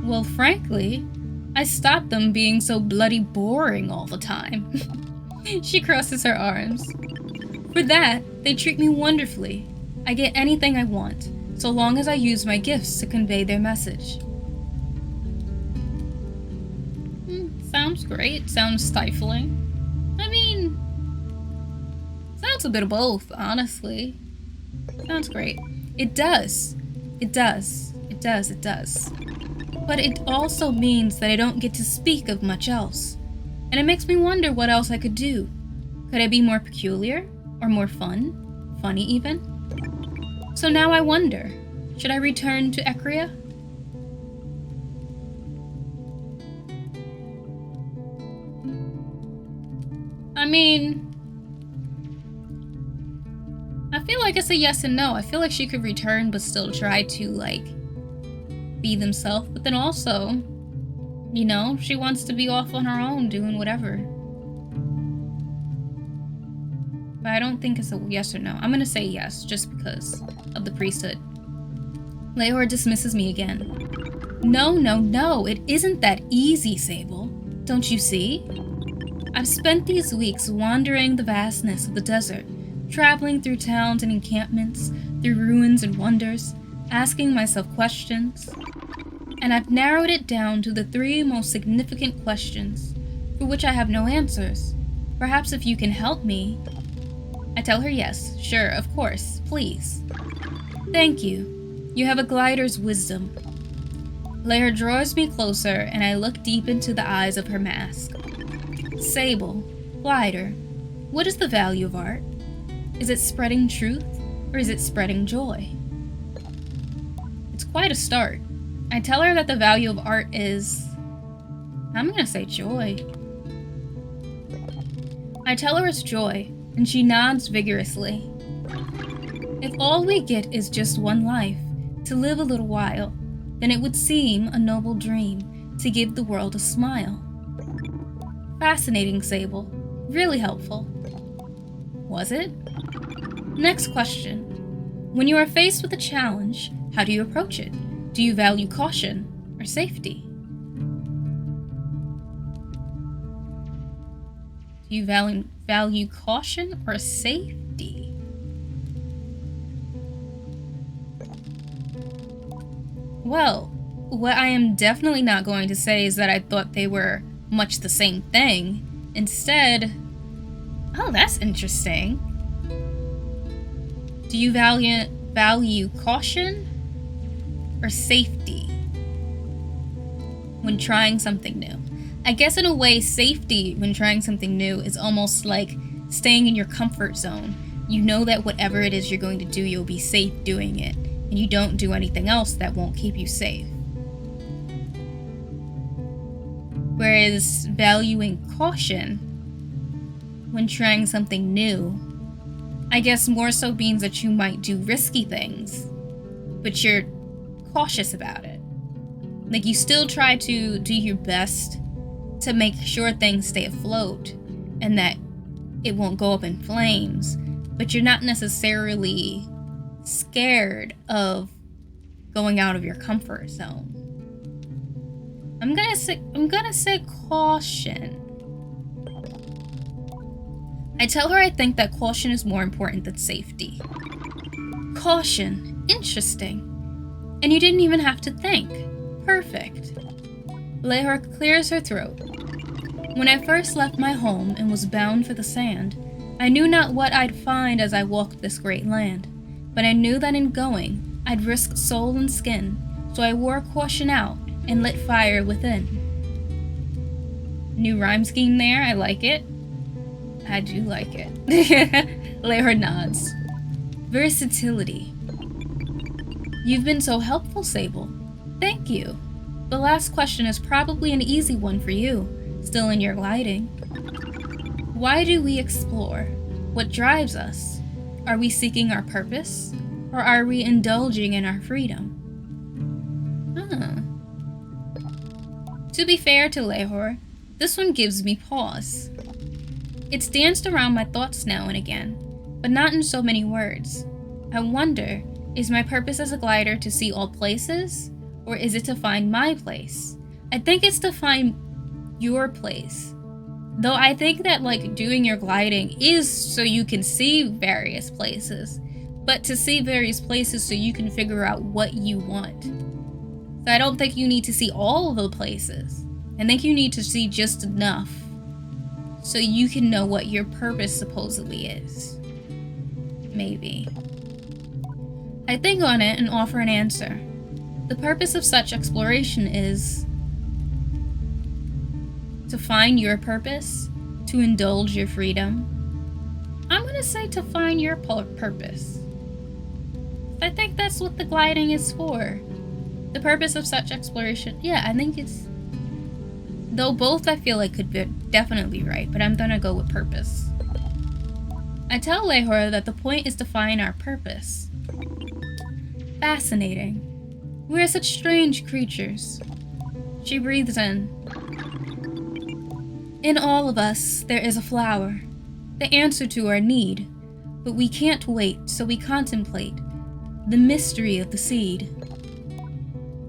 well, frankly, I stop them being so bloody boring all the time. She crosses her arms. For that, they treat me wonderfully. I get anything I want, so long as I use my gifts to convey their message. Sounds great. Sounds stifling. I mean, sounds a bit of both, honestly. Sounds great. It does. It does. It does. It does. But it also means that I don't get to speak of much else. And it makes me wonder what else I could do. Could I be more peculiar? Or more fun? Funny, even? So now I wonder, should I return to Ecria? I mean, I feel like it's a yes and no. I feel like she could return but still try to, like, be themselves. But then also, you know, she wants to be off on her own doing whatever. But I don't think it's a yes or no. I'm gonna say yes, just because of the priesthood. Lehor dismisses me again. No, no, no, it isn't that easy, Sable. Don't you see? I've spent these weeks wandering the vastness of the desert, traveling through towns and encampments, through ruins and wonders, asking myself questions. And I've narrowed it down to the 3 most significant questions, for which I have no answers. Perhaps if you can help me. I tell her yes, sure, of course, please. Thank you. You have a glider's wisdom. Lehor draws me closer, and I look deep into the eyes of her mask. Sable, glider, what is the value of art? Is it spreading truth, or is it spreading joy? It's quite a start. I tell her that the value of art is... I'm gonna say joy. I tell her it's joy, and she nods vigorously. If all we get is just one life, to live a little while, then it would seem a noble dream to give the world a smile. Fascinating, Sable. Really helpful. Was it? Next question. When you are faced with a challenge, how do you approach it? Do you value caution or safety? Do you value caution or safety? Well, what I am definitely not going to say is that I thought they were much the same thing. Instead, oh, that's interesting. Do you value caution or safety when trying something new? I guess in a way, safety when trying something new is almost like staying in your comfort zone. You know that whatever it is you're going to do, you'll be safe doing it, and you don't do anything else that won't keep you safe. Whereas valuing caution when trying something new, I guess more so means that you might do risky things, but you're cautious about it. Like, you still try to do your best to make sure things stay afloat and that it won't go up in flames, but you're not necessarily scared of going out of your comfort zone. I'm gonna say caution. I tell her I think that caution is more important than safety. Caution. Interesting. And you didn't even have to think. Perfect. Lehor clears her throat. When I first left my home and was bound for the sand, I knew not what I'd find as I walked this great land, but I knew that in going, I'd risk soul and skin, so I wore caution out and lit fire within. New rhyme scheme there, I like it. I do like it. Lehor nods. Versatility. You've been so helpful, Sable. Thank you. The last question is probably an easy one for you, still in your gliding. Why do we explore? What drives us? Are we seeking our purpose? Or are we indulging in our freedom? To be fair to Lehor, this one gives me pause. It's danced around my thoughts now and again, but not in so many words. I wonder, is my purpose as a glider to see all places? Or is it to find my place? I think it's to find your place. Though I think that, like, doing your gliding is so you can see various places, but to see various places so you can figure out what you want. So I don't think you need to see all the places. I think you need to see just enough so you can know what your purpose supposedly is. Maybe. I think on it and offer an answer. The purpose of such exploration is to find your purpose, to indulge your freedom. I'm gonna say to find your purpose. I think that's what the gliding is for. The purpose of such exploration, yeah, I think it's... Though both I feel like could be definitely right, but I'm gonna go with purpose. I tell Lehor that the point is to find our purpose. Fascinating. We are such strange creatures. She breathes in. In all of us, there is a flower, the answer to our need, but we can't wait, so we contemplate the mystery of the seed.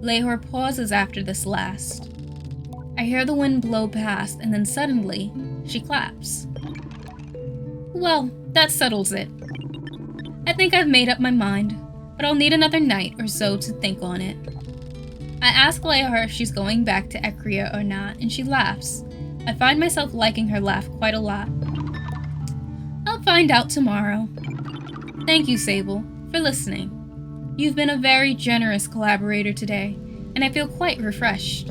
Lehor pauses after this last. I hear the wind blow past, and then suddenly, she claps. Well, that settles it. I think I've made up my mind, but I'll need another night or so to think on it. I ask Lehor if she's going back to Ekria or not, and she laughs. I find myself liking her laugh quite a lot. I'll find out tomorrow. Thank you, Sable, for listening. You've been a very generous collaborator today, and I feel quite refreshed.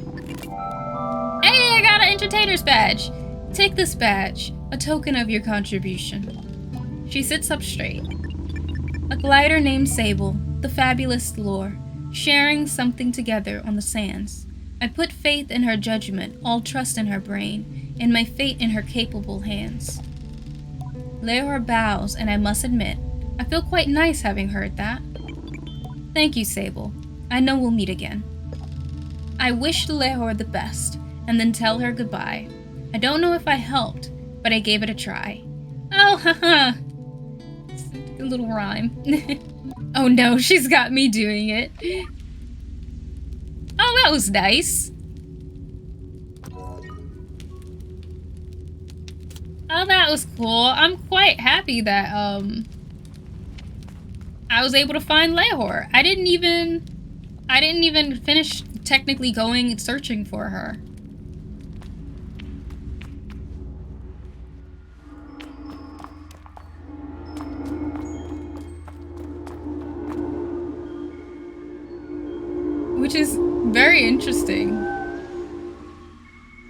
Hey, I got an entertainer's badge! Take this badge, a token of your contribution. She sits up straight. A glider named Sable, the fabulous lore, sharing something together on the sands. I put faith in her judgment, all trust in her brain, and my fate in her capable hands. Leor bows, and I must admit, I feel quite nice having heard that. Thank you, Sable. I know we'll meet again. I wish Leor the best, and then tell her goodbye. I don't know if I helped, but I gave it a try. Oh, haha. A little rhyme. Oh no, she's got me doing it. Oh, that was nice. Oh, that was cool. I'm quite happy that, I was able to find Leor. I didn't even finish technically going and searching for her. Which is very interesting.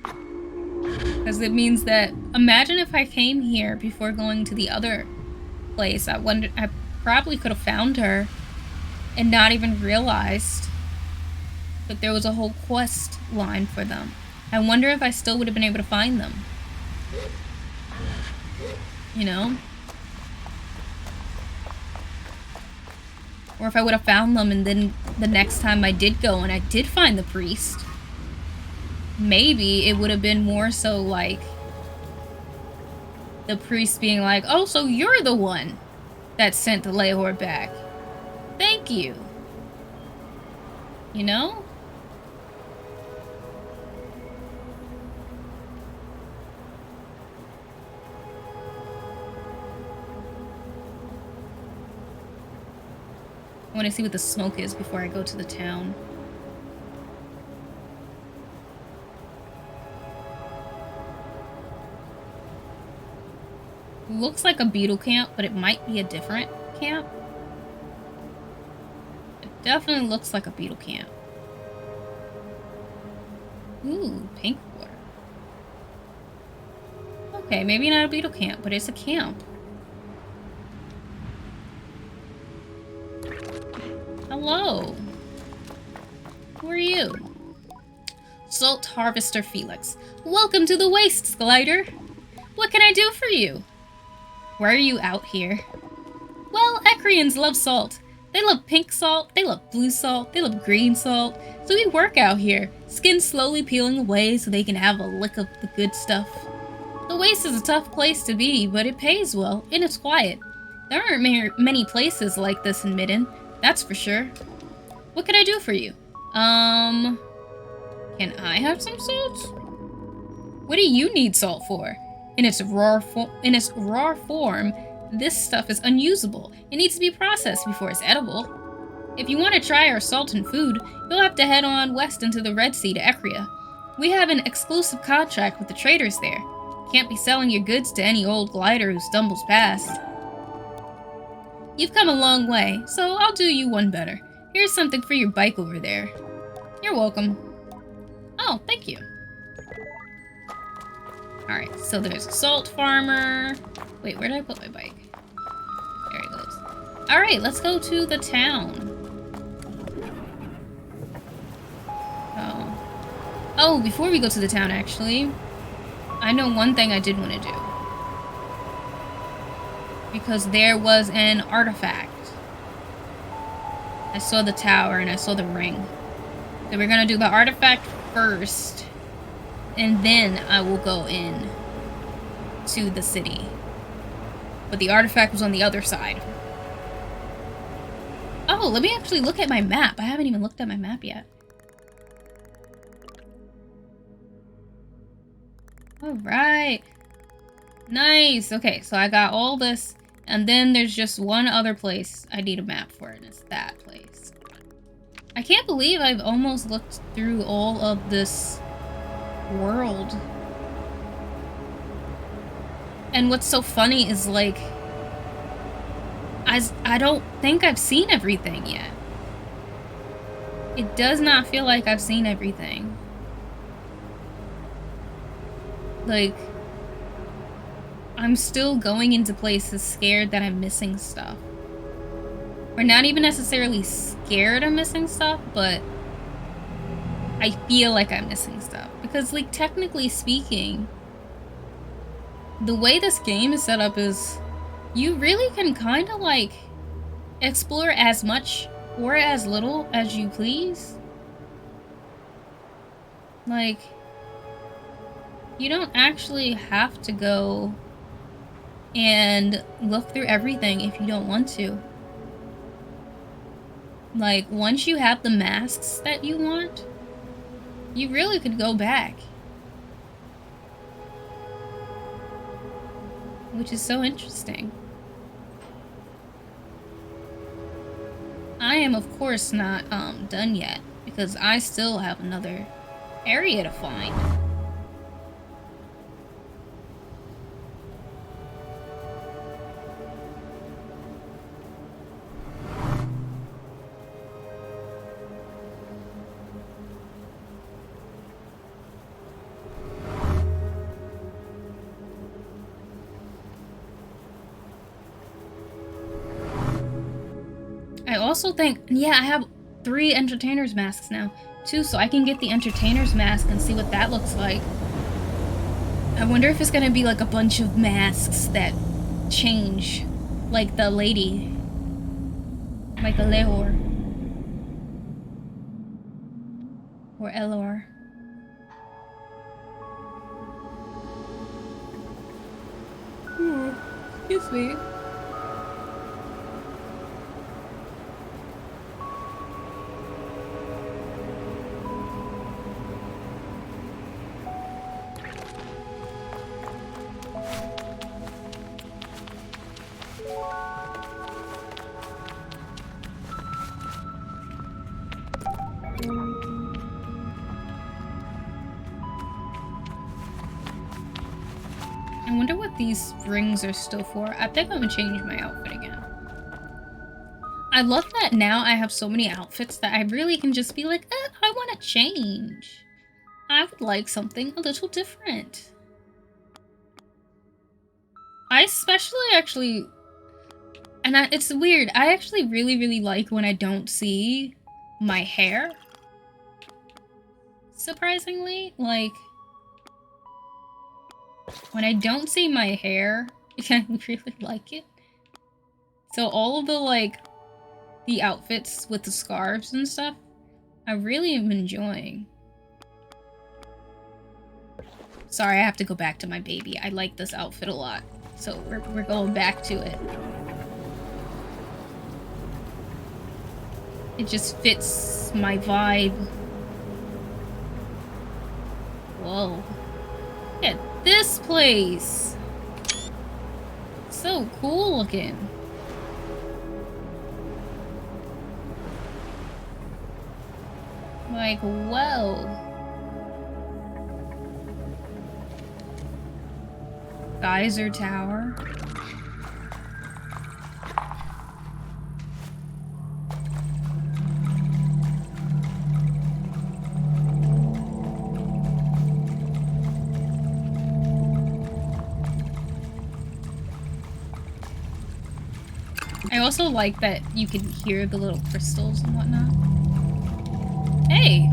Because it means that, imagine if I came here before going to the other place. I probably could have found her and not even realized that there was a whole quest line for them. I wonder if I still would have been able to find them. You know? Or if I would have found them and then the next time I did go and I did find the priest, maybe it would have been more so like the priest being like, oh, so you're the one that sent the Leor back. Thank you. You know? I want to see what the smoke is before I go to the town. Looks like a beetle camp, but it might be a different camp. It definitely looks like a beetle camp. Ooh, pink water. Okay, maybe not a beetle camp, but it's a camp. Hello. Who are you? Salt Harvester Felix. Welcome to the Wastes, Glider. What can I do for you? Why are you out here? Well, Ecrians love salt. They love pink salt, they love blue salt, they love green salt. So we work out here, skin slowly peeling away so they can have a lick of the good stuff. The Waste is a tough place to be, but it pays well, and it's quiet. There aren't many places like this in Midden, that's for sure. What can I do for you? Can I have some salt? What do you need salt for? In its raw form, this stuff is unusable. It needs to be processed before it's edible. If you want to try our salt and food, you'll have to head on west into the Red Sea to Ecria. We have an exclusive contract with the traders there. Can't be selling your goods to any old glider who stumbles past. You've come a long way, so I'll do you one better. Here's something for your bike over there. You're welcome. Oh, thank you. Alright, so there's a salt farmer. Wait, where did I put my bike? There it goes. Alright, let's go to the town. Oh, before we go to the town, actually, I know one thing I did want to do. Because there was an artifact. I saw the tower and I saw the ring. So we're gonna do the artifact first. And then I will go in to the city. But the artifact was on the other side. Oh, let me actually look at my map. I haven't even looked at my map yet. Alright. Nice. Okay, so I got all this. And then there's just one other place I need a map for, and it's that place. I can't believe I've almost looked through all of this world. And what's so funny is, like, I don't think I've seen everything yet. It does not feel like I've seen everything. Like, I'm still going into places scared that I'm missing stuff. Or not even necessarily scared of missing stuff, but I feel like I'm missing stuff. Because, like, technically speaking, the way this game is set up is you really can kind of, like, explore as much or as little as you please. Like, you don't actually have to go and look through everything if you don't want to. Like, once you have the masks that you want, you really could go back. Which is so interesting. I am, of course, not done yet, because I still have another area to find. I also think, yeah, I have 3 entertainer's masks now, too, so I can get the entertainer's mask and see what that looks like. I wonder if it's gonna be like a bunch of masks that change, like the lady, like a Leor. Or Elor. Ooh, excuse me. I wonder what these rings are still for. I think I'm gonna change my outfit again. I love that now I have so many outfits that I really can just be like, I want to change. I would like something a little different. I especially actually, and it's weird, I actually really like when I don't see my hair. Surprisingly, like, when I don't see my hair, I really like it. So all of the, like, the outfits with the scarves and stuff, I really am enjoying. Sorry, I have to go back to my baby. I like this outfit a lot. So we're going back to it. It just fits my vibe. Whoa. Look at this place. So cool looking. Like, whoa. Geyser Tower. I also like that you can hear the little crystals and whatnot. Hey!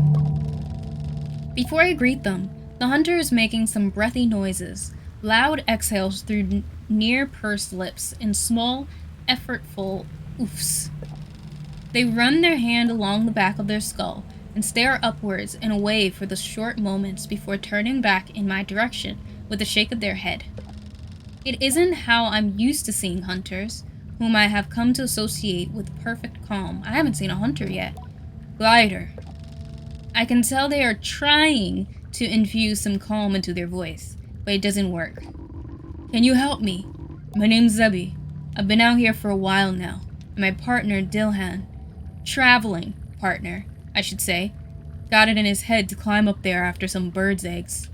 Before I greet them, the hunter is making some breathy noises, loud exhales through near-pursed lips, and small, effortful oofs. They run their hand along the back of their skull and stare upwards and away for the short moments before turning back in my direction with a shake of their head. It isn't how I'm used to seeing hunters, whom I have come to associate with perfect calm. I haven't seen a hunter yet. Glider. I can tell they are trying to infuse some calm into their voice, but it doesn't work. Can you help me? My name's Zebi. I've been out here for a while now, and my partner, Dilhan, traveling partner, I should say, got it in his head to climb up there after some bird's eggs.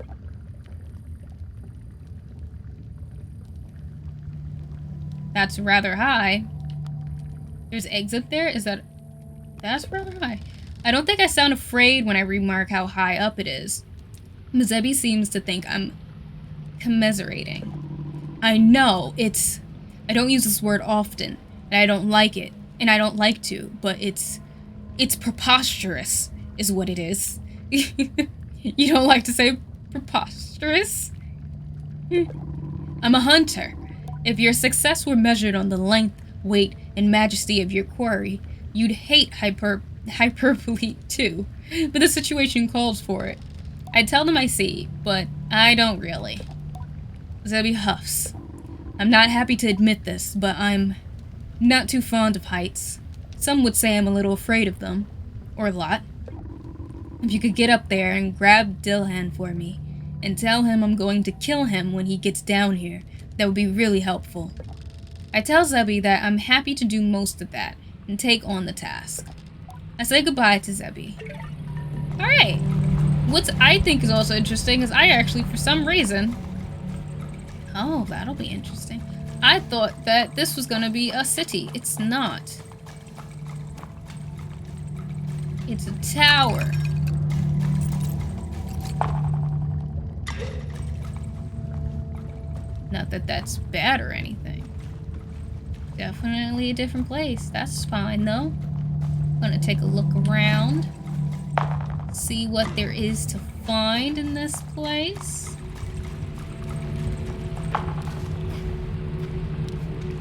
That's rather high. There's eggs up there? That's rather high. I don't think I sound afraid when I remark how high up it is. Zebi seems to think I'm commiserating. I know, I don't use this word often, and I don't like it, And I don't like to, but it's preposterous, is what it is. You don't like to say preposterous? I'm a hunter. If your success were measured on the length, weight, and majesty of your quarry, you'd hate hyperbole too. But the situation calls for it. I tell them I see, but I don't really. Zebby huffs. I'm not happy to admit this, but I'm not too fond of heights. Some would say I'm a little afraid of them. Or a lot. If you could get up there and grab Dilhan for me, and tell him I'm going to kill him when he gets down here, that would be really helpful. I tell Zebby that I'm happy to do most of that, and take on the task. I say goodbye to Zebby. Alright. What I think is also interesting is I actually, for some reason... Oh, that'll be interesting. I thought that this was gonna be a city. It's not. It's a tower. Not that that's bad or anything. Definitely a different place. That's fine, though. Gonna take a look around. See what there is to find in this place.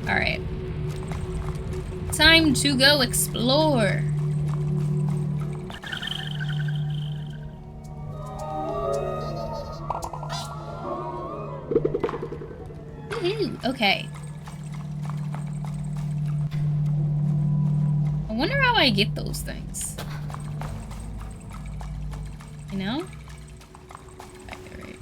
Alright. Time to go explore. Ooh, okay. I wonder how I get those things. You know? Back there, right?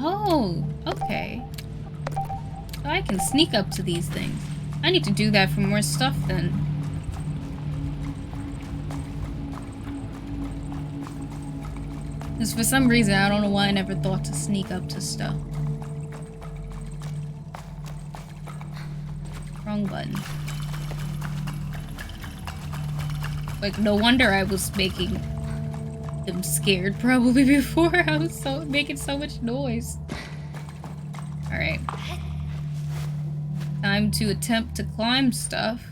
Oh, okay. So I can sneak up to these things. I need to do that for more stuff then. Because for some reason, I don't know why I never thought to sneak up to stuff. Wrong button. Like, no wonder I was making them scared probably before. I was making so much noise. Alright. Time to attempt to climb stuff.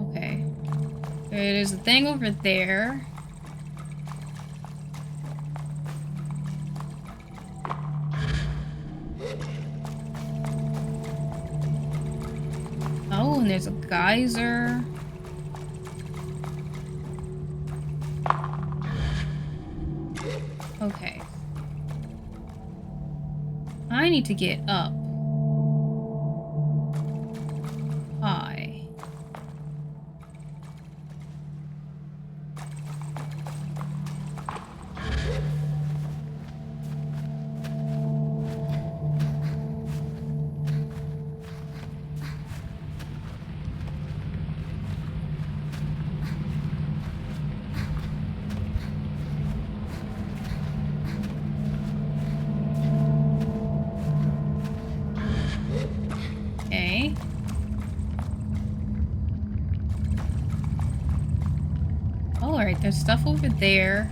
Okay. There's a thing over there. Oh, and there's a geyser. Okay. I need to get up high. Okay. Oh, alright, there's stuff over there.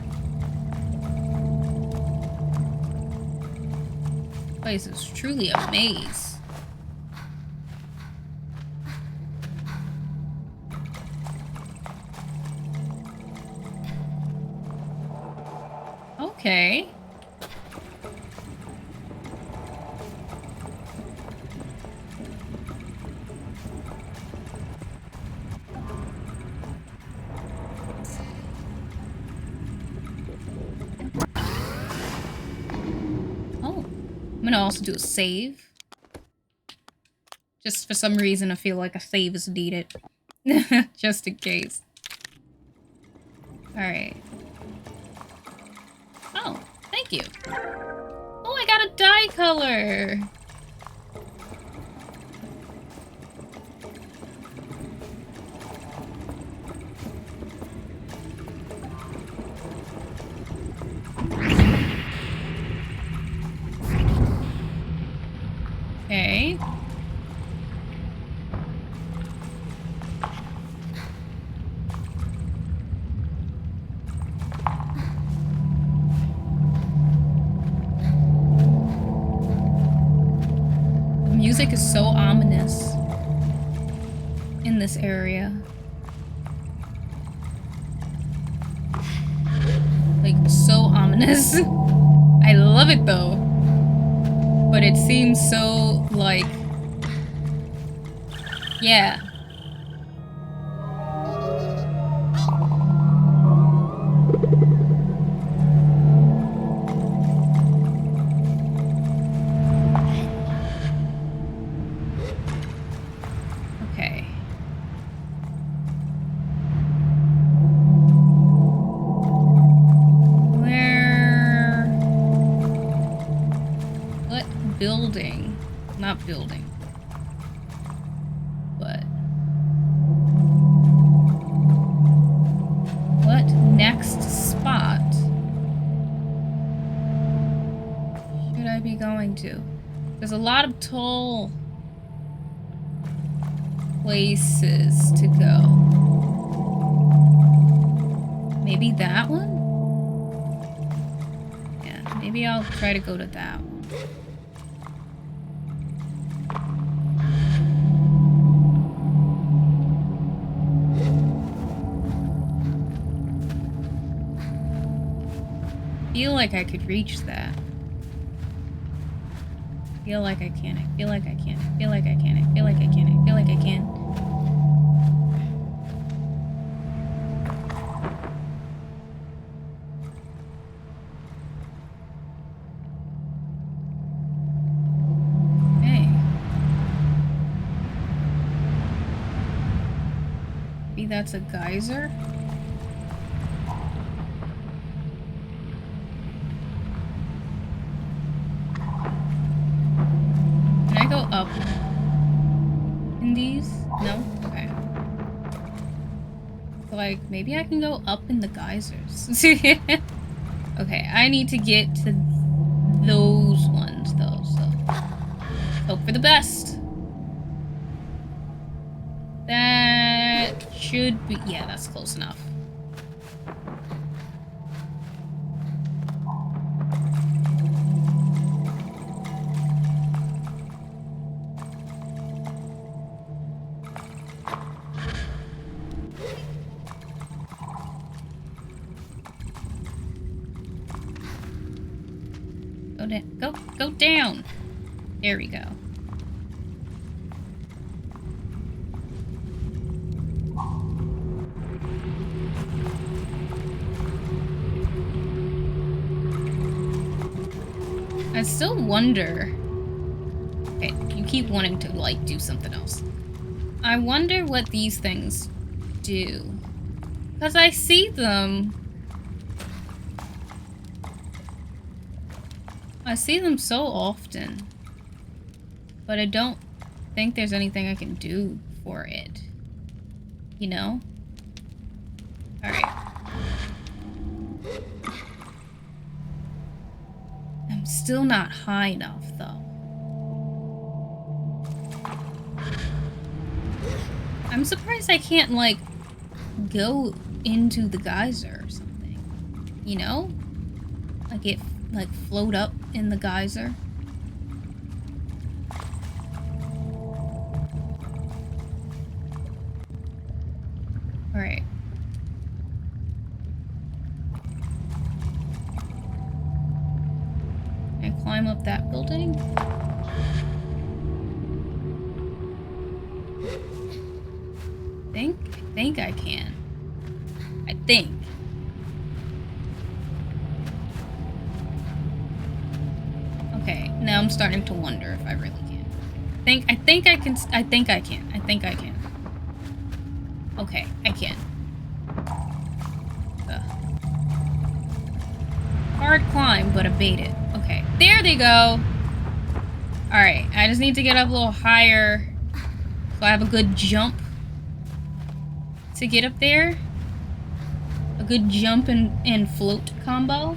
This place is truly a maze. Okay. I'm gonna also do a save. Just for some reason, I feel like a save is needed. Just in case. Alright. Oh, thank you. Oh, I got a dye color! Okay. music is so ominous in this area. Like, so ominous. I love it though. But it seems so, like... Yeah. Okay. Where... What building? Not building. But... What next spot should I be going to? There's a lot of tall places to go. Maybe that one? Yeah, maybe I'll try to go to that one. I feel like I could reach that. I feel like I can. I feel like I can. I feel like I can. I feel like I can. I feel like I can. Okay. Maybe that's a geyser? Up in these? No? Okay. So, like, maybe I can go up in the geysers. Okay, I need to get to those ones, though, so... Hope for the best. That should be... Yeah, that's close enough. Go down. There we go. I still wonder. Okay, you keep wanting to, like, do something else. I wonder what these things do. Because I see them. I see them so often, but I don't think there's anything I can do for it, you know? Alright. I'm still not high enough, though. I'm surprised I can't, like, go into the geyser or something, you know? Like, it like float up in the geyser. All right. Can I climb up that building? I think I can. I think. Okay, now I'm starting to wonder if I really can. I think I can. Okay, I can. Hard climb, but abate it. Okay, there they go. Alright, I just need to get up a little higher so I have a good jump to get up there. A good jump and float combo.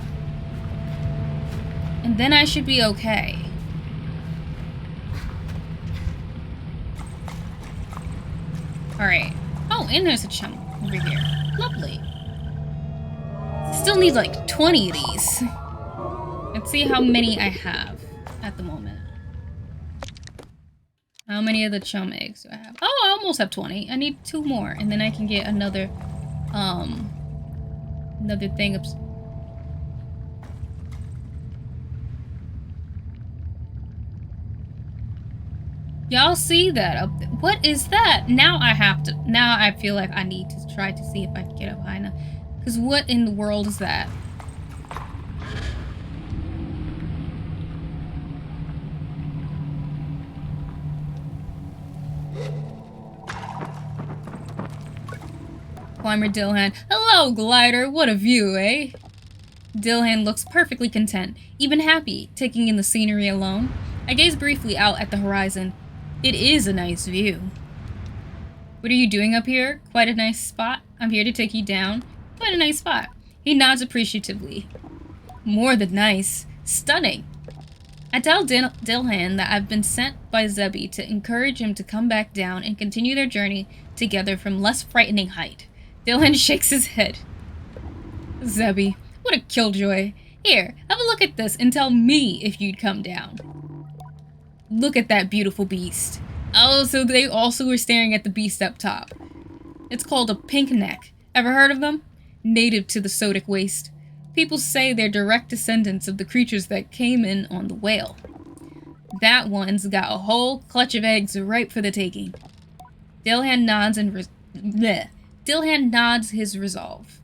And then I should be okay. Alright. Oh, and there's a chunk over here. Lovely. Still need like 20 of these. Let's see how many I have at the moment. How many of the chum eggs do I have? Oh, I almost have 20. I need 2 more, and then I can get another thing of... Y'all see that up there? What is that? Now I feel like I need to try to see if I can get up high enough. Because what in the world is that? Climber Dilhan. Hello, glider. What a view, eh? Dilhan looks perfectly content, even happy, taking in the scenery alone. I gaze briefly out at the horizon. It is a nice view. What are you doing up here? Quite a nice spot. I'm here to take you down. Quite a nice spot. He nods appreciatively. More than nice. Stunning. I tell Dilhan that I've been sent by Zebby to encourage him to come back down and continue their journey together from less frightening height. Dilhan shakes his head. Zebby, what a killjoy. Here, have a look at this and tell me if you'd come down. Look at that beautiful beast. Oh, so they also were staring at the beast up top. It's called a pink neck. Ever heard of them? Native to the Sodic Waste. People say they're direct descendants of the creatures that came in on the whale. That one's got a whole clutch of eggs ripe for the taking. Dilhan nods his resolve.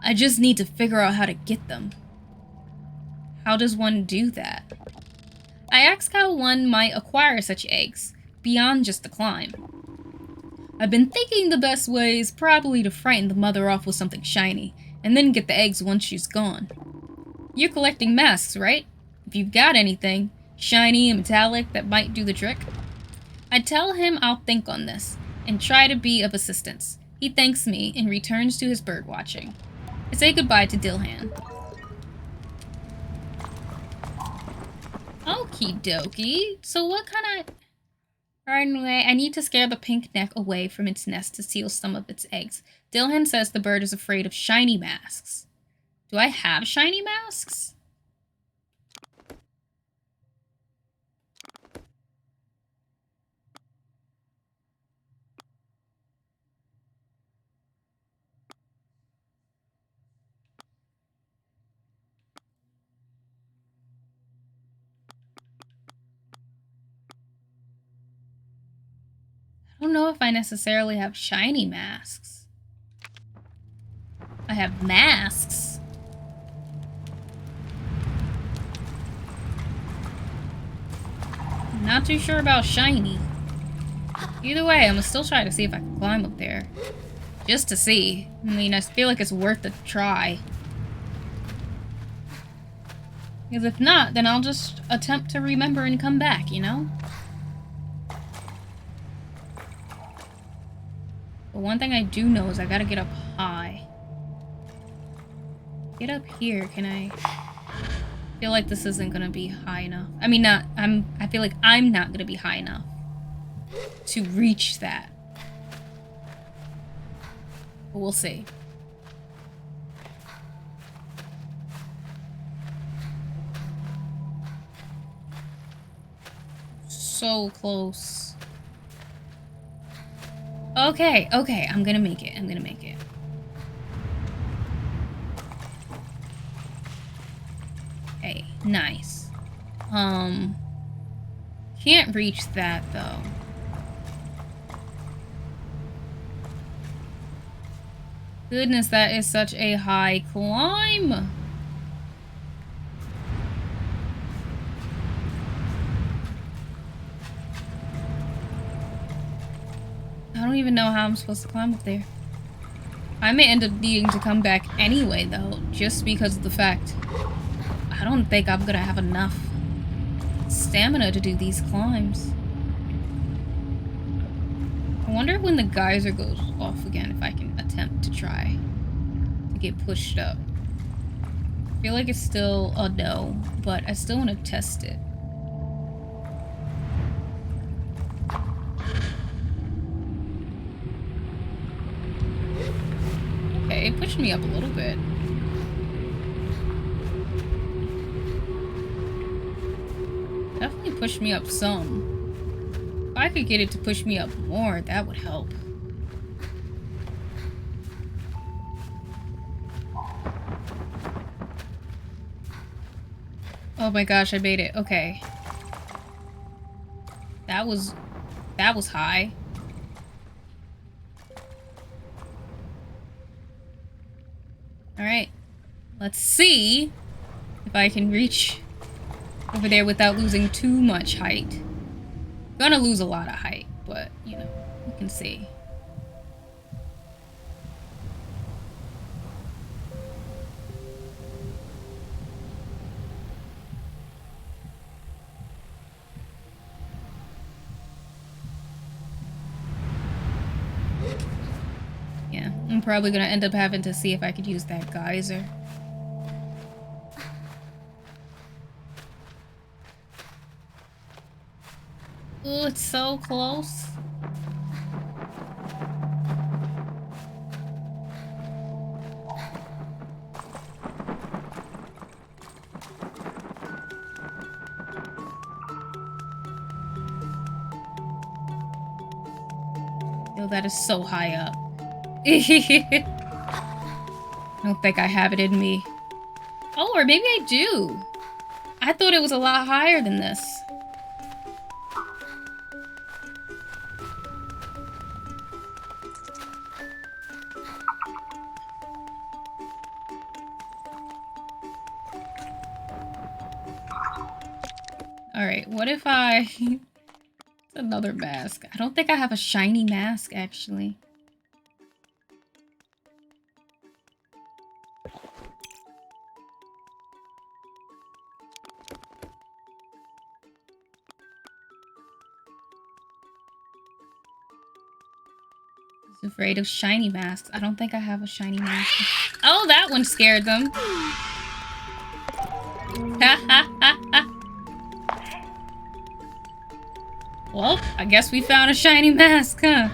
I just need to figure out how to get them. How does one do that? I ask how one might acquire such eggs, beyond just the climb. I've been thinking the best way is probably to frighten the mother off with something shiny, and then get the eggs once she's gone. You're collecting masks, right? If you've got anything, shiny and metallic, that might do the trick. I tell him I'll think on this, and try to be of assistance. He thanks me and returns to his bird watching. I say goodbye to Dilhan. Okie dokie. So what kind of... Anyway, I need to scare the pink neck away from its nest to steal some of its eggs. Dilhan says the bird is afraid of shiny masks. Do I have shiny masks? I don't know if I necessarily have shiny masks. I have masks. I'm not too sure about shiny. Either way, I'm gonna still try to see if I can climb up there. Just to see. I mean, I feel like it's worth a try. Because if not, then I'll just attempt to remember and come back, you know? But one thing I do know is I gotta get up high. Get up here, can I feel like this isn't gonna be high enough. I mean, I feel like I'm not gonna be high enough to reach that. But we'll see. So close. Okay, I'm gonna make it. Okay, nice. Can't reach that though. Goodness, that is such a high climb. I don't even know how I'm supposed to climb up there. I may end up needing to come back anyway, though, just because of the fact I don't think I'm gonna have enough stamina to do these climbs. I wonder when the geyser goes off again if I can attempt to try to get pushed up. I feel like it's still a no, but I still want to test it. Okay, it pushed me up a little bit. Definitely pushed me up some. If I could get it to push me up more, that would help. Oh my gosh, I made it. Okay. That was high. Alright. Let's see if I can reach over there without losing too much height. Gonna lose a lot of height, but, you know, we can see. Yeah, I'm probably gonna end up having to see if I could use that geyser. Ooh, it's so close. Yo, that is so high up. I don't think I have it in me. Oh, or maybe I do. I thought it was a lot higher than this. Alright, what if I... It's another mask. I don't think I have a shiny mask, actually. He's afraid of shiny masks. I don't think I have a shiny mask. Oh, that one scared them. Ha ha ha ha. Well, I guess we found a shiny mask, huh?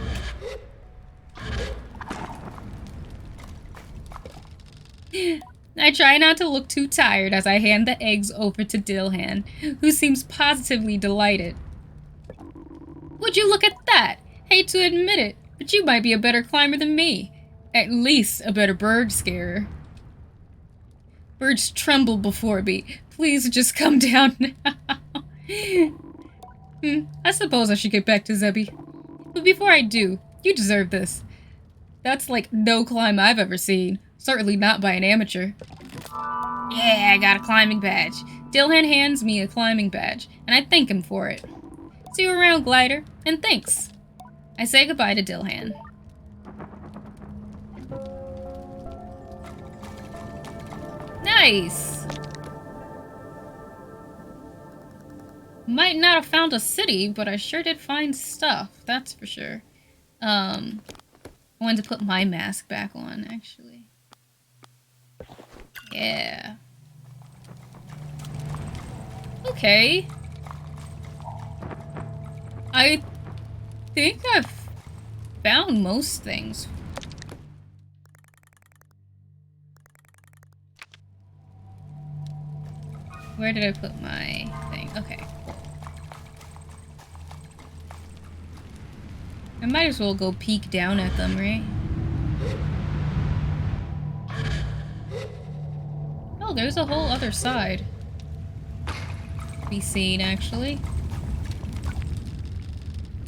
I try not to look too tired as I hand the eggs over to Dilhan, who seems positively delighted. Would you look at that? Hate to admit it, but you might be a better climber than me. At least a better bird scarer. Birds tremble before me. Please just come down now. I suppose I should get back to Zebby. But before I do, you deserve this. That's like no climb I've ever seen. Certainly not by an amateur. Yeah, I got a climbing badge. Dilhan hands me a climbing badge, and I thank him for it. See you around, Glider, and thanks. I say goodbye to Dilhan. Nice! Might not have found a city, but I sure did find stuff, that's for sure. I wanted to put my mask back on, actually. Yeah. Okay. I think I've found most things. Where did I put my thing? Okay. I might as well go peek down at them, right? Oh, there's a whole other side to be seen, actually.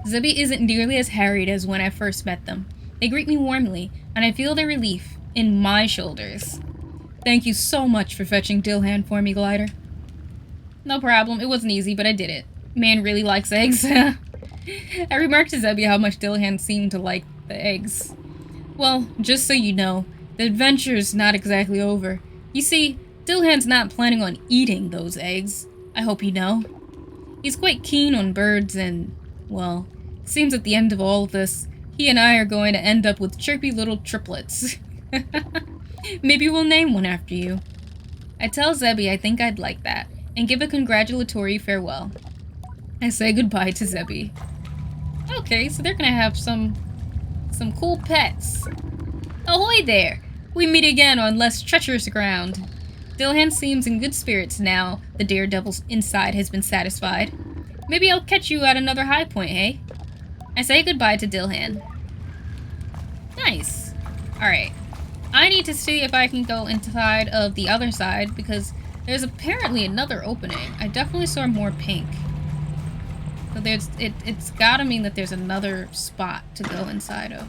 Zebby isn't nearly as harried as when I first met them. They greet me warmly, and I feel their relief in my shoulders. Thank you so much for fetching Dilhan for me, Glider. No problem, it wasn't easy, but I did it. Man really likes eggs. I remarked to Zebby how much Dilhan seemed to like the eggs. Well, just so you know, the adventure's not exactly over. You see, Dilhan's not planning on eating those eggs. I hope you know. He's quite keen on birds and, well, it seems at the end of all of this, he and I are going to end up with chirpy little triplets. Maybe we'll name one after you. I tell Zebby I think I'd like that, and give a congratulatory farewell. I say goodbye to Zebby. Okay, so they're gonna have some cool pets. Ahoy there! We meet again on less treacherous ground. Dilhan seems in good spirits now the daredevil's inside has been satisfied. Maybe I'll catch you at another high point, hey? I say goodbye to Dilhan. Nice. Alright. I need to see if I can go inside of the other side because there's apparently another opening. I definitely saw more pink. So it's gotta mean that there's another spot to go inside of.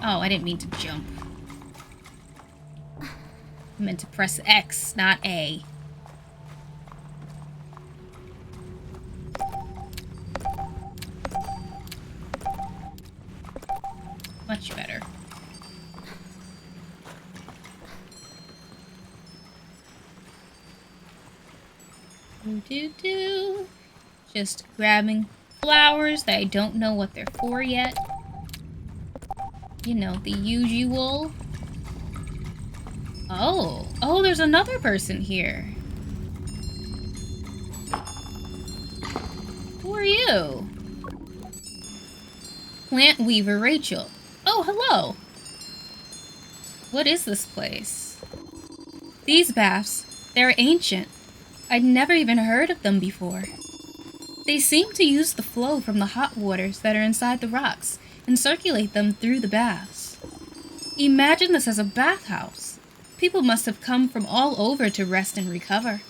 Oh, I didn't mean to jump. I meant to press X, not A. Much better. Do. Just grabbing flowers that I don't know what they're for yet. You know, the usual. Oh, there's another person here. Who are you? Plant Weaver Rachel. Oh, hello. What is this place? These baths, they're ancient. I'd never even heard of them before. They seem to use the flow from the hot waters that are inside the rocks and circulate them through the baths. Imagine this as a bathhouse. People must have come from all over to rest and recover.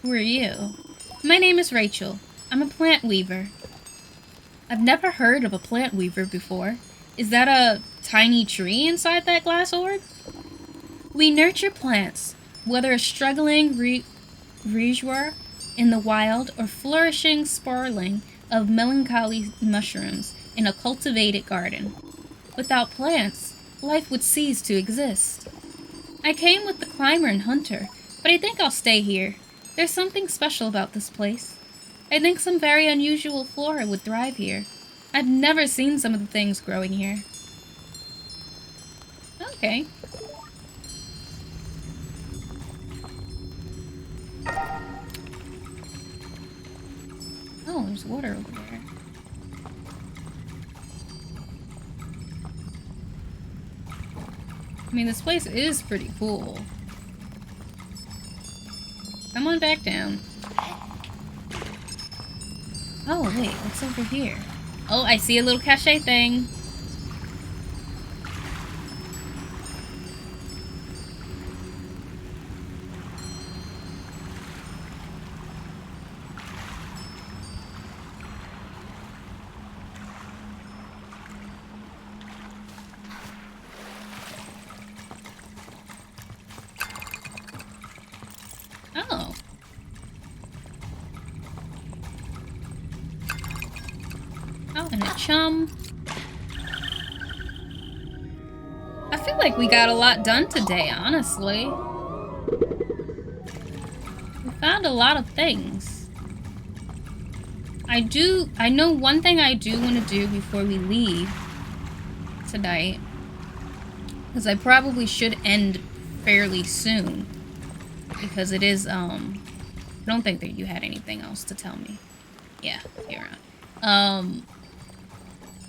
Who are you? My name is Rachel. I'm a plant weaver. I've never heard of a plant weaver before. Is that a tiny tree inside that glass orb? We nurture plants, whether a struggling reservoir in the wild or flourishing sparling of melancholy mushrooms in a cultivated garden. Without plants, life would cease to exist. I came with the climber and hunter, but I think I'll stay here. There's something special about this place. I think some very unusual flora would thrive here. I've never seen some of the things growing here. Okay. Oh, there's water over there. I mean, this place is pretty cool. Come on back down. Oh, wait, what's over here? Oh, I see a little cachet thing. Oh. Oh, and a chum. I feel like we got a lot done today, honestly. We found a lot of things. I know one thing I do want to do before we leave tonight, because I probably should end fairly soon. Because it is, I don't think that you had anything else to tell me. Yeah, you're on.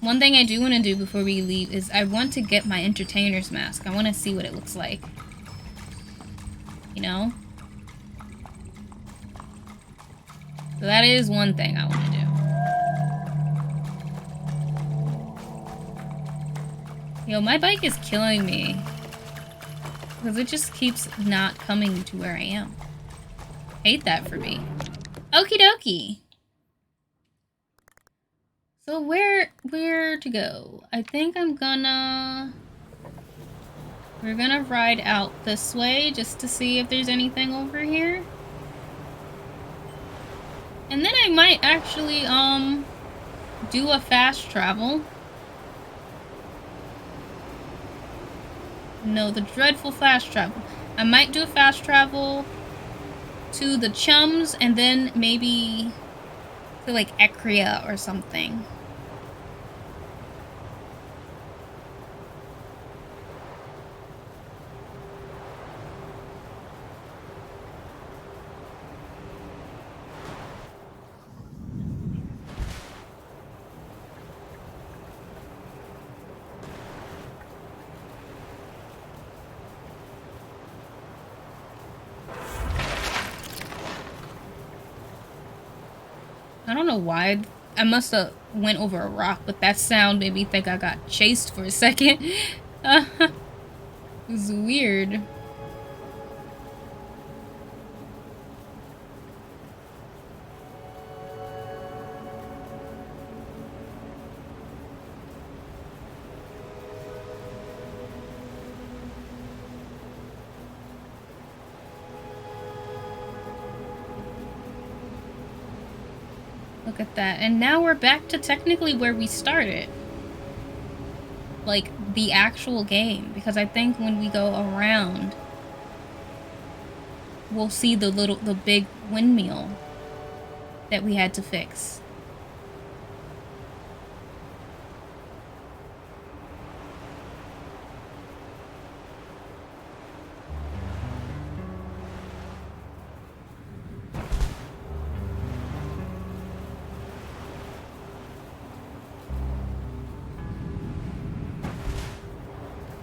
One thing I do want to do before we leave is I want to get my entertainer's mask. I want to see what it looks like. You know? So that is one thing I want to do. Yo, my bike is killing me. Because it just keeps not coming to where I am. Hate that for me. Okie dokie. So where to go? I think we're gonna ride out this way just to see if there's anything over here. And then I might actually, do a fast travel. No, the dreadful fast travel. I might do a fast travel to the Chums and then maybe to like Ekria or something. know why. I must have went over a rock, but that sound made me think I got chased for a second. It was weird. Look at that. And now we're back to technically where we started. Like, the actual game. Because I think when we go around, we'll see the big windmill that we had to fix.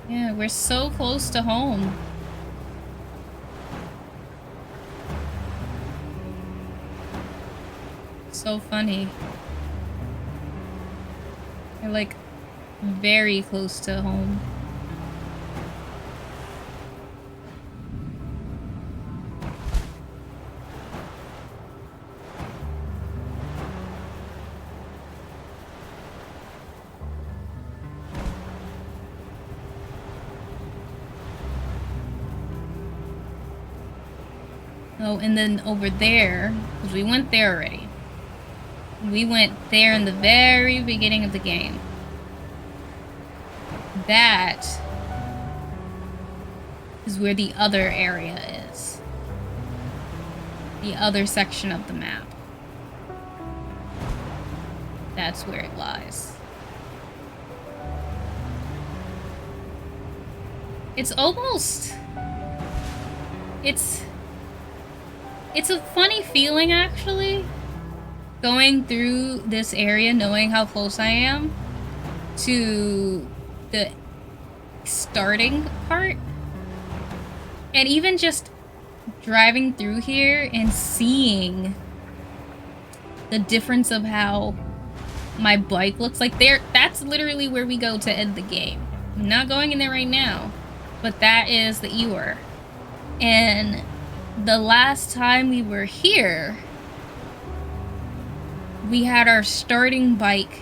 Yeah, we're so close to home. So funny. We're like very close to home. Oh, and then over there, because we went there already. We went there in the very beginning of the game. That is where the other area is. The other section of the map. That's where it lies. It's almost... It's a funny feeling, actually, going through this area, knowing how close I am to the starting part. And even just driving through here and seeing the difference of how my bike looks like there. That's literally where we go to end the game. I'm not going in there right now, but that is the Ewer. And the last time we were here, we had our starting bike.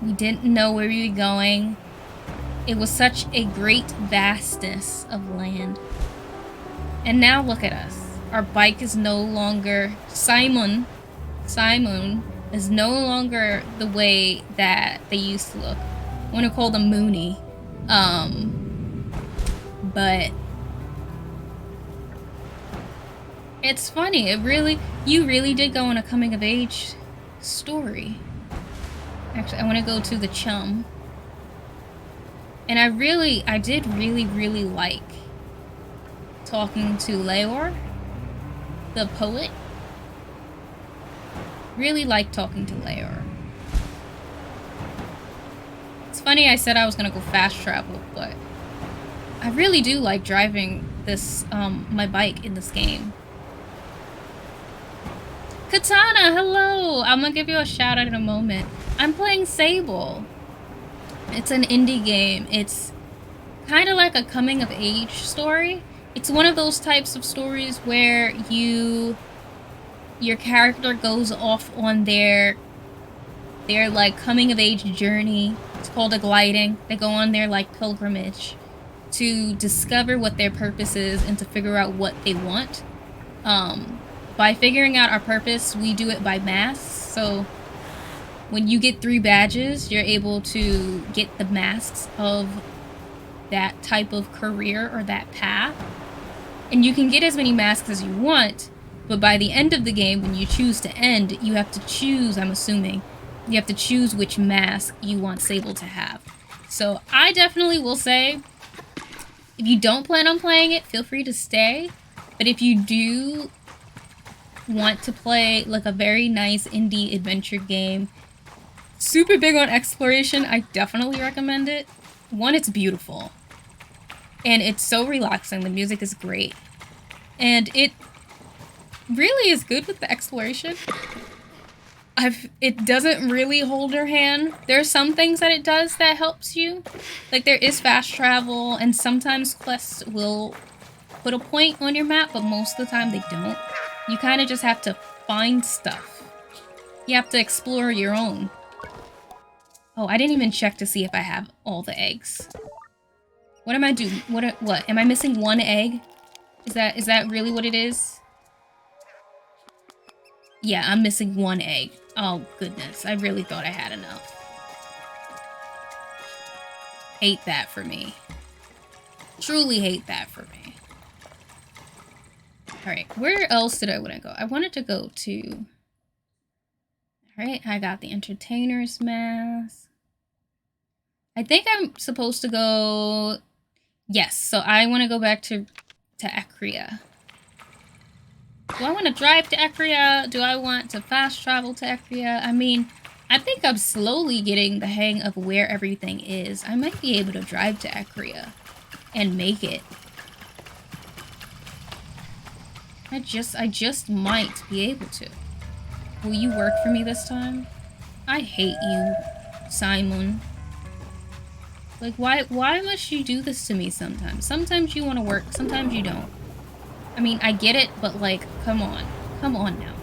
We didn't know where we were going. It was such a great vastness of land. And now look at us. Our bike is no longer... Simon is no longer the way that they used to look. I want to call them Mooney. But it's funny. You really did go on a coming of age story. Actually, I want to go to the Chum. And I did really like talking to Leor, the poet. Really like talking to Leor. It's funny I said I was gonna go fast travel, but I really do like driving this, my bike in this game. Katana, hello! I'm gonna give you a shout out in a moment. I'm playing Sable. It's an indie game. It's kind of like a coming of age story. It's one of those types of stories where your character goes off on their like coming of age journey. It's called a gliding. They go on their like pilgrimage to discover what their purpose is and to figure out what they want. By figuring out our purpose, we do it by masks. So when you get 3 badges, you're able to get the masks of that type of career or that path. And you can get as many masks as you want, but by the end of the game, when you choose to end, you have to choose, I'm assuming, you have to choose which mask you want Sable to have. So I definitely will say, if you don't plan on playing it, feel free to stay. But if you do want to play like a very nice indie adventure game, super big on exploration, I definitely recommend it. One, it's beautiful. And it's so relaxing. The music is great. And really is good with the exploration. It doesn't really hold her hand. There are some things that it does that helps you. Like there is fast travel, and sometimes quests will put a point on your map, but most of the time they don't. You kind of just have to find stuff. You have to explore your own. Oh, I didn't even check to see if I have all the eggs. What am I doing? What? Am I missing one egg? Is that really what it is? Yeah, I'm missing one egg. Oh, goodness. I really thought I had enough. Hate that for me. Truly hate that for me. Alright, where else did I want to go? I wanted to go to... Alright, I got the Entertainer's Mask. I think I'm supposed to go... Yes, so I want to go back to Acria. Do I want to drive to Acria? Do I want to fast travel to Acria? I mean, I think I'm slowly getting the hang of where everything is. I might be able to drive to Acria and make it. I just might be able to. Will you work for me this time? I hate you, Simon. Like, why must you do this to me sometimes? Sometimes you want to work, sometimes you don't. I mean, I get it, but like, come on. Come on now.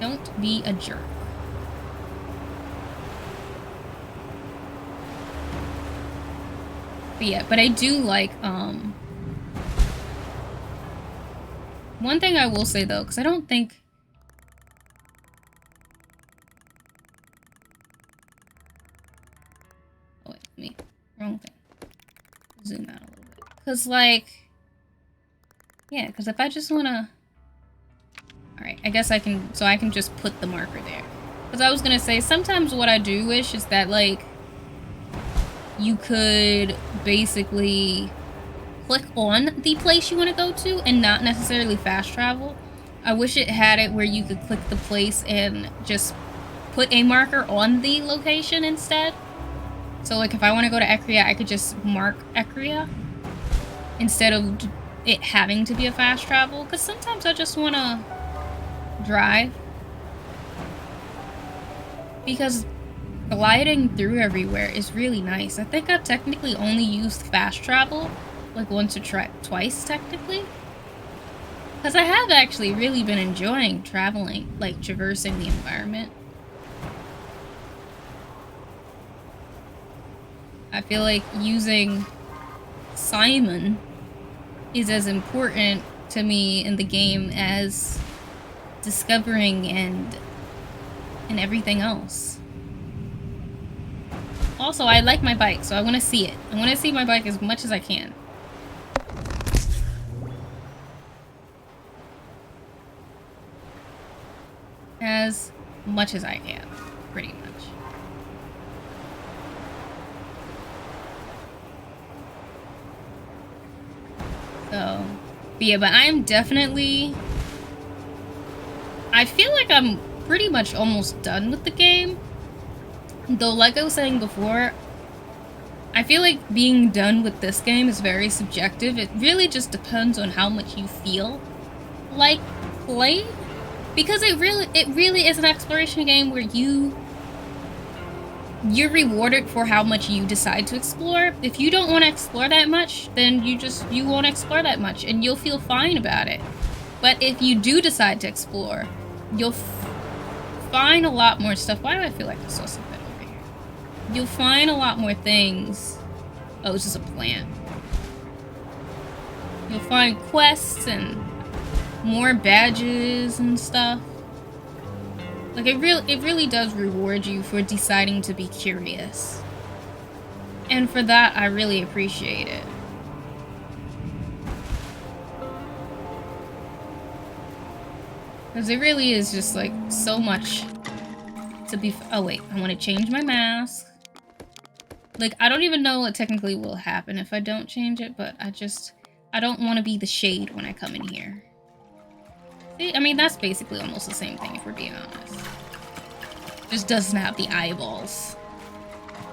Don't be a jerk. But yeah, but I do like, one thing I will say though, because I don't think... Oh wait, wrong thing. Zoom out a little bit. Because like... Yeah, because if I just want to... Alright, I guess I can just put the marker there. Because I was going to say, sometimes what I do wish is that, like, you could basically click on the place you want to go to and not necessarily fast travel. I wish it had it where you could click the place and just put a marker on the location instead. So, like, if I want to go to Acria, I could just mark Acria instead of it having to be a fast travel, because sometimes I just want to drive, because gliding through everywhere is really nice. I think I've technically only used fast travel like once or twice technically, because I have actually really been enjoying traveling, like traversing the environment. I feel like using Simon is as important to me in the game as discovering and everything else. Also, I like my bike, so I want to see it. I want to see my bike as much as I can. As much as I can, pretty much. So, but yeah, but I am definitely... I feel like I'm pretty much almost done with the game. Though, like I was saying before, I feel like being done with this game is very subjective. It really just depends on how much you feel like playing. Because it really is an exploration game where you're rewarded for how much you decide to explore. If you don't want to explore that much, then you won't explore that much, and you'll feel fine about it. But if you do decide to explore, you'll find a lot more stuff. Why do I feel like I saw something over here? You'll find a lot more things. Oh, it's just a plant. You'll find quests and more badges and stuff. Like, it really does reward you for deciding to be curious. And for that, I really appreciate it. Because it really is just, like, so much to be... Oh, wait. I want to change my mask. Like, I don't even know what technically will happen if I don't change it, but I don't want to be the shade when I come in here. See, I mean, that's basically almost the same thing, if we're being honest. Just doesn't have the eyeballs.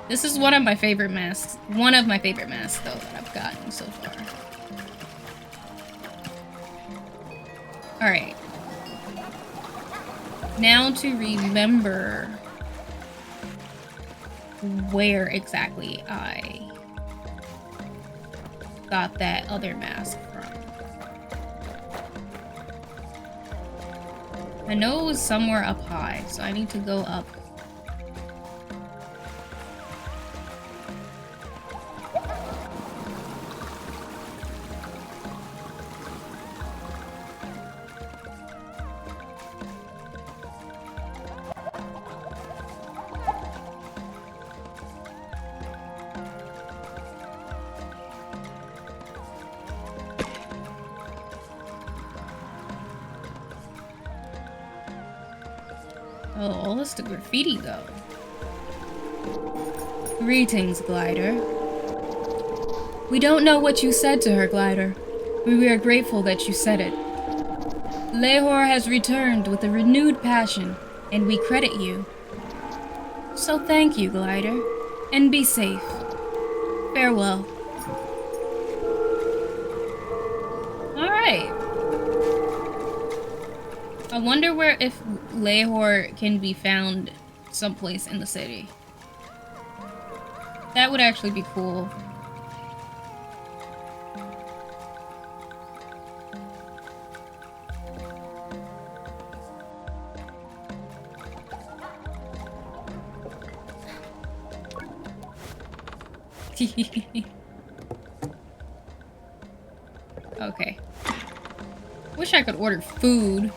This is one of my favorite masks. One of my favorite masks, though, that I've gotten so far. Alright. Now to remember where exactly I got that other mask from. I know it was somewhere up high, so I need to go up. Oh, all this to graffiti, though. Greetings, Glider. We don't know what you said to her, Glider, but we are grateful that you said it. Lehor has returned with a renewed passion, and we credit you. So thank you, Glider, and be safe. Farewell. Alright. I wonder where if Lehor can be found someplace in the city. That would actually be cool. Okay. Wish I could order food.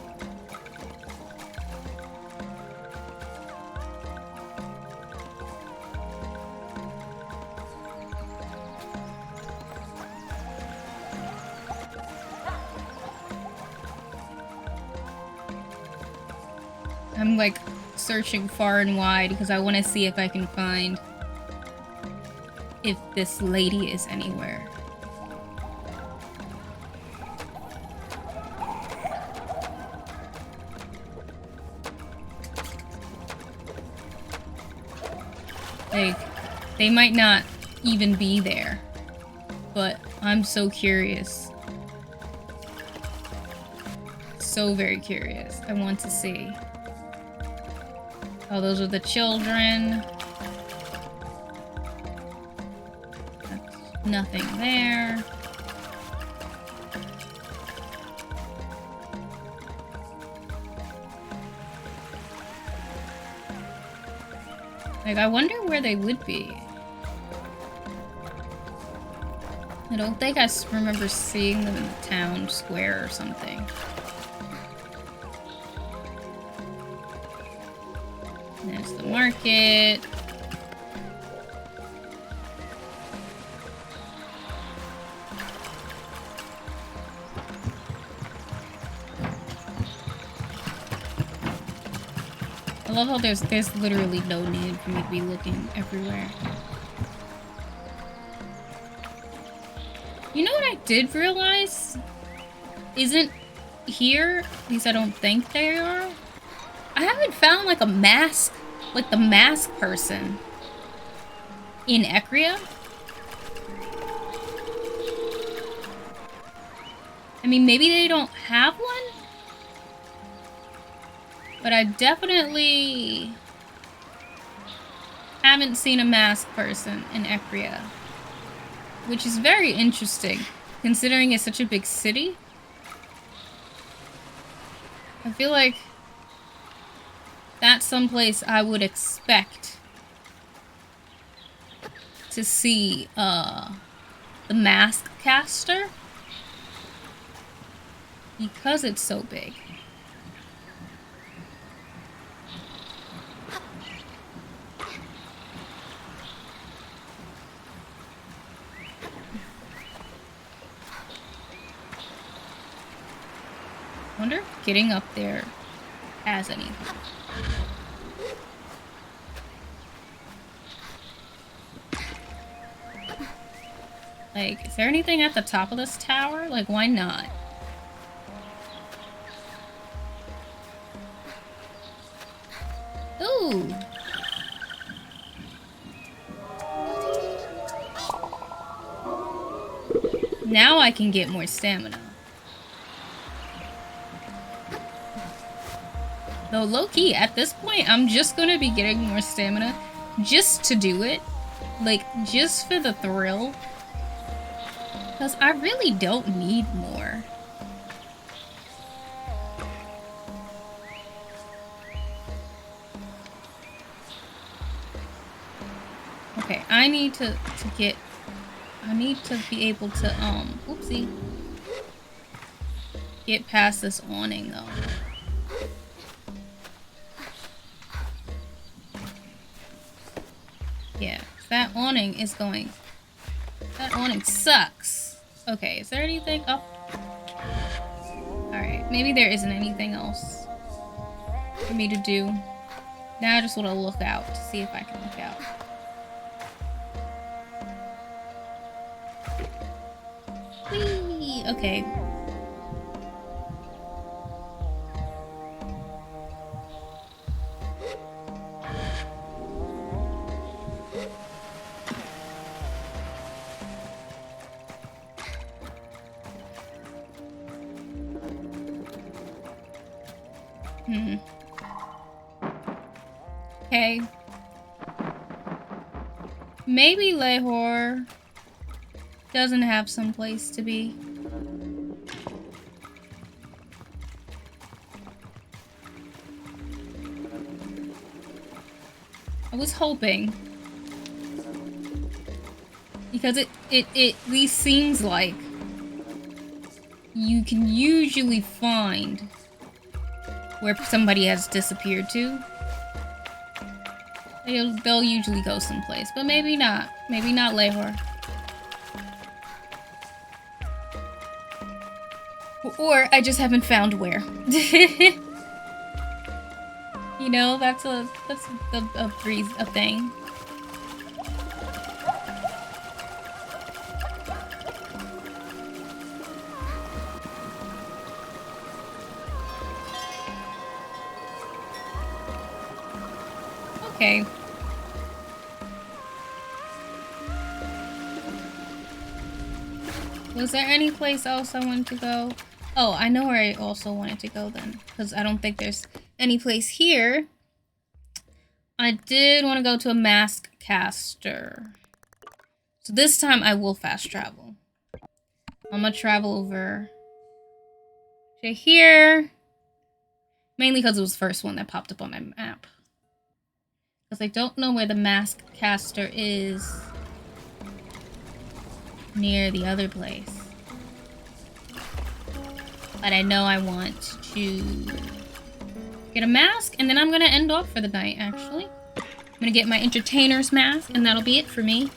I'm like searching far and wide because I want to see if I can find if this lady is anywhere. Like, they might not even be there, but I'm so curious. So very curious. I want to see. Oh, those are the children. That's nothing there. Like, I wonder where they would be. I don't think I remember seeing them in the town square or something. There's the market. I love how there's literally no need for me to be looking everywhere. You know what I did realize? Isn't here, at least I don't think they are. I haven't found like a mask, like the mask person in Ecria. I mean, maybe they don't have one, but I definitely haven't seen a mask person in Ecria, which is very interesting considering it's such a big city. I feel like that's someplace I would expect to see the mask caster because it's so big. I wonder if getting up there has anything. Like, is there anything at the top of this tower? Like, why not? Ooh! Now I can get more stamina. Though low-key, at this point, I'm just gonna be getting more stamina just to do it. Like, just for the thrill. Because I really don't need more. Okay, I need to be able to, oopsie. Get past this awning, though. Yeah, that awning is going... That awning sucks. Okay, is there anything up? Alright, maybe there isn't anything else for me to do. Now I just want to look out to see if I can look out. Whee! Okay. Okay. Maybe Lehor doesn't have some place to be. I was hoping. Because it at least seems like you can usually find where somebody has disappeared to. They'll usually go someplace, but maybe not. Maybe not Lehor. Or I just haven't found where. You know, that's a thing. Okay. Was there any place else I wanted to go? Oh, I know where I also wanted to go then, because I don't think there's any place here. I did want to go to a mask caster. So this time I will fast travel. I'm gonna travel over to here. Mainly because it was the first one that popped up on my map. Because I don't know where the mask caster is near the other place. But I know I want to get a mask, and then I'm gonna end off for the night, actually. I'm gonna get my entertainer's mask, and that'll be it for me.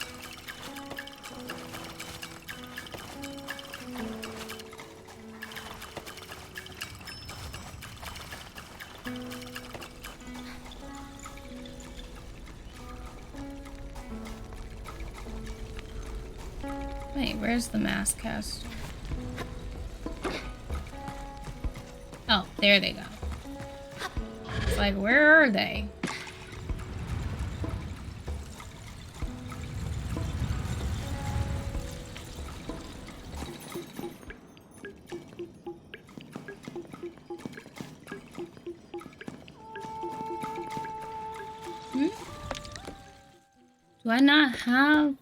Wait, where's the mask caster? Oh, there they go. It's like, where are they? Do I not have...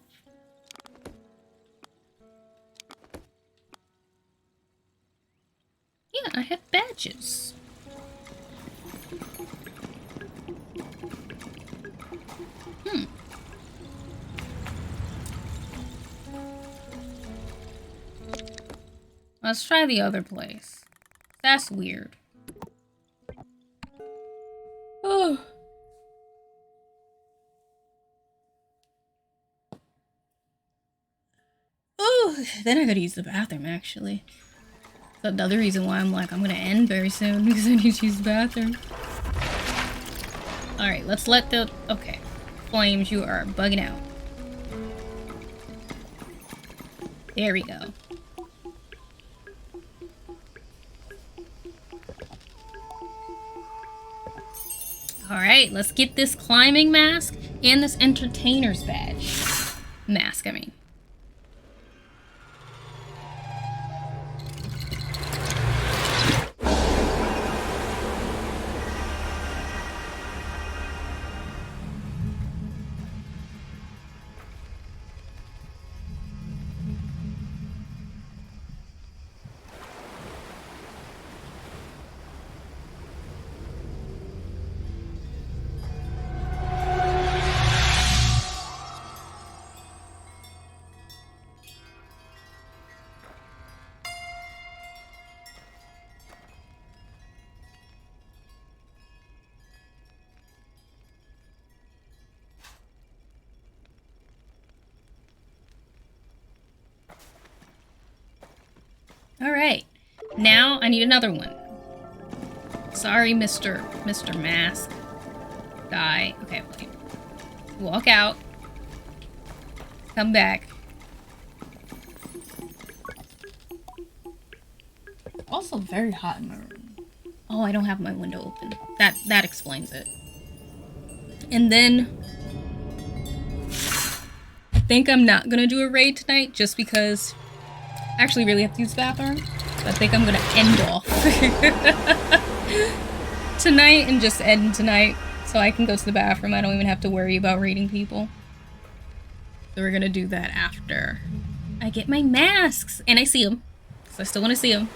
Yeah, I have badges. Let's try the other place. That's weird. Oh. Oh, then I gotta use the bathroom, actually. That's another reason why I'm like, I'm gonna end very soon, because I need to use the bathroom. Alright, let's let the... Okay. Flames, you are bugging out. There we go. Alright, let's get this climbing mask and this entertainer's badge. Mask, I mean. Alright. Now I need another one. Sorry, Mr. Mask guy. Okay, wait. Walk out. Come back. Also very hot in my room. Oh, I don't have my window open. That explains it. And then I think I'm not gonna do a raid tonight just because I actually really have to use the bathroom. So I think I'm gonna end off tonight and just end tonight so I can go to the bathroom. I don't even have to worry about raiding people. So we're gonna do that after I get my masks and I see them. So I still want to see them.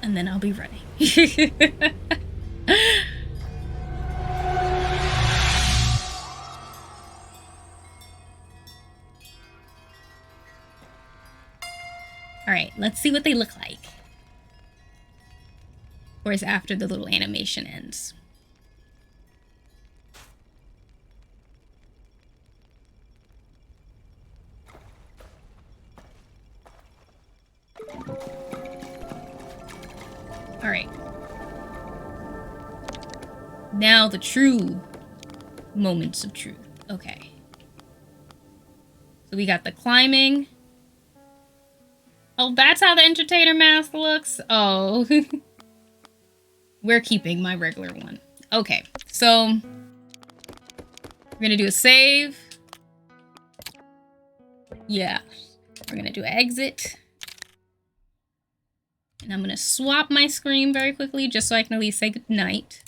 And then I'll be ready. Alright, let's see what they look like. Of course, after the little animation ends. Alright. Now the true moments of truth. Okay. So we got the climbing. Oh, that's how the entertainer mask looks? Oh. We're keeping my regular one. Okay, so we're gonna do a save. Yeah. We're gonna do an exit. And I'm gonna swap my screen very quickly just so I can at least say goodnight.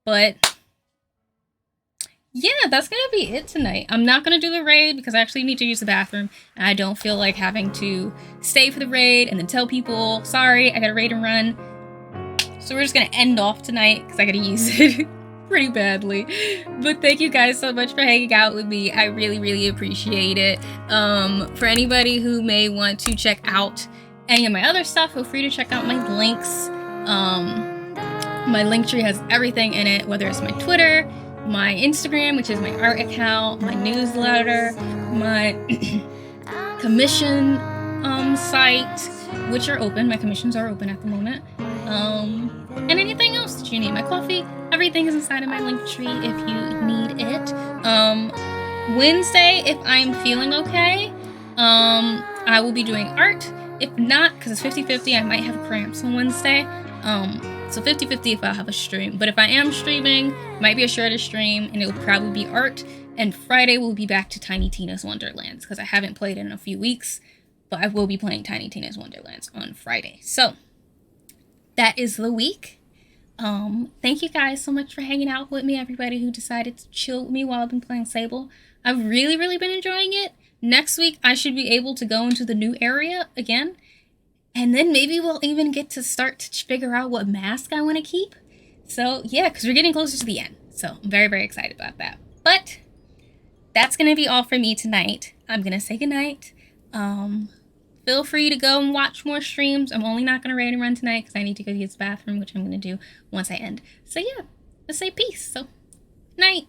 But yeah, that's gonna be it tonight. I'm not gonna do the raid because I actually need to use the bathroom. And I don't feel like having to stay for the raid and then tell people, sorry, I gotta raid and run. So we're just gonna end off tonight because I gotta use it pretty badly. But thank you guys so much for hanging out with me. I really, really appreciate it. For anybody who may want to check out any of my other stuff, feel free to check out my links. My link tree has everything in it, whether it's my Twitter, my Instagram, which is my art account, my newsletter, my commission site, which are open. My commissions are open at the moment. And anything else that you need. My coffee, everything is inside of my link tree if you need it. Wednesday, if I'm feeling okay, I will be doing art. If not, because it's 50-50, I might have cramps on Wednesday. So 50-50 if I'll have a stream. But if I am streaming, might be a shorter stream, and it will probably be art. And Friday we'll be back to Tiny Tina's Wonderlands, because I haven't played in a few weeks. But I will be playing Tiny Tina's Wonderlands on Friday. So that is the week. Thank you guys so much for hanging out with me, everybody who decided to chill with me while I've been playing Sable. I've really, really been enjoying it. Next week, I should be able to go into the new area again. And then maybe we'll even get to start to figure out what mask I want to keep. So, yeah, because we're getting closer to the end. So, I'm very, very excited about that. But that's going to be all for me tonight. I'm going to say goodnight. Feel free to go and watch more streams. I'm only not going to raid and run tonight because I need to go use the bathroom, which I'm going to do once I end. So, yeah, let's say peace. So, night.